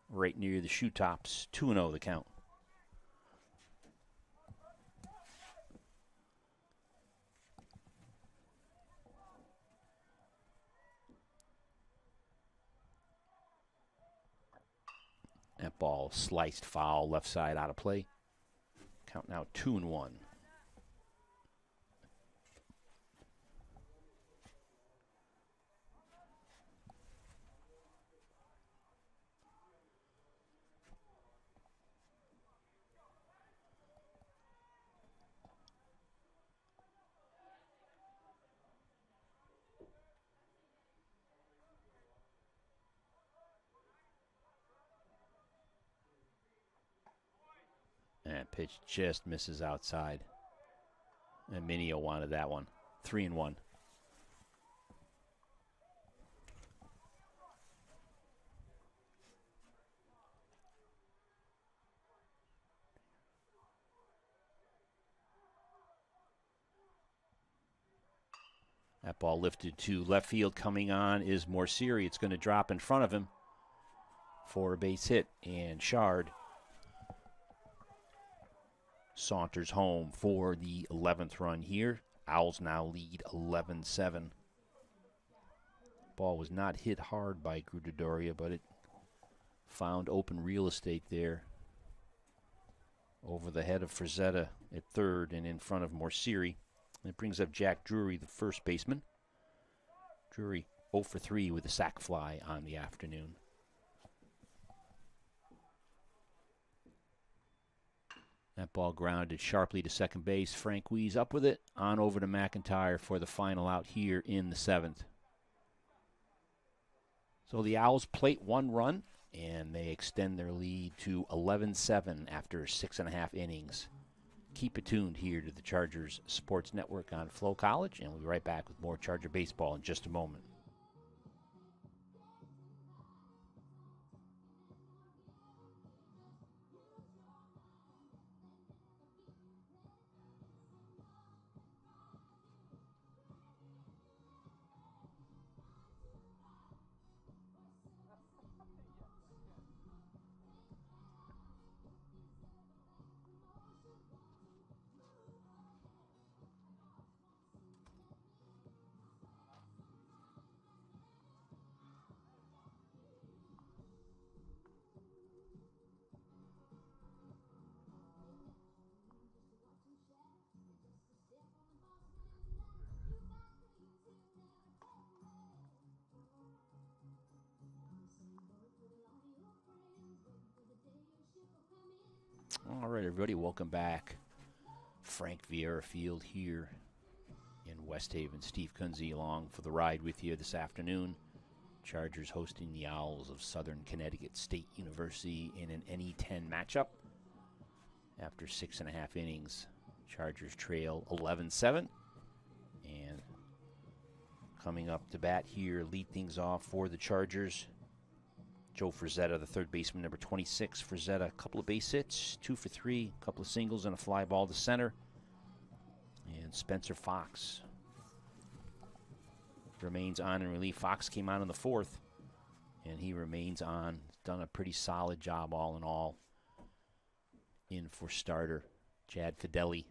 right near the shoe tops. 2-0 the count. That ball sliced foul, left side out of play. Count now 2-1. And pitch just misses outside. And Minio wanted that one. 3-1. That ball lifted to left field. Coming on is Morciri. It's going to drop in front of him for a base hit. And Chard saunters home for the 11th run here. Owls now lead 11-7. Ball was not hit hard by Grudadoria, but it found open real estate there over the head of Frazetta at third and in front of Morciri. It brings up Jack Drury, the first baseman. Drury 0 for 3 with a sac fly on the afternoon. That ball grounded sharply to second base. Frank Weiss up with it. On over to McIntyre for the final out here in the 7th. So the Owls plate 1 run, and they extend their lead to 11-7 after 6.5 innings. Keep it tuned here to the Chargers Sports Network on Flow College, and we'll be right back with more Charger baseball in just a moment. All right, everybody, welcome back. Frank Vieira Field here West Haven. Steve Kunze along for the ride with you this afternoon. Chargers hosting the Owls of Southern Connecticut State University in an NE10 matchup. After 6.5 innings, Chargers trail 11-7. And coming up to bat here, lead things off for the Chargers, Joe Frazetta, the third baseman, number 26. Frazetta, a couple of base hits, 2 for 3, a couple of singles and a fly ball to center. And Spencer Fox remains on in relief. Fox came on in the fourth, and he remains on. Done a pretty solid job all in all. In for starter Chad Fideli.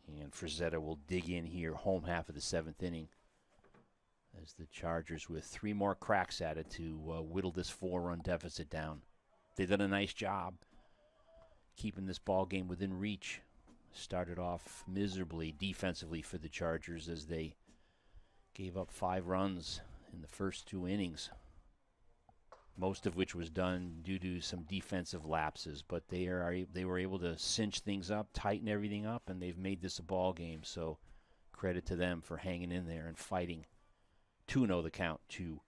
And Frazetta will dig in here, home half of the 7th inning, as the Chargers with 3 more cracks at it to whittle this 4-run deficit down. They've done a nice job keeping this ball game within reach. Started off miserably defensively for the Chargers as they gave up 5 runs in the first 2 innings, most of which was done due to some defensive lapses. But they were able to cinch things up, tighten everything up, and they've made this a ball game. So credit to them for hanging in there and fighting. 2-0 the count to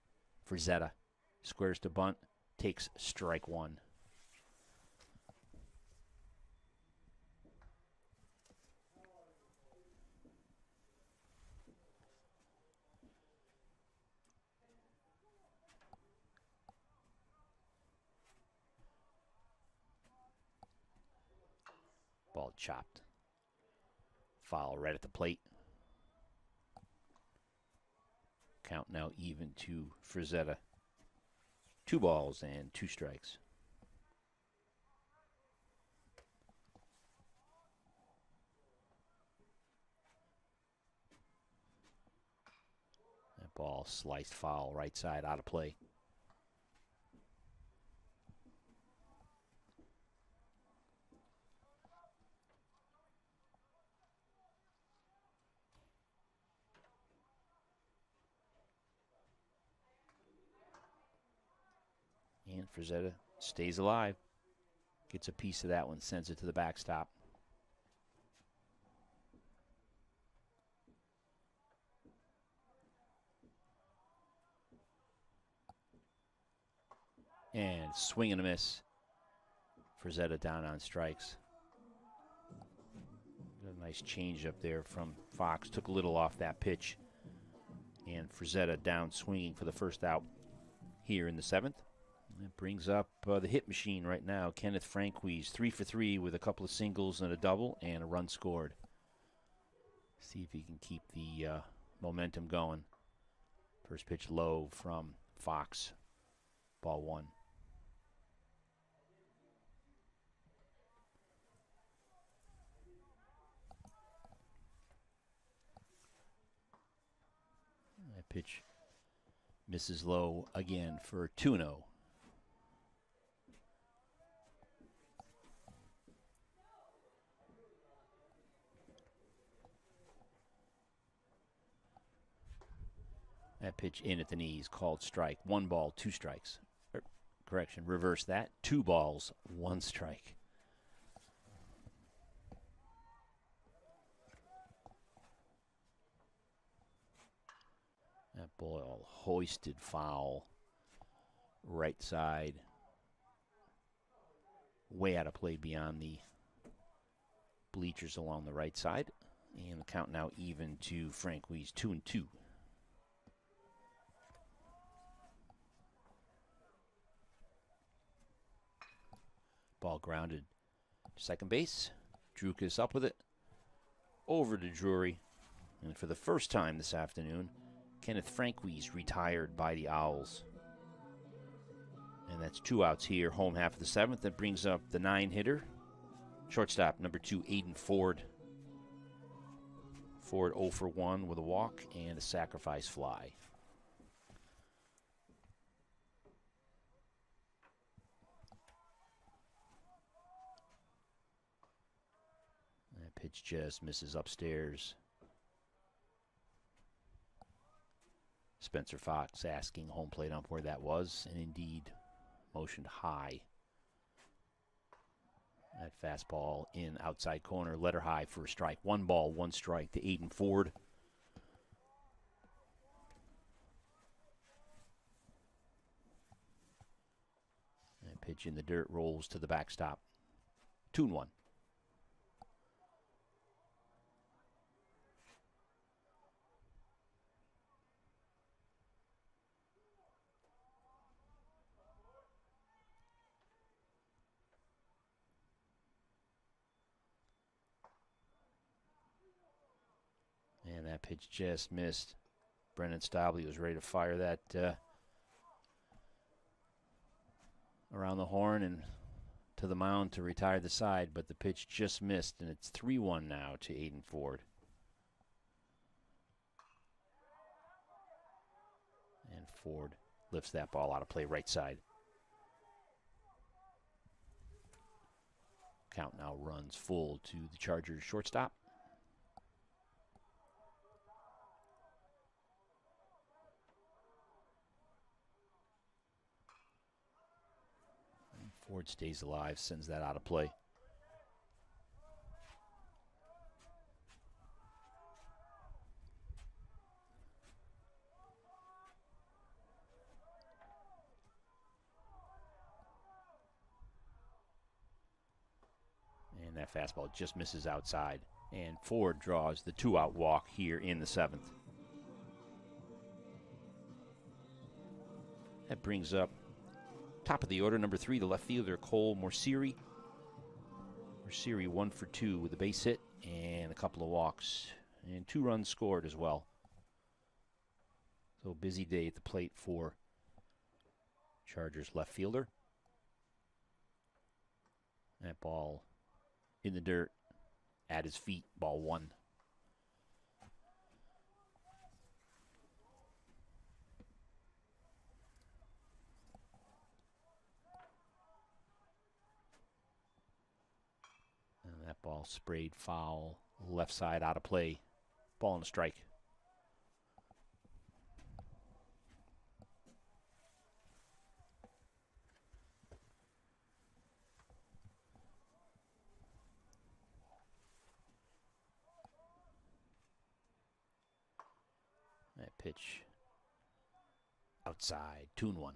Frazetta. Squares to bunt, takes strike 1. Ball chopped. Foul right at the plate. Count now even to Frazetta. 2 balls and 2 strikes. That ball sliced foul, right side, out of play. And Frazetta stays alive. Gets a piece of that one, sends it to the backstop. And swing and a miss. Frazetta down on strikes. A nice change up there from Fox. Took a little off that pitch. And Frazetta down swinging for the first out here in the 7th. That brings up the hit machine right now. Kenneth Franquise, 3 for 3 with a couple of singles and a double and a run scored. See if he can keep the momentum going. First pitch low from Fox. Ball 1. That pitch misses low again for 2-0. That pitch in at the knees, called strike. 1 ball, 2 strikes. Correction, reverse that. 2 balls, 1 strike. That ball hoisted foul. Right side. Way out of play beyond the bleachers along the right side. And the count now even to Franquise, 2-2. Ball grounded to second base. Drukas up with it. Over to Drury. And for the first time this afternoon, Kenneth Franquise retired by the Owls. And that's 2 outs here, home half of the 7th. That brings up the 9-hitter. Shortstop, number 2, Aiden Ford. Ford 0 for 1 with a walk and a sacrifice fly. That pitch just misses upstairs. Spencer Fox asking home plate ump where that was, and indeed motioned high. That fastball in outside corner, letter high for a strike. 1 ball, 1 strike to Aiden Ford. Pitch in the dirt, rolls to the backstop. 2-1. And that pitch just missed. Brennan Stobley was ready to fire that around the horn and to the mound to retire the side, but the pitch just missed, and it's 3-1 now to Aiden Ford. And Ford lifts that ball out of play right side. Count now runs full to the Chargers shortstop. And Ford stays alive, sends that out of play. And that fastball just misses outside. And Ford draws the 2-out walk here in the 7th. That brings up top of the order, number 3, the left fielder, Cole Morsiri. Morsiri 1 for 2 with a base hit and a couple of walks. And 2 runs scored as well. So busy day at the plate for Chargers left fielder. That ball in the dirt at his feet, ball 1. And that ball sprayed foul, left side out of play, ball and a strike. That pitch outside, 2-1.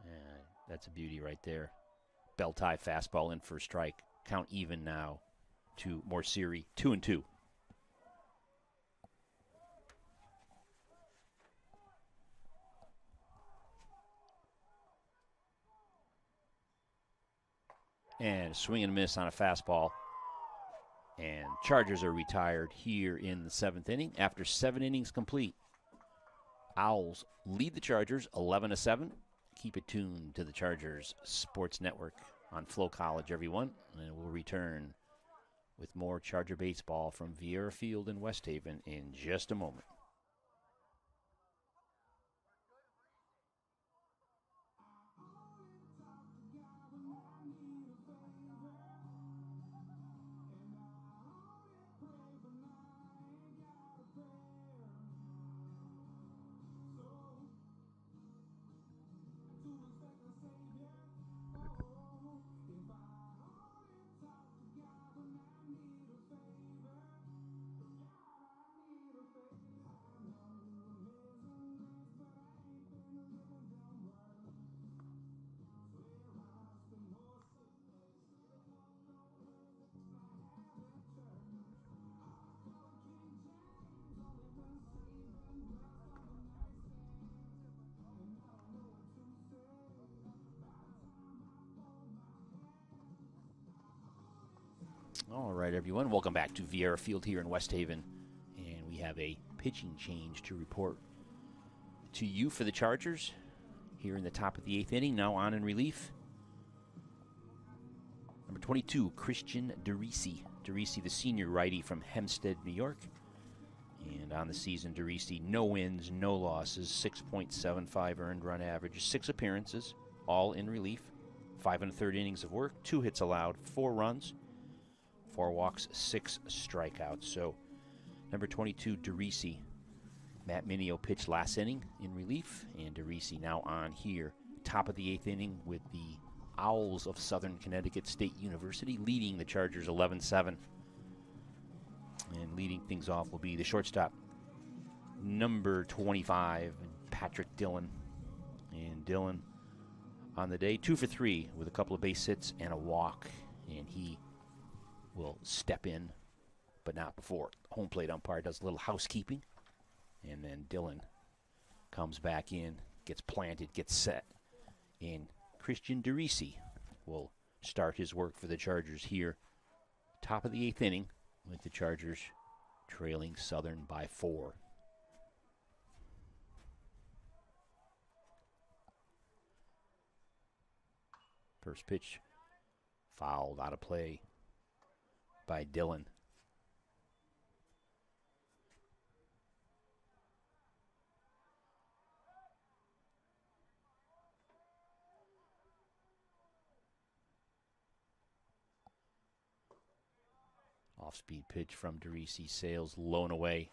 And that's a beauty right there. Bell tie fastball in for a strike. Count even now to Morsiri, 2-2. And a swing and a miss on a fastball. And Chargers are retired here in the 7th inning. After 7 innings complete, Owls lead the Chargers 11-7. Keep it tuned to the Chargers Sports Network on Flow College, everyone. And we'll return with more Charger baseball from Vieira Field in West Haven in just a moment. All right, everyone. Welcome back to Vieira Field here in West Haven. And we have a pitching change to report to you for the Chargers here in the top of the 8th inning. Now on in relief, number 22, Christian DeRisi. DeRisi, the senior righty from Hempstead, New York. And on the season, DeRisi, no wins, no losses, 6.75 earned run average, 6 appearances, all in relief, 5 1/3 innings of work, 2 hits allowed, 4 runs, 4 walks, 6 strikeouts. So, number 22, DeRisi. Matt Minio pitched last inning in relief, and DeRisi now on here. Top of the 8th inning with the Owls of Southern Connecticut State University, leading the Chargers 11-7. And leading things off will be the shortstop, number 25, Patrick Dillon. And Dillon on the day, 2 for 3 with a couple of base hits and a walk. And he will step in, but not before home plate umpire does a little housekeeping. And then Dillon comes back in, gets planted, gets set. And Christian DeRisi will start his work for the Chargers here. Top of the 8th inning with the Chargers trailing Southern by 4. First pitch fouled out of play by Dillon. Off-speed pitch from DeRisi, sails low and away.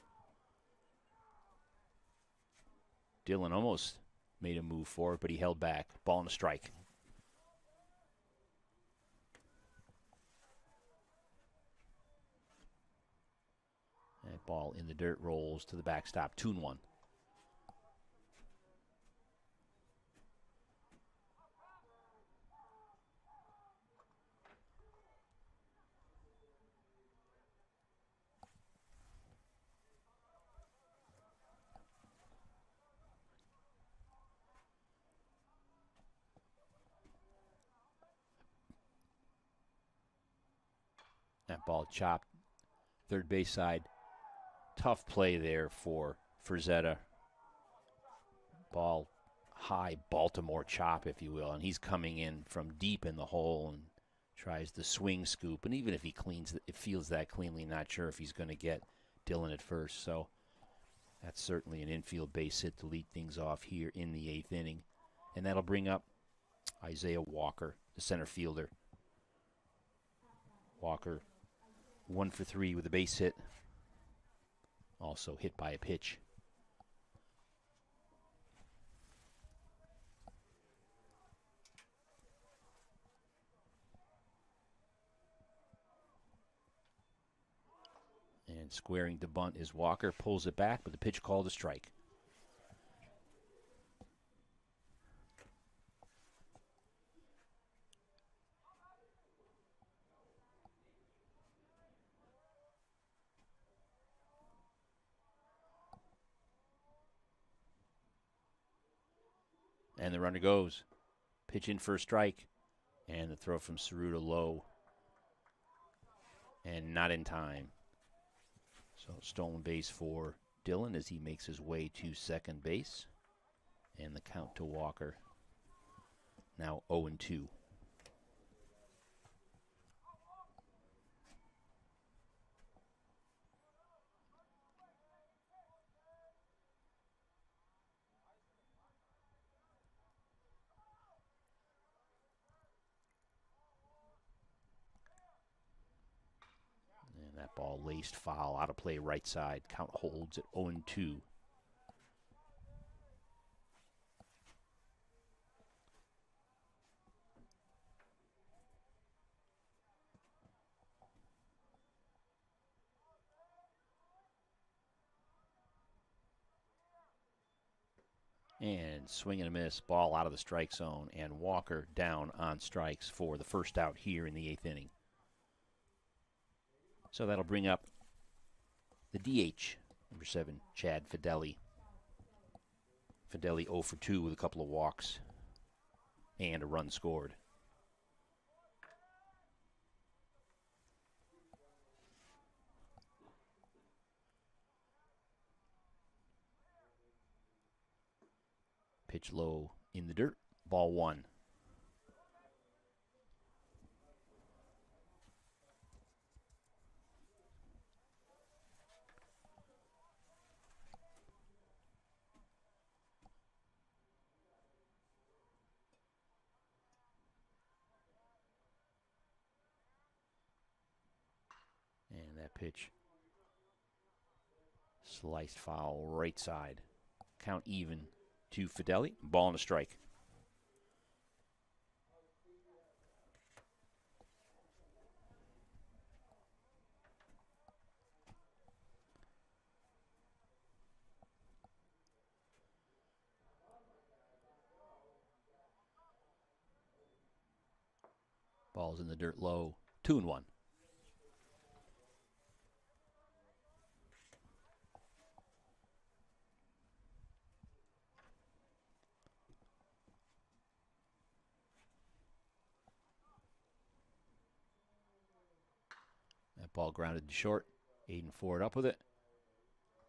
Dillon almost made a move for it, but he held back. Ball and a strike. That ball in the dirt rolls to the backstop, 2-1. That ball chopped third base side. Tough play there for Zeta. Ball high Baltimore chop, if you will, and he's coming in from deep in the hole and tries the swing scoop. And even if he cleans it, feels that cleanly, not sure if he's going to get Dillon at first. So that's certainly an infield base hit to lead things off here in the 8th inning. And that'll bring up Isaiah Walker, the center fielder. Walker 1 for 3 with a base hit. Also hit by a pitch. And squaring to bunt is Walker. Pulls it back, but the pitch called a strike. And the runner goes. Pitch in for a strike. And the throw from Cerruta low. And not in time. So stolen base for Dillon as he makes his way to second base. And the count to Walker. Now 0-2. That ball laced foul, out of play right side. Count holds at 0-2. And swing and a miss, ball out of the strike zone, and Walker down on strikes for the first out here in the 8th inning. So that'll bring up the DH, number 7, Chad Fideli. Fideli 0 for 2 with a couple of walks and a run scored. Pitch low in the dirt, ball 1. And that pitch sliced foul right side. Count even to Fideli. Ball and a strike. Ball's in the dirt low. 2-1. That ball grounded to short. Aiden Ford up with it.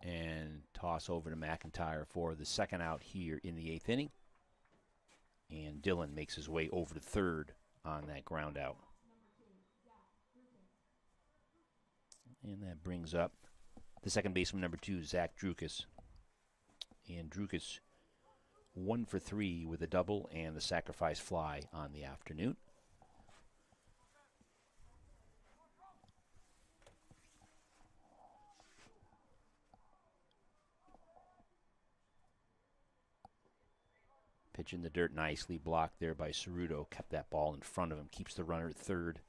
And toss over to McIntyre for the second out here in the 8th inning. And Dillon makes his way over to third on that ground out. And that brings up the second baseman, number 2, Zach Drukas. And Drukas 1 for 3 with a double and the sacrifice fly on the afternoon. Pitch in the dirt, nicely blocked there by Ceruto. Kept that ball in front of him, keeps the runner at third.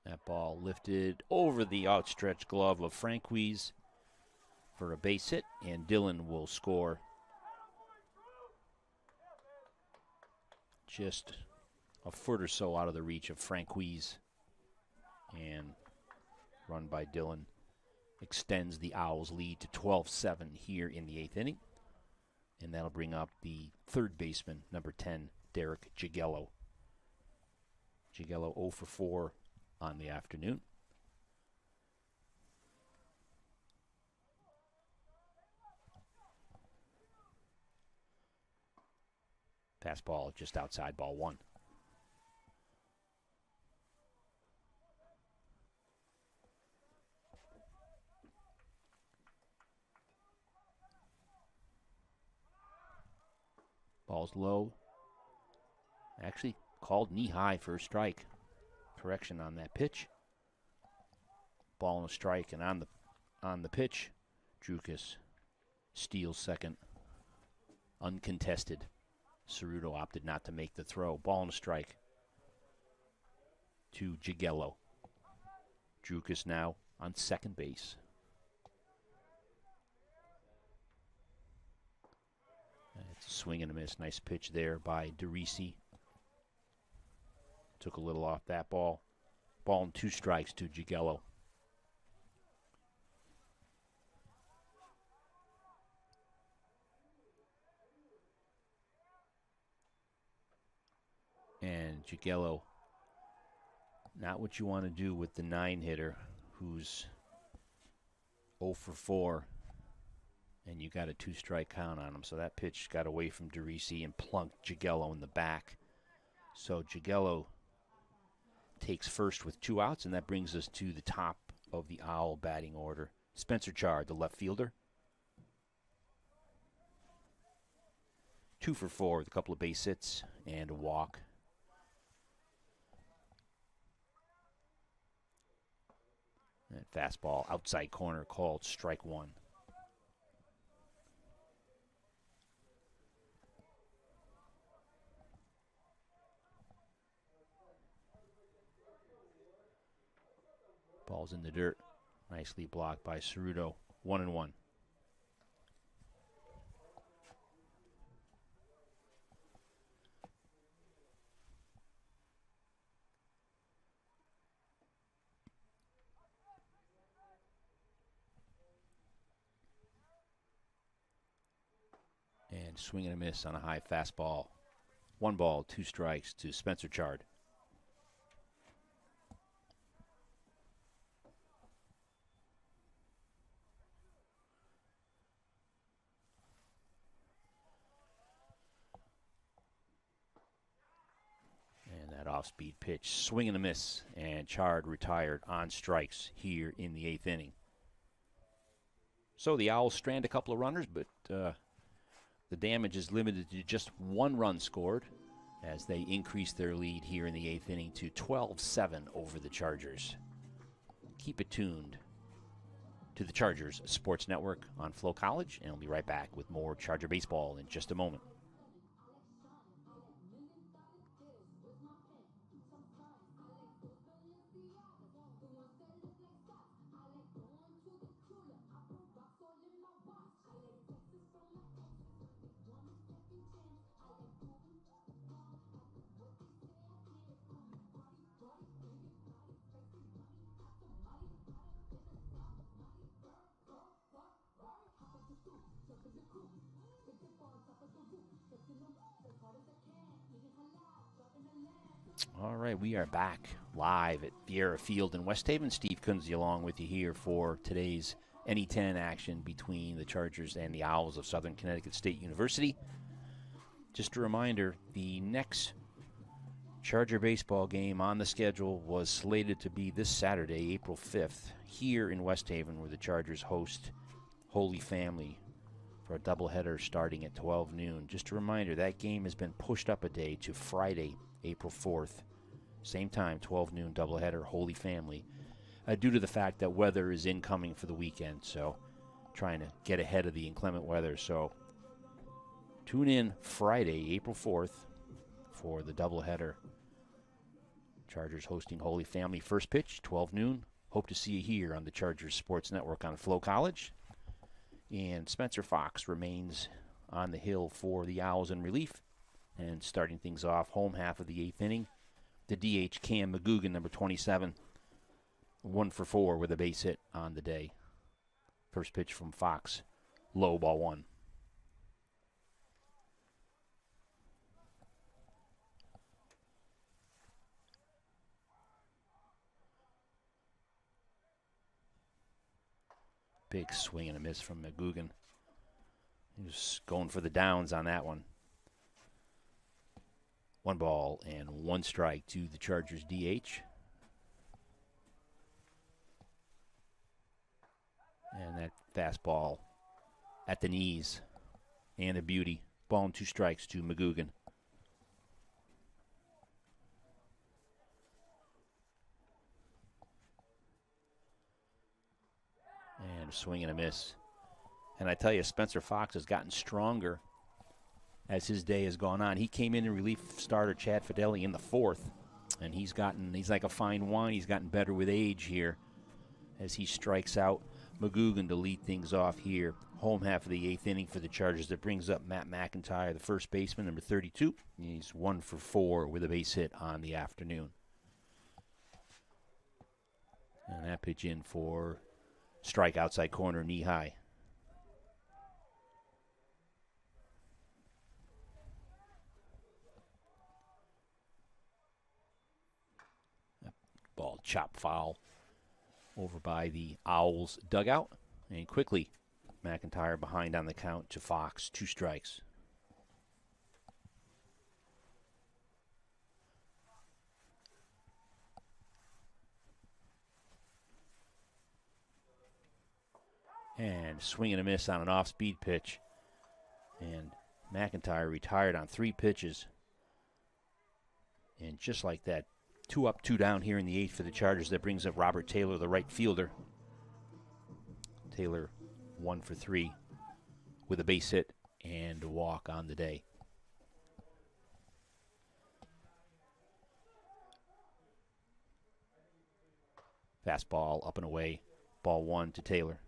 That ball lifted over the outstretched glove of Franquise for a base hit, and Dillon will score just a foot or so out of the reach of Franquise. And run by Dillon extends the Owls' lead to 12-7 here in the 8th inning. And that'll bring up the third baseman, number 10, Derek Gigello. Gigello 0 for 4 on the afternoon. Fastball just outside, ball 1. Ball's low. Actually called knee high for a strike. Correction on that pitch. Ball and a strike, and on the pitch, Drukas steals second. Uncontested. Ceruto opted not to make the throw. Ball and a strike to Gigello. Drukas now on second base. It's a swing and a miss. Nice pitch there by DeRisi. Took a little off that ball. Ball and 2 strikes to Gigello. And Gigello, not what you want to do with the 9-hitter who's 0 for 4. And you got a 2-strike count on him. So that pitch got away from DeRisi and plunked Gigello in the back. So Gigello takes first with 2 outs, and that brings us to the top of the Owl batting order. Spencer Chard, the left fielder. 2 for 4 with a couple of base hits and a walk. That fastball outside corner called strike 1. Ball's in the dirt. Nicely blocked by Ceruto. 1-1. And swing and a miss on a high fastball. 1 ball, 2 strikes to Spencer Chard. Off-speed pitch, swing and a miss, and Chard retired on strikes here in the 8th inning. So the Owls strand a couple of runners, but the damage is limited to just 1 run scored as they increase their lead here in the 8th inning to 12-7 over the Chargers. Keep it tuned to the Chargers Sports Network on Flow College, and we'll be right back with more Charger baseball in just a moment. All right, we are back live at Vieira Field in West Haven. Steve Kunze along with you here for today's NE10 action between the Chargers and the Owls of Southern Connecticut State University. Just a reminder, the next Charger baseball game on the schedule was slated to be this Saturday, April 5th, here in West Haven, where the Chargers host Holy Family for a doubleheader starting at 12 noon. Just a reminder, that game has been pushed up a day to Friday, April 4th. Same time, 12 noon doubleheader, Holy Family, due to the fact that weather is incoming for the weekend, so trying to get ahead of the inclement weather. So tune in Friday, April 4th for the doubleheader. Chargers hosting Holy Family. First pitch, 12 noon. Hope to see you here on the Chargers Sports Network on Flow College. And Spencer Fox remains on the hill for the Owls in relief. And starting things off, home half of the eighth inning, the DH Cam McGugan, number 27, 1 for 4 with a base hit on the day. First pitch from Fox, low, ball 1. Big swing and a miss from McGugan. He was going for the downs on that one. 1 ball and 1 strike to the Chargers DH. And that fastball at the knees and a beauty. Ball and 2 strikes to McGugan. And a swing and a miss. And I tell you, Spencer Fox has gotten stronger as his day has gone on. He came in relief starter Chad Fideli in the 4th, and he's like a fine wine. He's gotten better with age here as he strikes out McGugan to lead things off here. Home half of the 8th inning for the Chargers. That brings up Matt McIntyre, the first baseman, number 32. He's 1 for 4 with a base hit on the afternoon. And that pitch in for strike outside corner, knee high. Ball chop foul over by the Owls dugout. And quickly, McIntyre behind on the count to Fox, 2 strikes. And swing and a miss on an off-speed pitch. And McIntyre retired on 3 pitches. And just like that, 2 up, 2 down here in the 8th for the Chargers. That brings up Robert Taylor, the right fielder. Taylor 1 for 3 with a base hit and a walk on the day. Fastball up and away. Ball 1 to Taylor.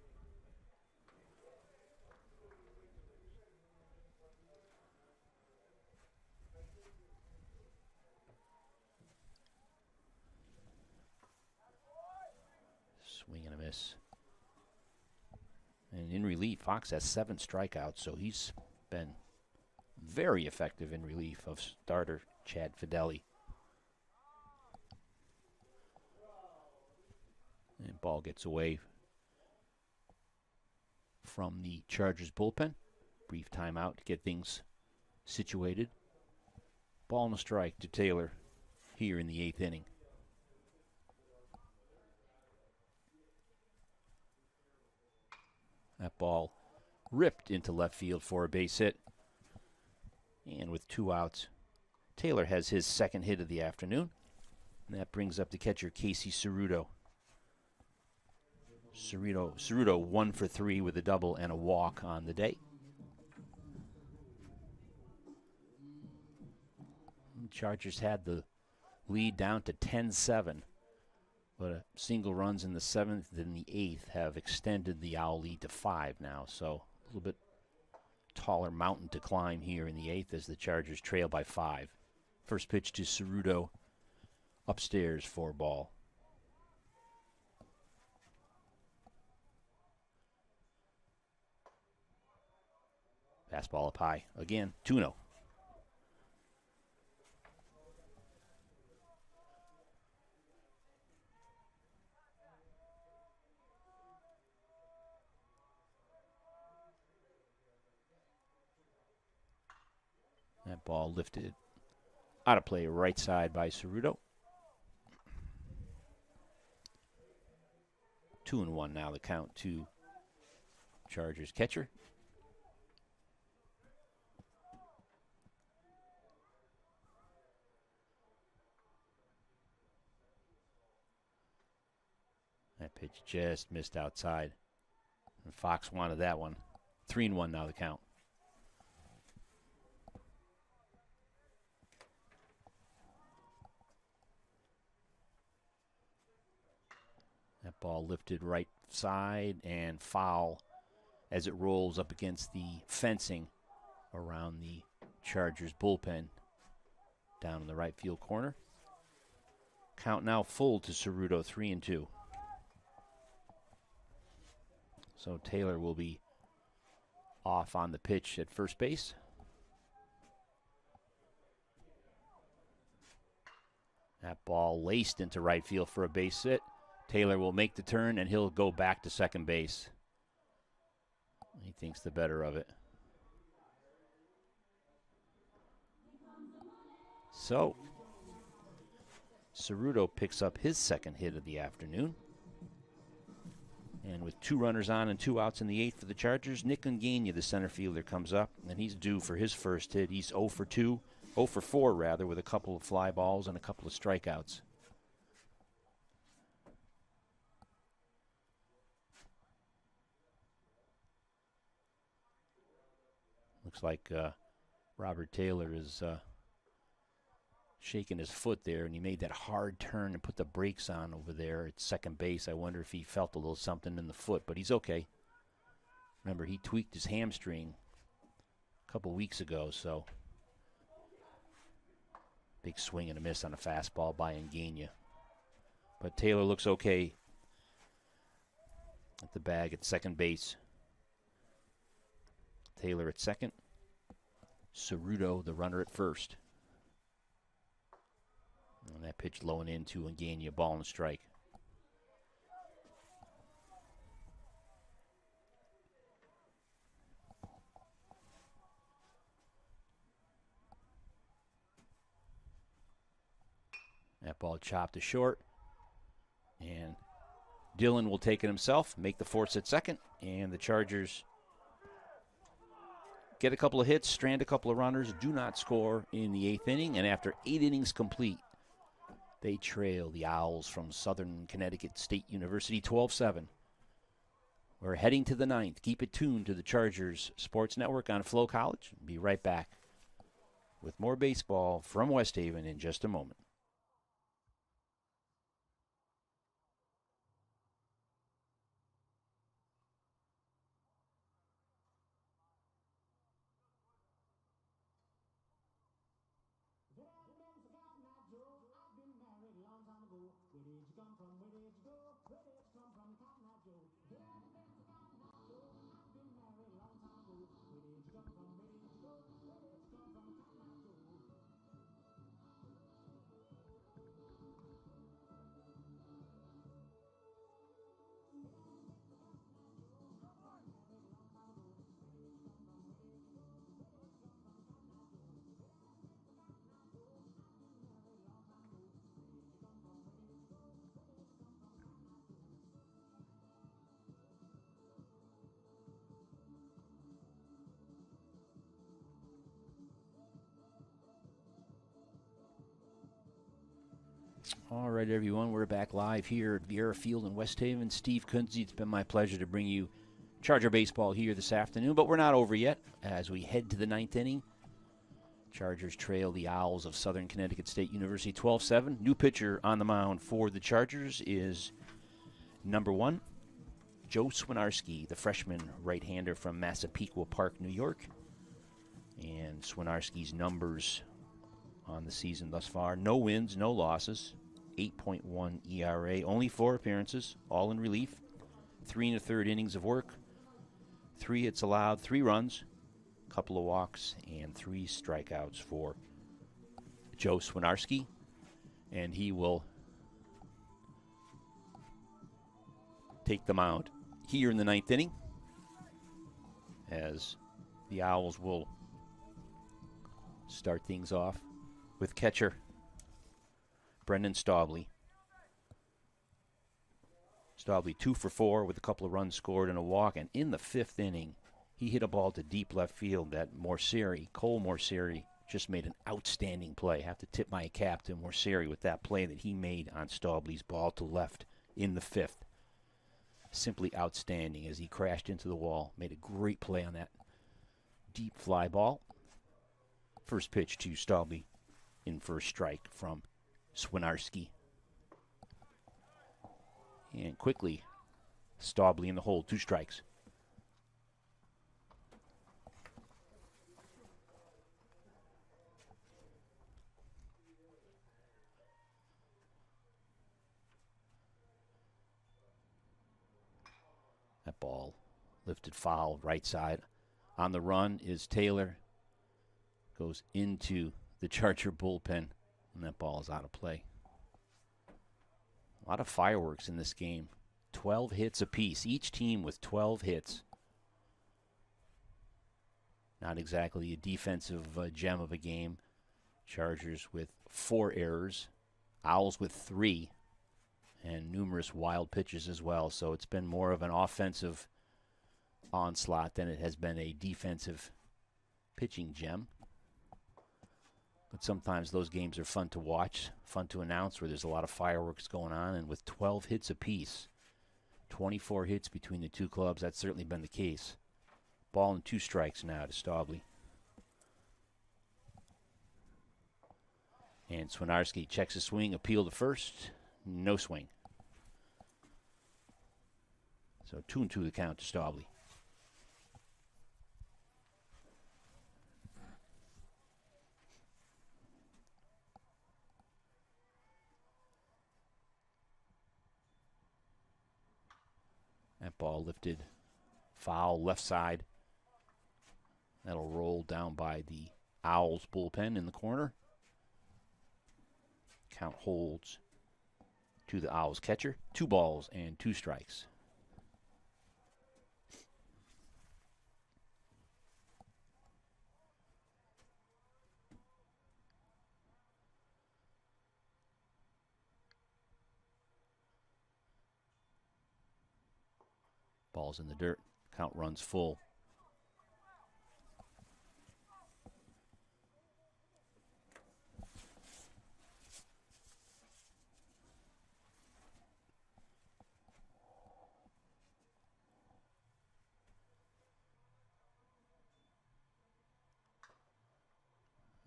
Swing and a miss. And in relief, Fox has 7 strikeouts, so he's been very effective in relief of starter Chad Fideli. And ball gets away from the Chargers bullpen. Brief timeout to get things situated. Ball and a strike to Taylor here in the 8th inning. That ball ripped into left field for a base hit. And with 2 outs, Taylor has his 2nd hit of the afternoon. And that brings up the catcher, Casey Ceruto. Ceruto 1 for 3 with a double and a walk on the day. The Chargers had the lead down to 10-7. But single runs in the 7th and the 8th have extended the Owl lead to 5 now. So a little bit taller mountain to climb here in the 8th as the Chargers trail by 5. First pitch to Ceruto, upstairs for a ball. Fastball up high. Again, 2-0. That ball lifted out of play right side by Ceruto. 2-1 now the count to Chargers catcher. That pitch just missed outside. And Fox wanted that one. 3-1 now the count. That ball lifted right side and foul as it rolls up against the fencing around the Chargers bullpen down in the right field corner. Count now full to Ceruto, 3-2. So Taylor will be off on the pitch at first base. That ball laced into right field for a base hit. Taylor will make the turn, and he'll go back to second base. He thinks the better of it. So, Ceruto picks up his second hit of the afternoon. And with 2 runners on and 2 outs in the 8th for the Chargers, Nick Ungania, the center fielder, comes up, and he's due for his first hit. He's 0 for 4 rather, with a couple of fly balls and a couple of strikeouts. Looks like Robert Taylor is shaking his foot there, and he made that hard turn and put the brakes on over there at second base. I wonder if he felt a little something in the foot, but he's okay. Remember, he tweaked his hamstring a couple weeks ago, so big swing and a miss on a fastball by Ungania. But Taylor looks okay at the bag at second base. Taylor at second. Ceruto, the runner, at first. And that pitch low and into Ungania, ball and strike. That ball chopped to short. And Dillon will take it himself, make the force at second, and the Chargers get a couple of hits, strand a couple of runners, do not score in the 8th inning, and after 8 innings complete, they trail the Owls from Southern Connecticut State University 12-7. We're heading to the 9th. Keep it tuned to the Chargers Sports Network on Flow College. Be right back with more baseball from West Haven in just a moment. All right, everyone, we're back live here at Vieira Field in West Haven. Steve Kunze, it's been my pleasure to bring you Charger baseball here this afternoon, but we're not over yet as we head to the 9th inning. Chargers trail the Owls of Southern Connecticut State University 12-7. New pitcher on the mound for the Chargers is number 1, Joe Swinarski, the freshman right-hander from Massapequa Park, New York. And Swinarski's numbers on the season thus far: no wins, no losses, 8.1 ERA, only 4 appearances, all in relief, 3 1/3 innings of work, 3 hits allowed, 3 runs, a couple of walks, and 3 strikeouts for Joe Swinarski. And he will take the mound here in the 9th inning as the Owls will start things off with catcher Brendan Staubley. Staubley 2 for 4 with a couple of runs scored and a walk. And in the 5th inning, he hit a ball to deep left field that Cole Morceri, just made an outstanding play. Have to tip my cap to Morceri with that play that he made on Staubley's ball to left in the 5th. Simply outstanding as he crashed into the wall. Made a great play on that deep fly ball. First pitch to Staubley in first strike from Swinarski. And quickly, Staubley in the hole, 2 strikes. That ball lifted foul, right side. On the run is Taylor. Goes into the Charger bullpen, and that ball is out of play. A lot of fireworks in this game. 12 hits apiece. Each team with 12 hits. Not exactly a defensive gem of a game. Chargers with 4 errors. Owls with 3. And numerous wild pitches as well. So it's been more of an offensive onslaught than it has been a defensive pitching gem. But sometimes those games are fun to watch, fun to announce, where there's a lot of fireworks going on. And with 12 hits apiece, 24 hits between the two clubs, that's certainly been the case. Ball and 2 strikes now to Staubley. And Swinarski checks a swing, appeal to first. No swing. So 2-2 the count to Staubley. That ball lifted foul left side. That'll roll down by the Owls bullpen in the corner. Count holds to the Owls catcher. 2 balls and 2 strikes. Ball's in the dirt. Count runs full.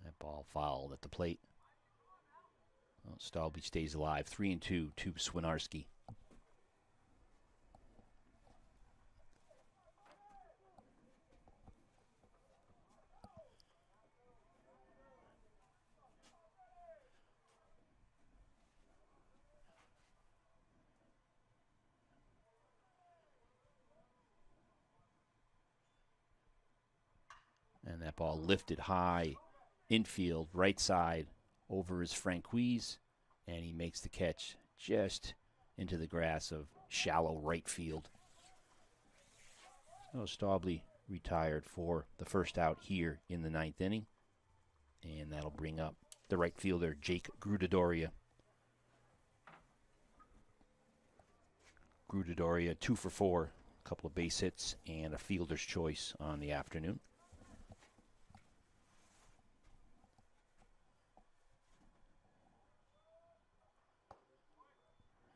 That ball fouled at the plate. Well, Staubley stays alive. 3-2 to Swinarski. And that ball lifted high, infield, right side, over his Franquise, and he makes the catch just into the grass of shallow right field. So Staubley retired for the first out here in the 9th inning, and that'll bring up the right fielder, Jake Grudadoria. Grudadoria 2 for 4, a couple of base hits, and a fielder's choice on the afternoon.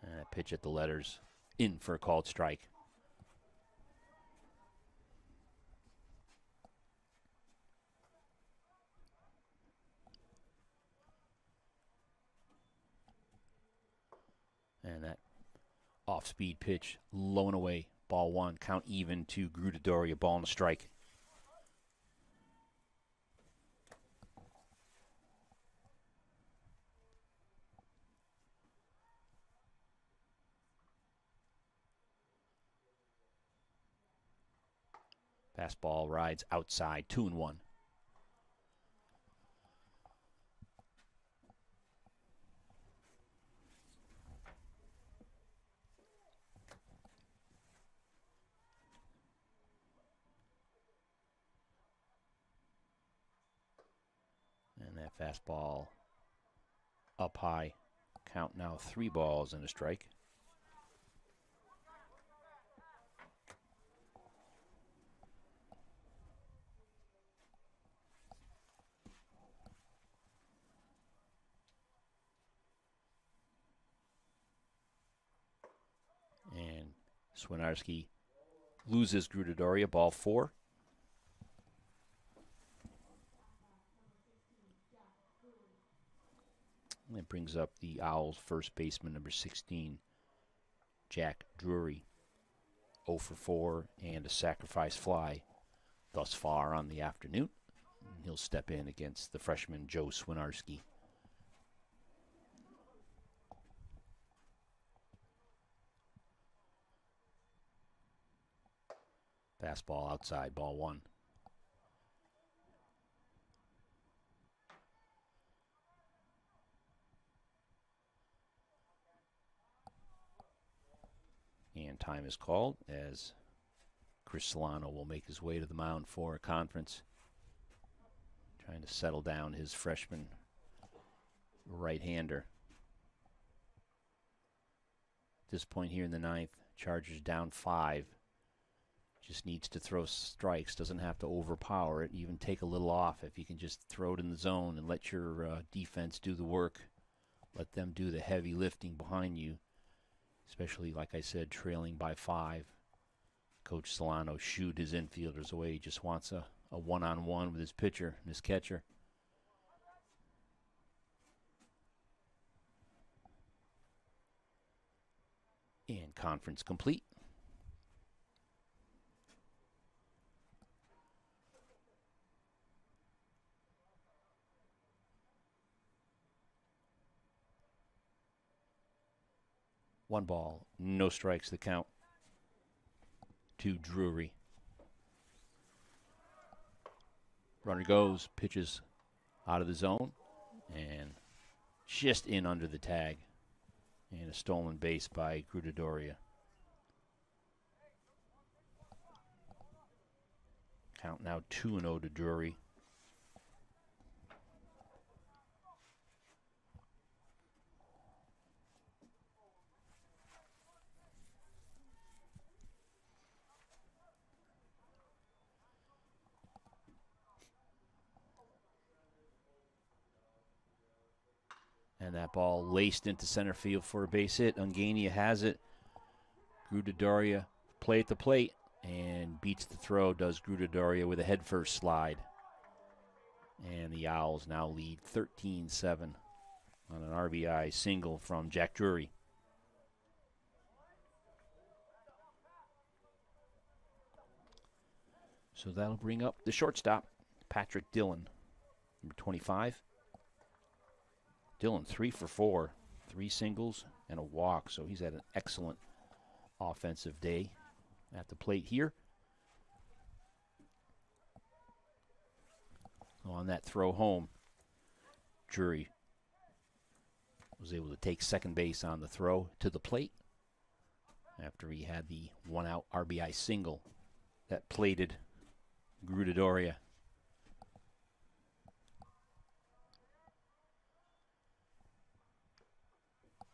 And a pitch at the letters, in for a called strike. And that off-speed pitch, low and away, ball 1, count even to Grudadoria, ball and a strike. Fastball rides outside, 2-1. Fastball up high. Count now 3 balls and a strike. And Swinarski loses Grudadoria, ball 4. And it brings up the Owls' first baseman, number 16, Jack Drury. 0 for 4 and a sacrifice fly thus far on the afternoon. And he'll step in against the freshman Joe Swinarski. Fastball outside, ball 1. And time is called as Chris Solano will make his way to the mound for a conference, trying to settle down his freshman right-hander. At this point here in the 9th, Chargers down 5. Just needs to throw strikes, doesn't have to overpower it, even take a little off. If you can just throw it in the zone and let your defense do the work, let them do the heavy lifting behind you, especially, like I said, trailing by 5. Coach Solano shooed his infielders away. He just wants a one-on-one with his pitcher and his catcher. And conference complete. One ball, no strikes, the count to Drury. Runner goes, pitches out of the zone, and just in under the tag. And a stolen base by Grudadoria. Count now 2-0 to Drury. And that ball laced into center field for a base hit. Ungania has it. Grudadoria play at the plate and beats the throw, does Grudadoria with a headfirst slide. And the Owls now lead 13-7 on an RBI single from Jack Drury. So that'll bring up the shortstop, Patrick Dillon, number 25. Dillon 3 for 4, 3 singles and a walk, so he's had an excellent offensive day at the plate here. On that throw home, Drury was able to take second base on the throw to the plate after he had the one-out RBI single that plated Grudadoria.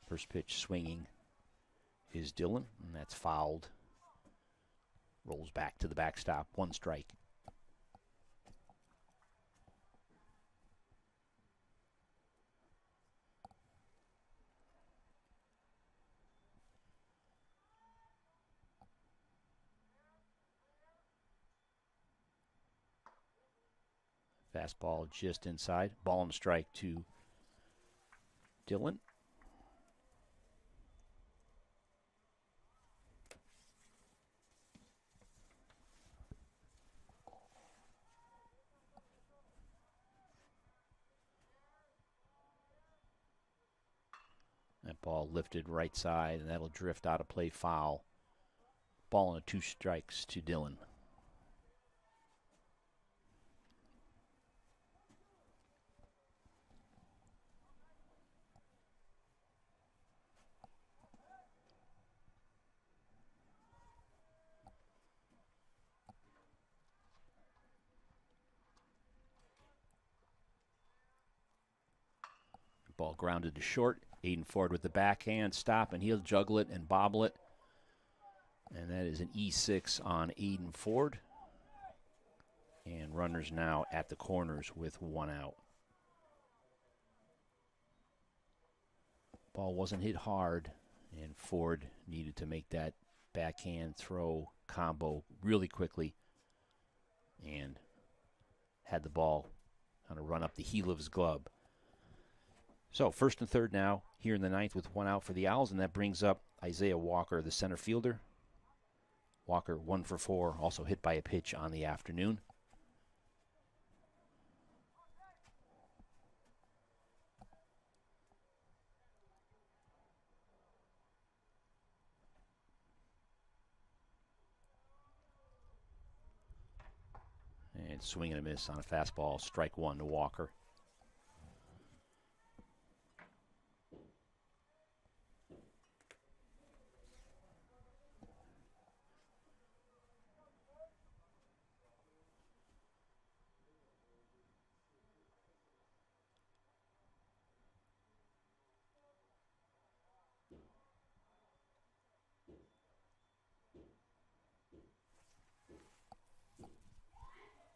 First pitch swinging is Dillon, and that's fouled. Rolls back to the backstop, 1 strike. Fastball just inside. Ball and strike to Dillon. That ball lifted right side, and that'll drift out of play, foul. Ball and 2 strikes to Dillon. Fastball grounded to short. Aiden Ford with the backhand stop, and he'll juggle it and bobble it. And that is an E6 on Aiden Ford. And runners now at the corners with 1 out. Ball wasn't hit hard, and Ford needed to make that backhand throw combo really quickly and had the ball kind of run up the heel of his glove. So first and third now here in the ninth with 1 out for the Owls, and that brings up Isaiah Walker, the center fielder. Walker 1 for 4, also hit by a pitch on the afternoon. And swing and a miss on a fastball, strike 1 to Walker.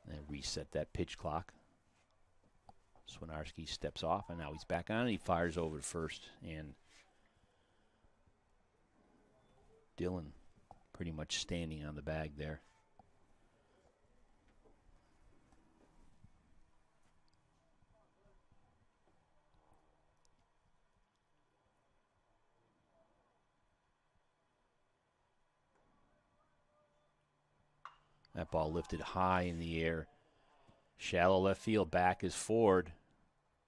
And reset that pitch clock. Swinarski steps off, and now he's back on, and he fires over to first. And Dillon pretty much standing on the bag there. That ball lifted high in the air. Shallow left field, back is Ford.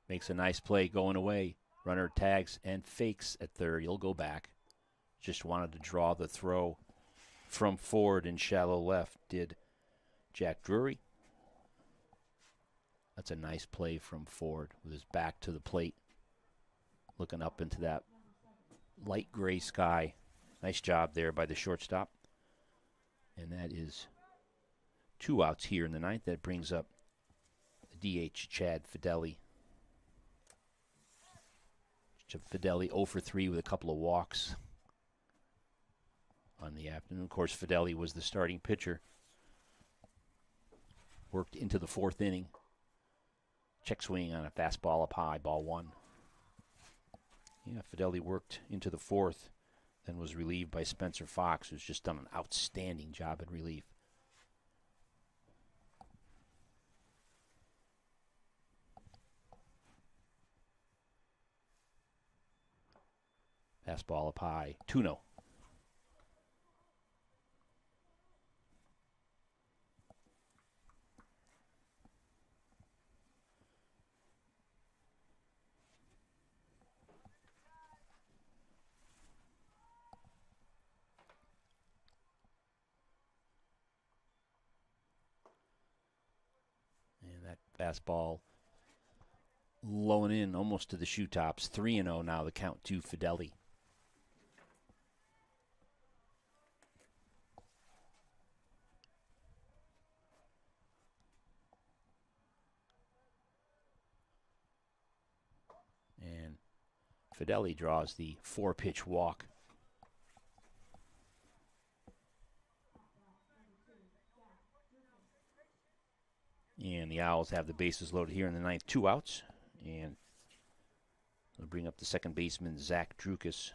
Makes a nice play going away. Runner tags and fakes at third. He'll go back. Just wanted to draw the throw from Ford in shallow left, did Jack Drury. That's a nice play from Ford with his back to the plate, looking up into that light gray sky. Nice job there by the shortstop. And that is 2 outs here in the ninth. That brings up the DH, Chad Fideli. Fideli 0 for 3 with a couple of walks on the afternoon. Of course, Fideli was the starting pitcher. Worked into the 4th inning. Check swing on a fastball up high, ball 1. Yeah, Fideli worked into the 4th, then was relieved by Spencer Fox, who's just done an outstanding job in relief. Fastball up high, 2-0. And that fastball low and in almost to the shoe tops. 3-0 now, the count to Fideli. And Fideli draws the 4-pitch walk. And the Owls have the bases loaded here in the ninth, 2 outs. And they'll bring up the second baseman, Zach Drukas.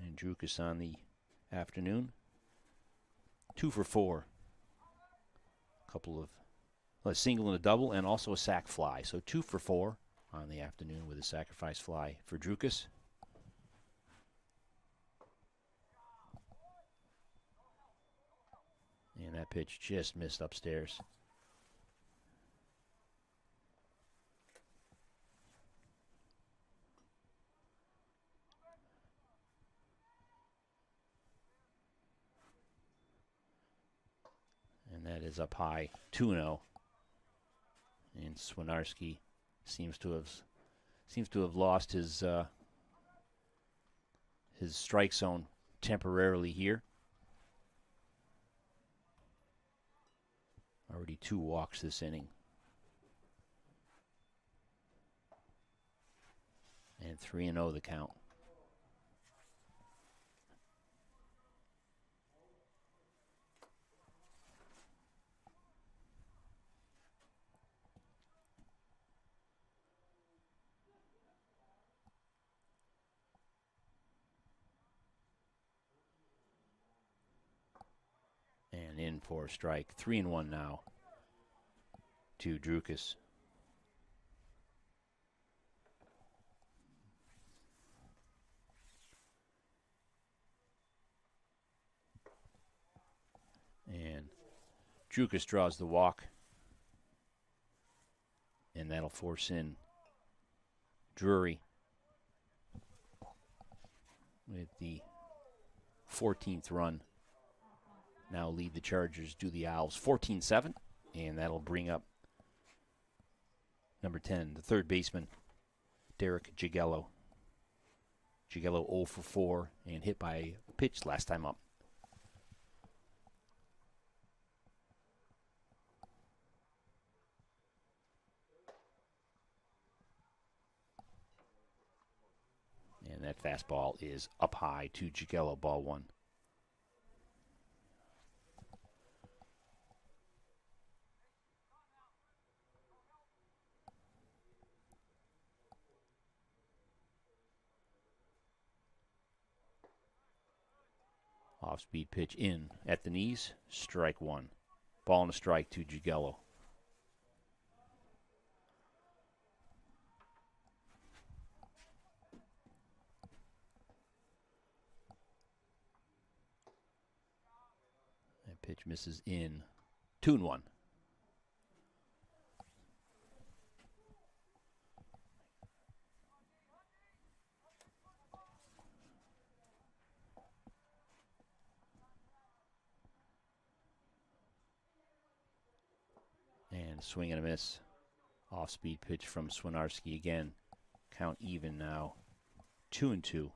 And Drukas on the afternoon, 2 for 4. A single and a double, and also a sac fly. So 2 for 4 on the afternoon with a sacrifice fly for Drukas. And that pitch just missed upstairs. And that is up high, 2-0. And Swinarski seems to have lost his strike zone temporarily here. Already 2 walks this inning. And 3-0 the count. And in for a strike. 3-1 now to Drukas. And Drukas draws the walk. And that'll force in Drury with the 14th run. Now lead the Chargers, do the Owls 14-7. And that'll bring up number 10, the third baseman, Derek Jagello. Jagello 0 for 4 and hit by a pitch last time up. And that fastball is up high to Jagello, ball 1. Off-speed pitch in at the knees, strike 1. Ball and a strike to Jagello. That pitch misses in. 2-1. And swing and a miss. Off-speed pitch from Swinarski again. Count even now. 2-2.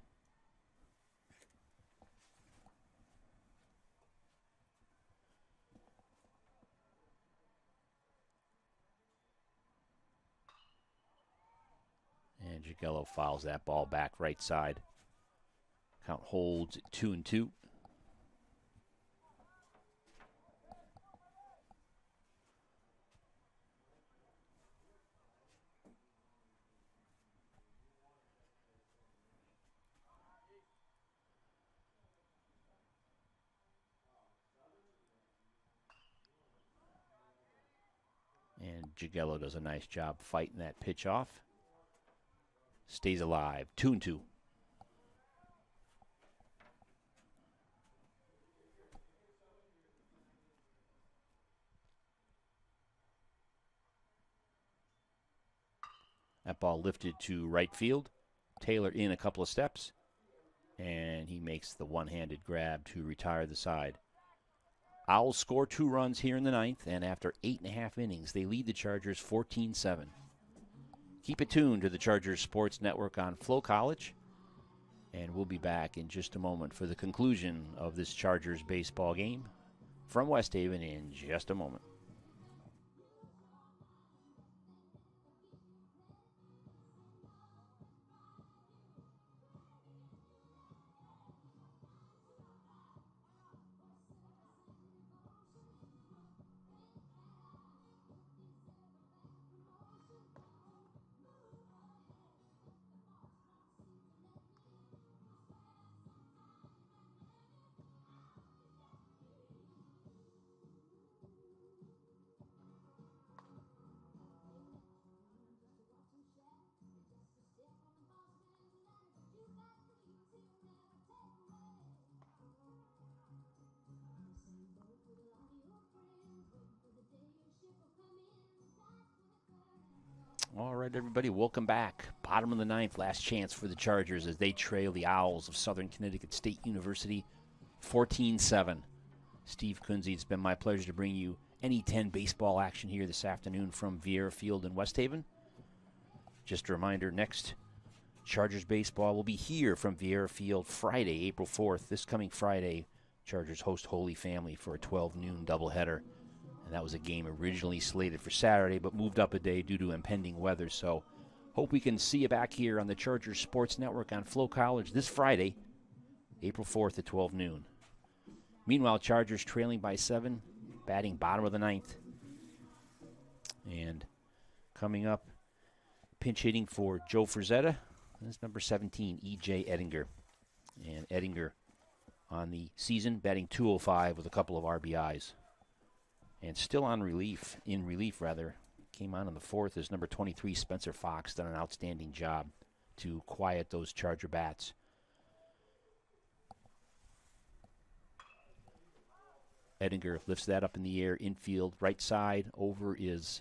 And Jagello fouls that ball back right side. Count holds at 2-2. And Jagello does a nice job fighting that pitch off. Stays alive. 2-2. That ball lifted to right field. Taylor in a couple of steps. And he makes the one-handed grab to retire the side. Owls score 2 runs here in the 9th, and after 8.5 innings, they lead the Chargers 14-7. Keep it tuned to the Chargers Sports Network on Flow College, and we'll be back in just a moment for the conclusion of this Chargers baseball game from West Haven in just a moment. All right, everybody, welcome back. Bottom of the 9th, last chance for the Chargers as they trail the Owls of Southern Connecticut State University 14-7. Steve Kunze, it's been my pleasure to bring you any 10 baseball action here this afternoon from Vieira Field in West Haven. Just a reminder, next Chargers baseball will be here from Vieira Field Friday, April 4th. This coming Friday, Chargers host Holy Family for a 12 noon doubleheader. And that was a game originally slated for Saturday, but moved up a day due to impending weather. So Hope we can see you back here on the Chargers Sports Network on Flow College this Friday, April 4th at 12 noon. Meanwhile, Chargers trailing by 7, batting bottom of the 9th. And coming up, pinch hitting for Joe Frazetta. That's number 17, E.J. Ettinger. And Ettinger on the season, batting .205 with a couple of RBIs. And still in relief, came on in the 4th as number 23, Spencer Fox, done an outstanding job to quiet those Charger bats. Ettinger lifts that up in the air, infield, right side. Over is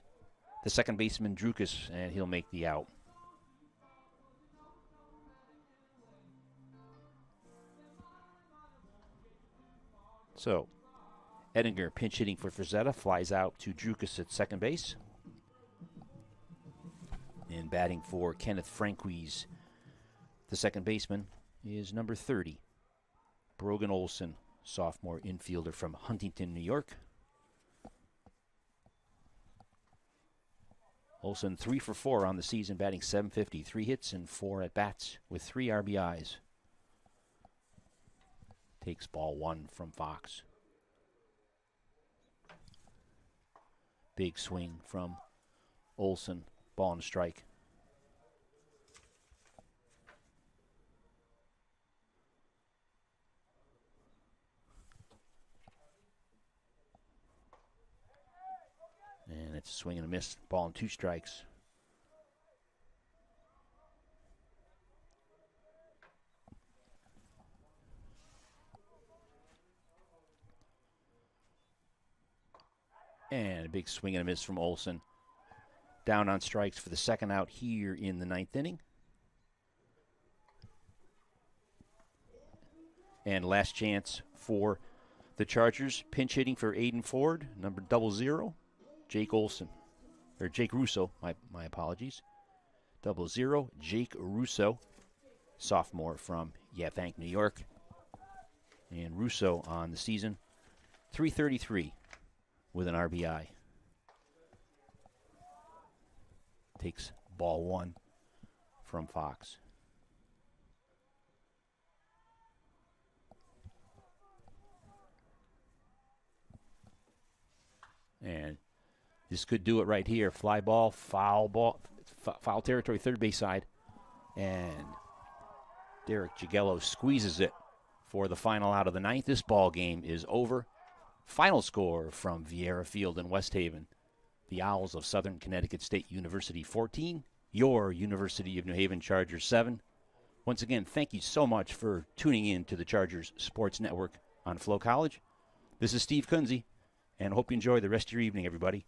the second baseman, Drukas, and he'll make the out. So, Ettinger pinch hitting for Frazetta, flies out to Drukas at second base. And batting for Kenneth Franquise, the second baseman, is number 30, Brogan Olson, sophomore infielder from Huntington, New York. Olson 3 for 4 on the season, batting .750, 3 hits and 4 at-bats with 3 RBIs. Takes ball 1 from Fox. Big swing from Olson, ball and strike. And it's a swing and a miss. Ball and 2 strikes. And a big swing and a miss from Olson. Down on strikes for the second out here in the 9th inning. And last chance for the Chargers. Pinch hitting for Aiden Ford, number 00. Jake Russo, my apologies. 00, Jake Russo, sophomore from Yaphank, New York. And Russo on the season, .333 with an RBI. Takes ball 1 from Fox. And this could do it right here. Fly ball, foul territory, third base side. And Derek Jagello squeezes it for the final out of the 9th. This ball game is over. Final score from Vieira Field in West Haven. The Owls of Southern Connecticut State University 14. Your University of New Haven Chargers 7. Once again, thank you so much for tuning in to the Chargers Sports Network on Flow College. This is Steve Kunze, and hope you enjoy the rest of your evening, everybody.